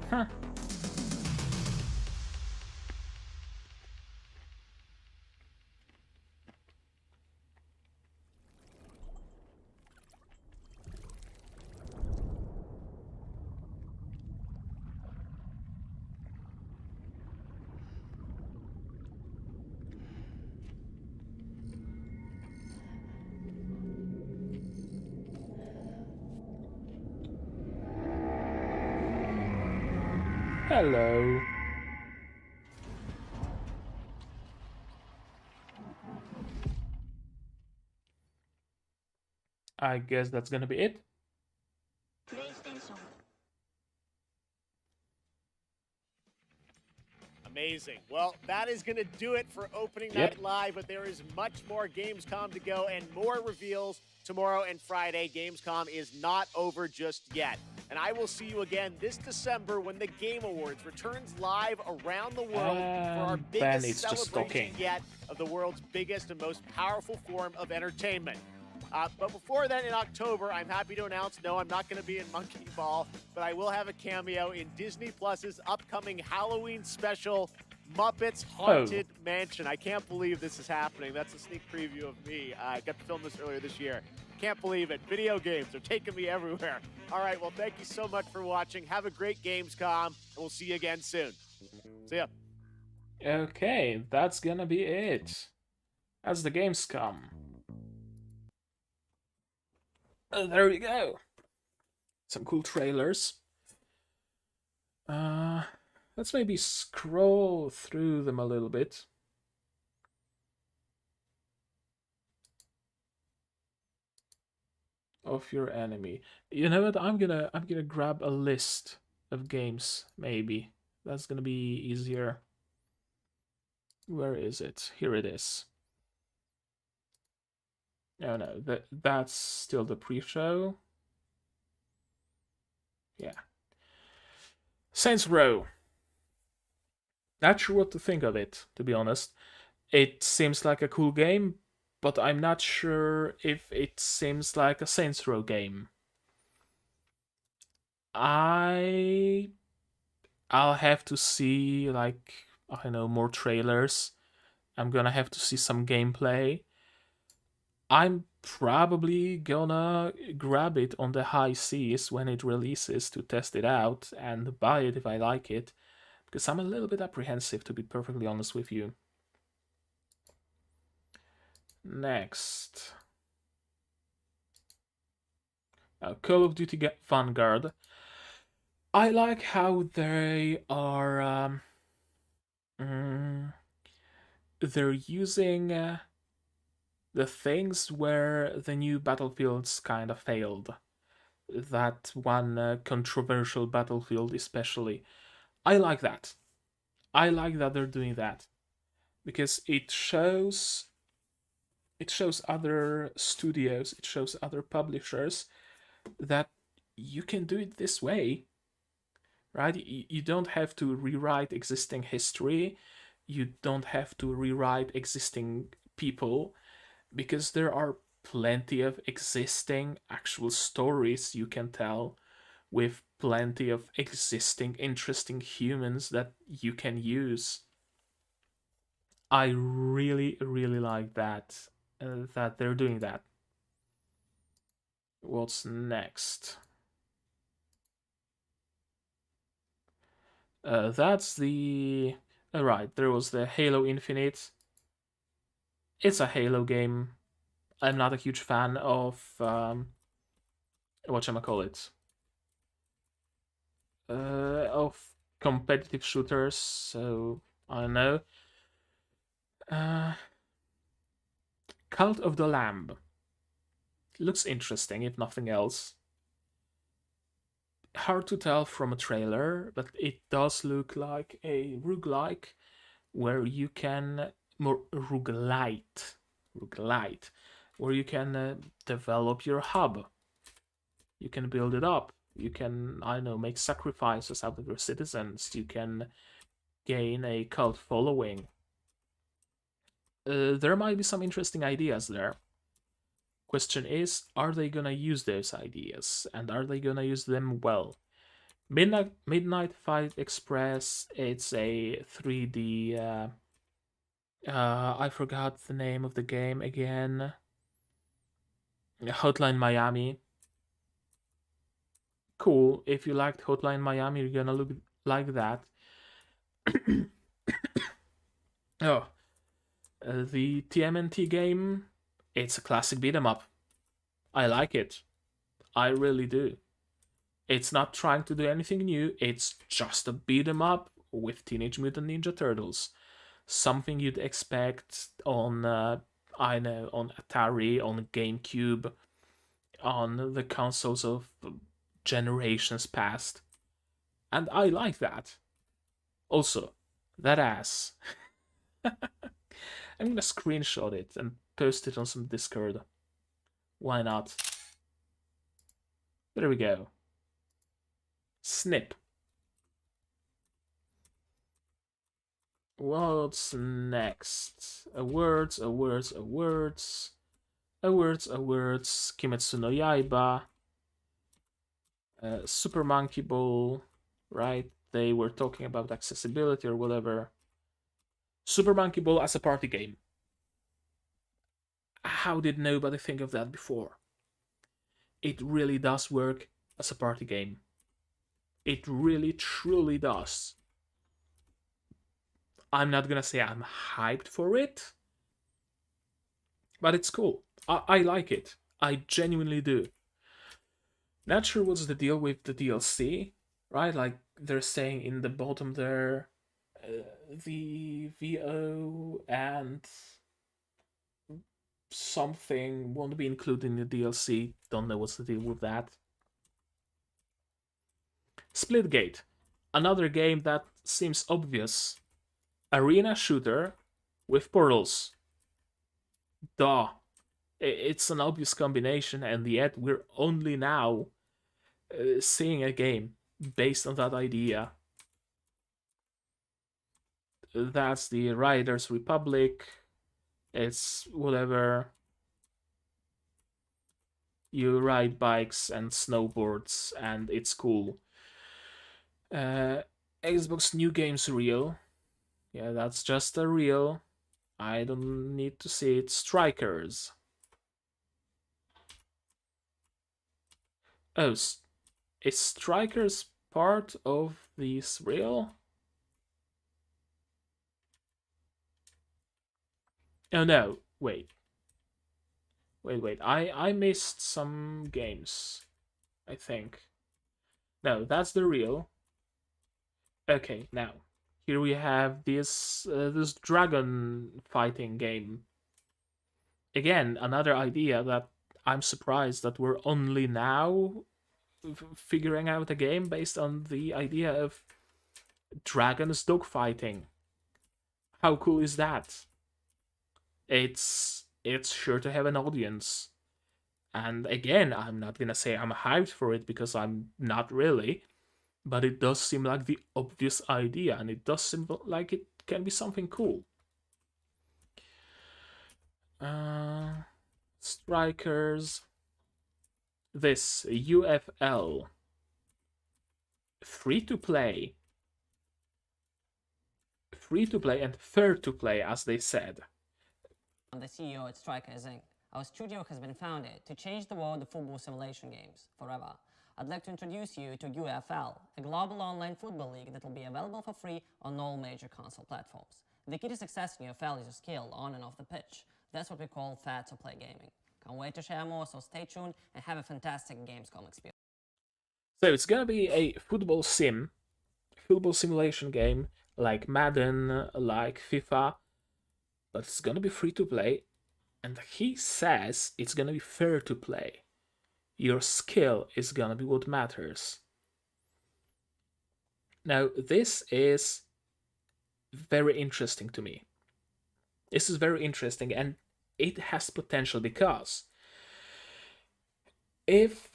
Huh. Hello. I guess that's gonna be it. Amazing. Well, that is going to do it for Opening Yep. Night Live, but there is much more Gamescom to go and more reveals tomorrow and Friday. Gamescom is not over just yet. And I will see you again this December when the Game Awards returns live around the world for our Ben biggest is just celebration talking. yet of the world's biggest and most powerful form of entertainment. But before then, in October, I'm happy to announce, no, I'm not going to be in Monkey Ball, but I will have a cameo in Disney Plus's upcoming Halloween special, Muppets Haunted Mansion. I can't believe this is happening. That's a sneak preview of me. I got to film this earlier this year. Can't believe it. Video games are taking me everywhere. All right, well, thank you so much for watching. Have a great Gamescom, and we'll see you again soon. See ya. Okay, that's gonna be it. That's the Gamescom. There we go. Some cool trailers. Let's maybe scroll through them a little bit. Of your enemy. You know what? I'm gonna grab a list of games. Maybe that's gonna be easier. Where is it? Here it is. Oh no, that's still the pre-show. Yeah. Saints Row. Not sure what to think of it, to be honest. It seems like a cool game, but I'm not sure if it seems like a Saints Row game. I'll have to see, like, I don't know, more trailers. I'm gonna have to see some gameplay. I'm probably gonna grab it on the high seas when it releases to test it out and buy it if I like it, because I'm a little bit apprehensive, to be perfectly honest with you. Next. Call of Duty Vanguard. I like how they are they're using the things where the new Battlefields kind of failed. That one controversial Battlefield especially. I like that. I like that they're doing that. Because it shows other studios, it shows other publishers that you can do it this way. Right? You don't have to rewrite existing history. You don't have to rewrite existing people, because there are plenty of existing actual stories you can tell with plenty of existing interesting humans that you can use. I really, really like that, that they're doing that. What's next? That's the... Right, there was the Halo Infinite. It's a Halo game. I'm not a huge fan of whatchamacallit, of competitive shooters, so I don't know. Cult of the Lamb looks interesting, if nothing else. Hard to tell from a trailer, but it does look like a roguelike where you can... more roguelite, where you can develop your hub. You can build it up. You can, I don't know, make sacrifices out of your citizens. You can gain a cult following. There might be some interesting ideas there. Question is, are they gonna use those ideas? And are they gonna use them well? Midnight Fight Express, it's a 3D... I forgot the name of the game again. Hotline Miami. Cool. If you liked Hotline Miami, you're gonna look like that. Oh. The TMNT game, it's a classic beat 'em up. I like it. I really do. It's not trying to do anything new. It's just a beat 'em up with Teenage Mutant Ninja Turtles. Something you'd expect on, I know, on Atari, on GameCube, on the consoles of generations past. And I like that. Also, that ass. I'm gonna screenshot it and post it on some Discord. Why not? There we go. Snip. What's next? Awards. Kimetsu no Yaiba. Super Monkey Ball, right? They were talking about accessibility or whatever. Super Monkey Ball as a party game. How did nobody think of that before? It really does work as a party game. It really, truly does. I'm not gonna say I'm hyped for it, but it's cool. I like it. I genuinely do. Not sure what's the deal with the DLC, right? Like they're saying in the bottom there, the VO and something won't be included in the DLC. Don't know what's the deal with that. Splitgate, another game that seems obvious. Arena shooter with portals. Duh. It's an obvious combination, and yet we're only now seeing a game based on that idea. That's the Riders Republic. It's whatever. You ride bikes and snowboards, and it's cool. Xbox New Games Reel. Yeah, that's just a reel. I don't need to see it. Strikers. Oh, is Strikers part of this reel? Oh no, wait. Wait. I missed some games, I think. No, that's the reel. Okay, now. Here we have this dragon fighting game. Again, another idea that I'm surprised that we're only now figuring out a game based on the idea of dragons dogfighting. How cool is that? It's sure to have an audience. And again, I'm not gonna say I'm hyped for it because I'm not really. But it does seem like the obvious idea, and it does seem like it can be something cool. Strikers. This UFL. Free to play. Free to play and fair to play, as they said. I'm the CEO at Strikers Inc. Our studio has been founded to change the world of football simulation games forever. I'd like to introduce you to UFL, a global online football league that will be available for free on all major console platforms. The key to success in UFL is your skill on and off the pitch. That's what we call fair to play gaming. Can't wait to share more, so stay tuned and have a fantastic Gamescom experience. So it's gonna be a football simulation game like Madden, like FIFA, but it's gonna be free to play, and he says it's gonna be fair to play. Your skill is gonna be what matters. Now, this is very interesting to me. This is very interesting, and it has potential because if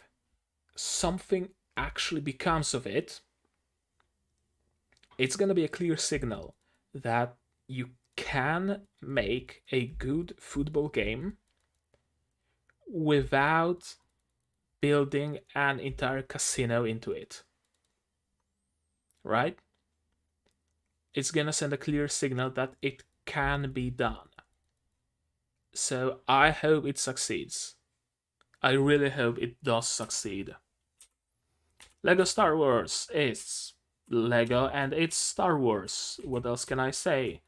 something actually becomes of it, it's gonna be a clear signal that you can make a good football game without building an entire casino into it. Right? It's gonna send a clear signal that it can be done. So I hope it succeeds. I really hope it does succeed. Lego Star Wars is Lego and it's Star Wars. What else can I say?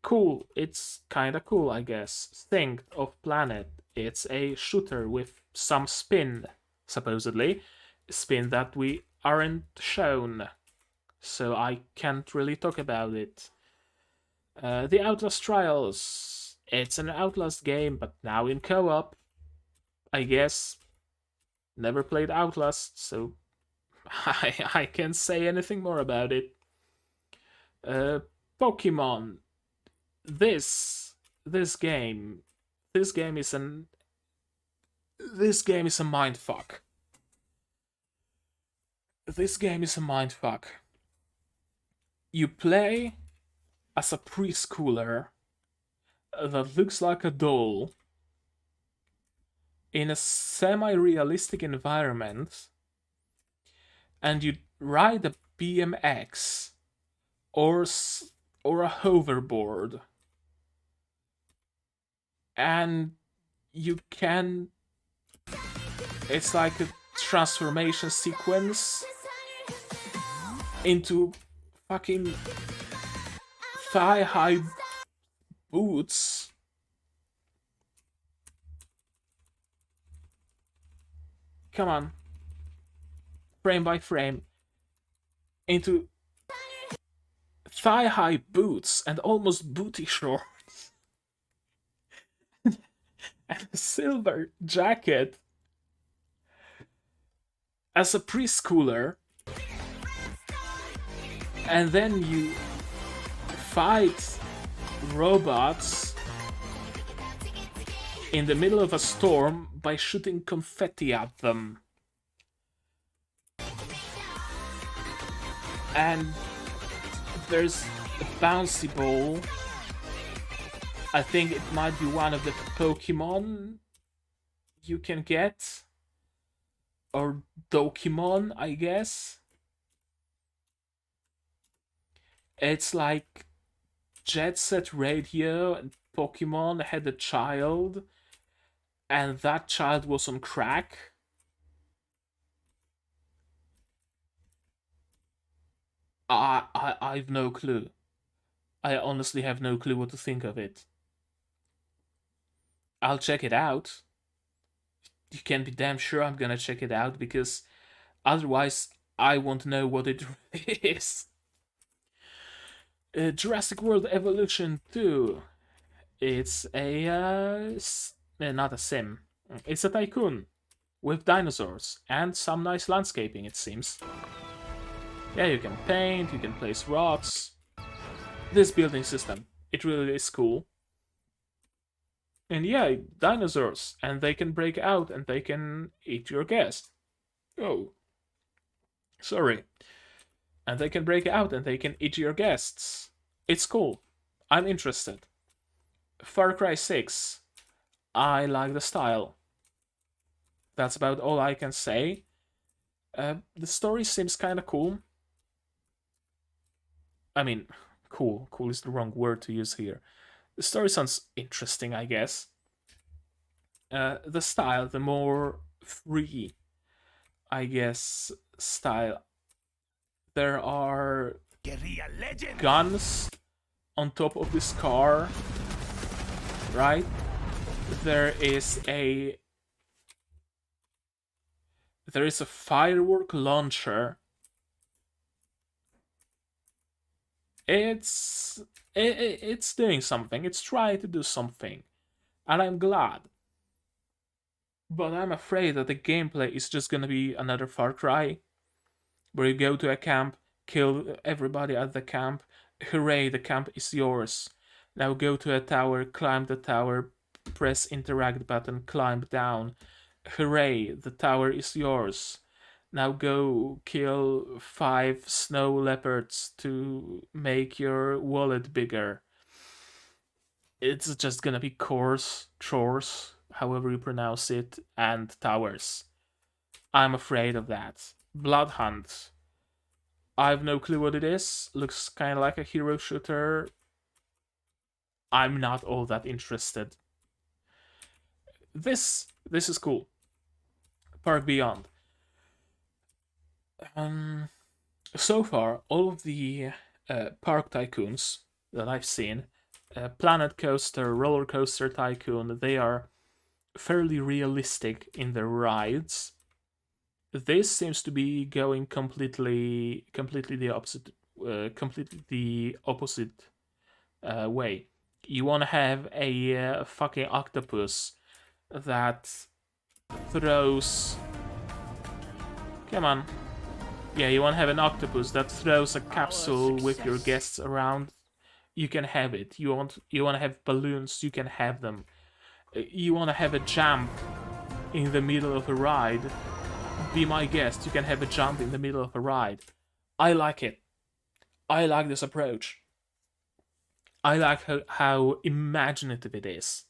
Cool. It's kinda cool, I guess. Think of Planet. It's a shooter with some spin, supposedly, spin that we aren't shown. So I can't really talk about it. The Outlast Trials. It's an Outlast game, but now in co-op. I guess. Never played Outlast, so I can't say anything more about it. Pokemon. This game is a mindfuck. This game is a mindfuck. You play as a preschooler that looks like a doll in a semi-realistic environment, and you ride a BMX or a hoverboard, and you can... It's like a transformation sequence into fucking thigh-high boots. Come on. Frame by frame. Into thigh-high boots and almost booty shorts. And a silver jacket. As a preschooler. And then you fight robots in the middle of a storm by shooting confetti at them. And there's a bouncy ball. I think it might be one of the Pokemon you can get. Or Dokemon, I guess. It's like Jet Set Radio and Pokemon had a child, and that child was on crack. I've no clue. I honestly have no clue what to think of it. I'll check it out. You can be damn sure I'm gonna check it out, because otherwise I won't know what it really is. Jurassic World Evolution 2. It's a... not a sim. It's a tycoon with dinosaurs and some nice landscaping, it seems. Yeah, you can paint, you can place rocks. This building system, it really is cool. And yeah, dinosaurs, and they can break out and they can eat your guest. Oh. Sorry. And they can break out and they can eat your guests. It's cool. I'm interested. Far Cry 6. I like the style. That's about all I can say. The story seems kind of cool. I mean, cool. Cool is the wrong word to use here. The story sounds interesting, I guess. The style, the more free, I guess, style. There are guns on top of this car, right? There is a firework launcher. It's doing something. It's trying to do something, and I'm glad. But I'm afraid that the gameplay is just gonna be another Far Cry, where you go to a camp, kill everybody at the camp. Hooray, the camp is yours. Now go to a tower, climb the tower, press interact button, climb down. Hooray, the tower is yours. Now go kill 5 snow leopards to make your wallet bigger. It's just gonna be chores, however you pronounce it, and towers. I'm afraid of that. Blood Hunt. I've no clue what it is. Looks kind of like a hero shooter. I'm not all that interested. This is cool. Park Beyond. So far, all of the park tycoons that I've seen, Planet Coaster, Roller Coaster Tycoon, they are fairly realistic in their rides. This seems to be going completely the opposite way. You want to have a fucking octopus that throws. Come on. Yeah, you want to have an octopus that throws a capsule with your guests around. You can have it. You want to have balloons. You can have them. You want to have a jump in the middle of a ride. Be my guest. You can have a jump in the middle of a ride. I like it. I like this approach. I like how imaginative it is.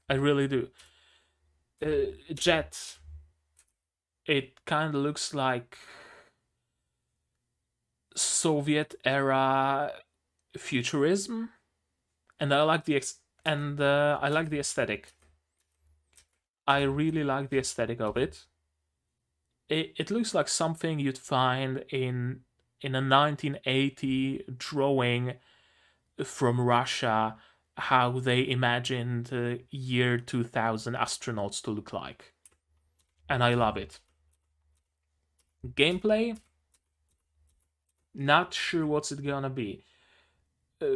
I really do. JETT. It kind of looks like Soviet era futurism, and I like the I like the aesthetic. I really like the aesthetic of it. It looks like something you'd find in a 1980 drawing from Russia, how they imagined year 2000 astronauts to look like. And I love it. Gameplay, not sure what's it gonna be.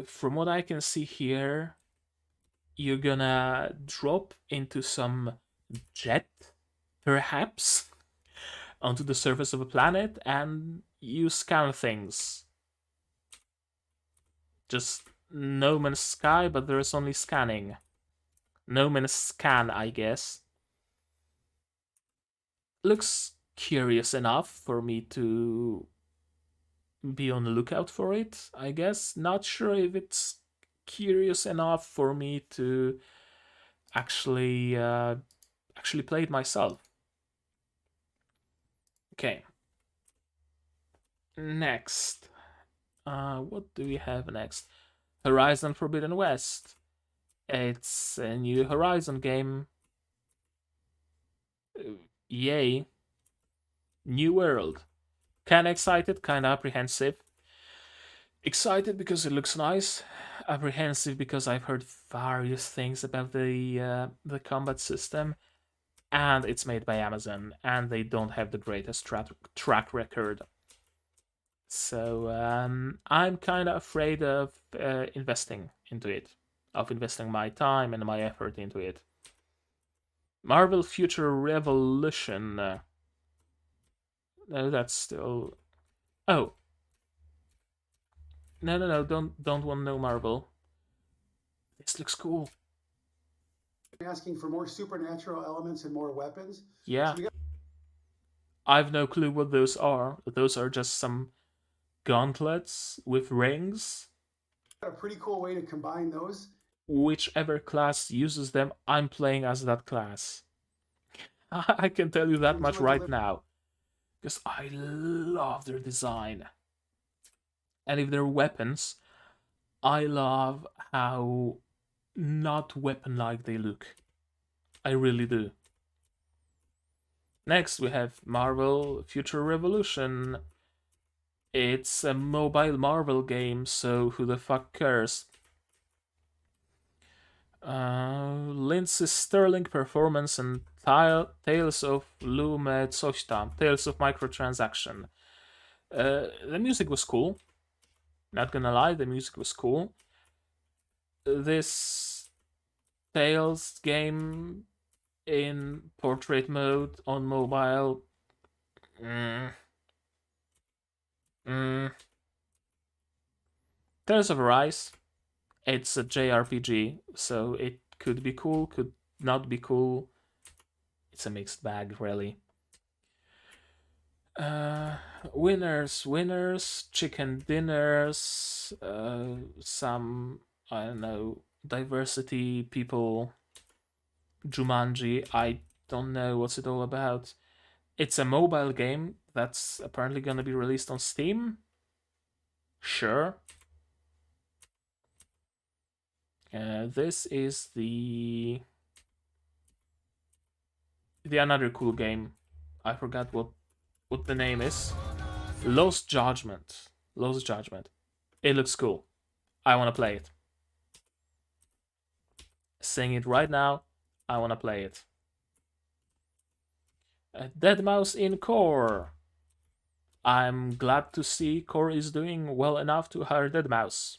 From what I can see here, you're gonna drop into some jet, perhaps, onto the surface of a planet, and you scan things. Just No Man's Sky, but there is only scanning. No Man's Scan, I guess. Looks curious enough for me to be on the lookout for it, I guess. Not sure if it's curious enough for me to actually play it myself. Okay. Next. What do we have next? Horizon Forbidden West. It's a new Horizon game. Yay. New world. Kinda excited, kinda apprehensive. Excited because it looks nice. Apprehensive because I've heard various things about the combat system. And it's made by Amazon, and they don't have the greatest track record. So I'm kind of afraid of investing into it, of investing my time and my effort into it. Marvel Future Revolution. No, that's still. Oh. No, don't want no Marvel. This looks cool. Asking for more supernatural elements and more weapons. Yeah. So I've no clue what those are. Those are just some gauntlets with rings. got a pretty cool way to combine those. Whichever class uses them, I'm playing as that class. I can tell you that much right now. Because I love their design. And if they're weapons, I love how not weapon-like they look. I really do. Next we have Marvel Future Revolution. It's a mobile Marvel game, so who the fuck cares? Lindsay Sterling performance and Tales of Lume coś tam, Tales of Microtransaction. The music was cool. Not gonna lie, the music was cool. This Tales game in portrait mode on mobile. Tales of Arise. It's a JRPG, so it could be cool, could not be cool. It's a mixed bag, really. Winners, chicken dinners, some, I don't know, diversity people, Jumanji, I don't know what's it all about. It's a mobile game that's apparently gonna be released on Steam. Sure. This is the another cool game. I forgot what the name is. Lost Judgement. Lost Judgement. It looks cool. I want to play it. Saying it right now, I want to play it. Deadmau5 in Core. I'm glad to see Core is doing well enough to hire Deadmau5.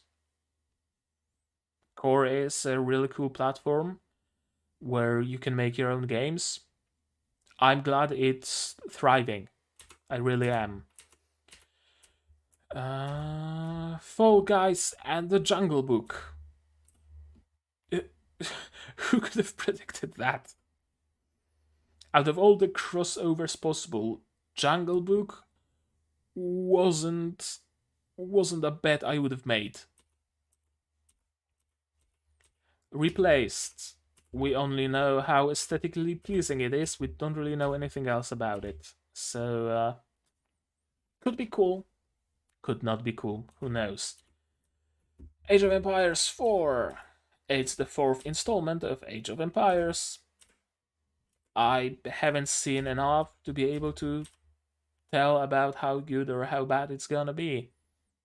Core is a really cool platform where you can make your own games. I'm glad it's thriving. I really am. Fall Guys and the Jungle Book. Who could have predicted that? Out of all the crossovers possible, Jungle Book wasn't a bet I would have made. Replaced. We only know how aesthetically pleasing it is. We don't really know anything else about it. So, could be cool. Could not be cool. Who knows? Age of Empires 4. It's the 4th installment of Age of Empires. I haven't seen enough to be able to tell about how good or how bad it's gonna be.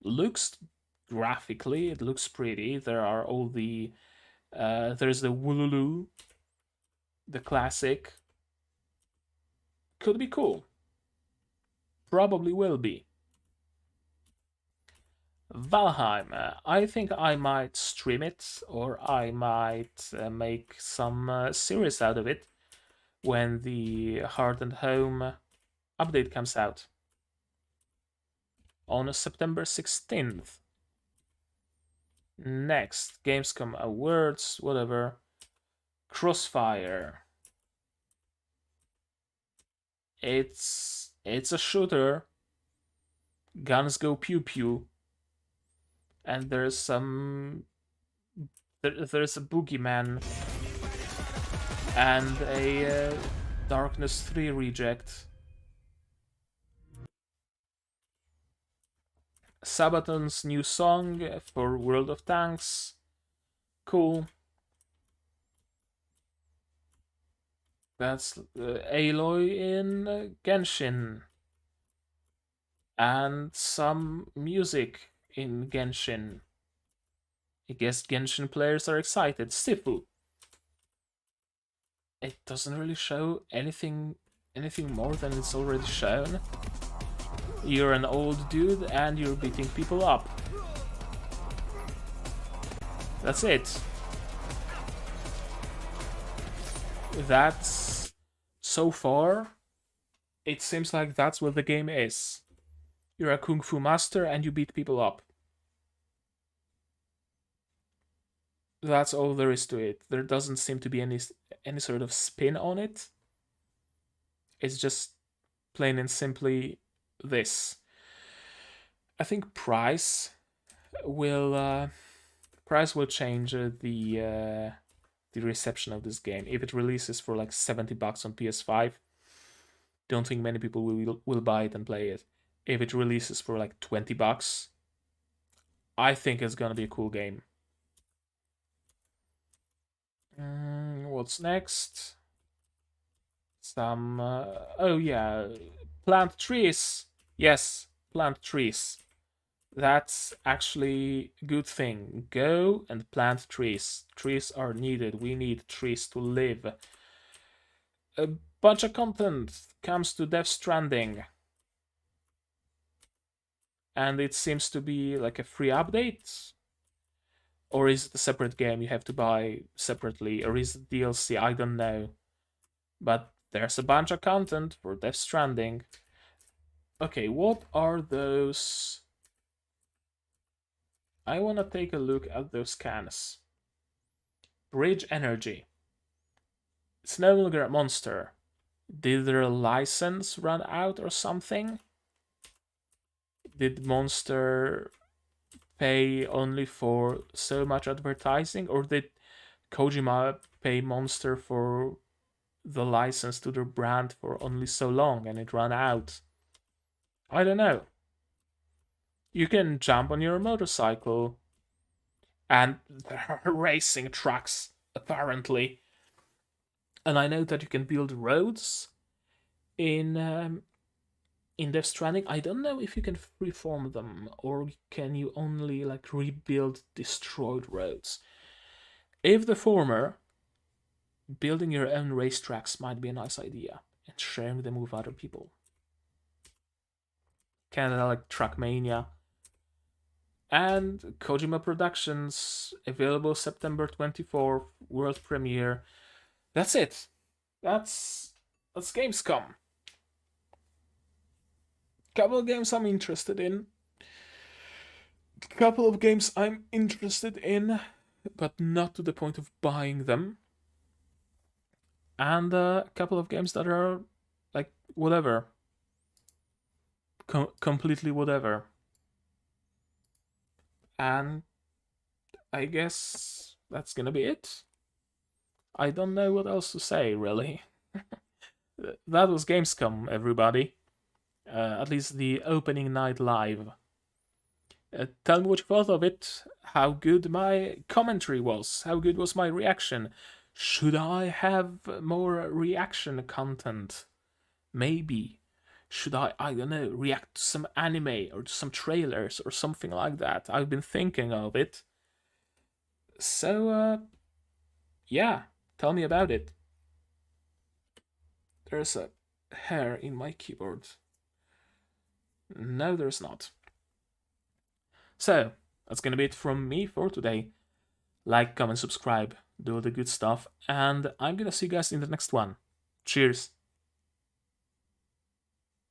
Looks graphically, it looks pretty. There are all the there's the Wooloo, the classic. Could be cool. Probably will be. Valheim. I think I might stream it, or I might make some series out of it when the Hearth and Home update comes out on September 16th. Next, Gamescom Awards, whatever. Crossfire. It's a shooter. Guns go pew pew. And there's there's a boogeyman and a Darkness 3 reject. Sabaton's new song for World of Tanks. Cool. That's Aloy in Genshin. And some music in Genshin. I guess Genshin players are excited. Sifu. It doesn't really show anything more than it's already shown. You're an old dude and you're beating people up. That's it. That's... so far, it seems like that's what the game is. You're a kung fu master and you beat people up. That's all there is to it. There doesn't seem to be any sort of spin on it. It's just plain and simply this. I think price will change the reception of this game. If it releases for like $70 on PS5, don't think many people will buy it and play it. If it releases for like $20, I think it's gonna be a cool game. What's next? Some oh yeah, plant trees. Yes, plant trees. That's actually a good thing. Go and plant trees. Trees are needed. We need trees to live. A bunch of content comes to Death Stranding. And it seems to be like a free update. Or is it a separate game you have to buy separately? Or is it DLC? I don't know. But there's a bunch of content for Death Stranding. Okay, what are those? I want to take a look at those cans. Bridge Energy. It's no longer a monster. Did their license run out or something? Did Monster pay only for so much advertising? Or did Kojima pay Monster for the license to their brand for only so long and it ran out? I don't know. You can jump on your motorcycle and there are racing tracks, apparently. And I know that you can build roads in Death Stranding. I don't know if you can freeform them or can you only like rebuild destroyed roads. If the former, building your own racetracks might be a nice idea. and sharing them with other people. Kinda like Trackmania. And Kojima Productions, available September 24th, world premiere. That's it. That's Gamescom. Couple of games I'm interested in. Couple of games I'm interested in, but not to the point of buying them. And a couple of games that are like whatever. Completely whatever. And I guess that's gonna be it. I don't know what else to say, really. That was Gamescom, everybody. At least the opening night live. Tell me what you thought of it, how good my commentary was, how good was my reaction. Should I have more reaction content? Maybe. Should I don't know, react to some anime or to some trailers or something like that? I've been thinking of it. So, yeah, tell me about it. There's a hair in my keyboard. No, there's not. So, that's gonna be it from me for today. Like, comment, subscribe, do all the good stuff, and I'm gonna see you guys in the next one. Cheers!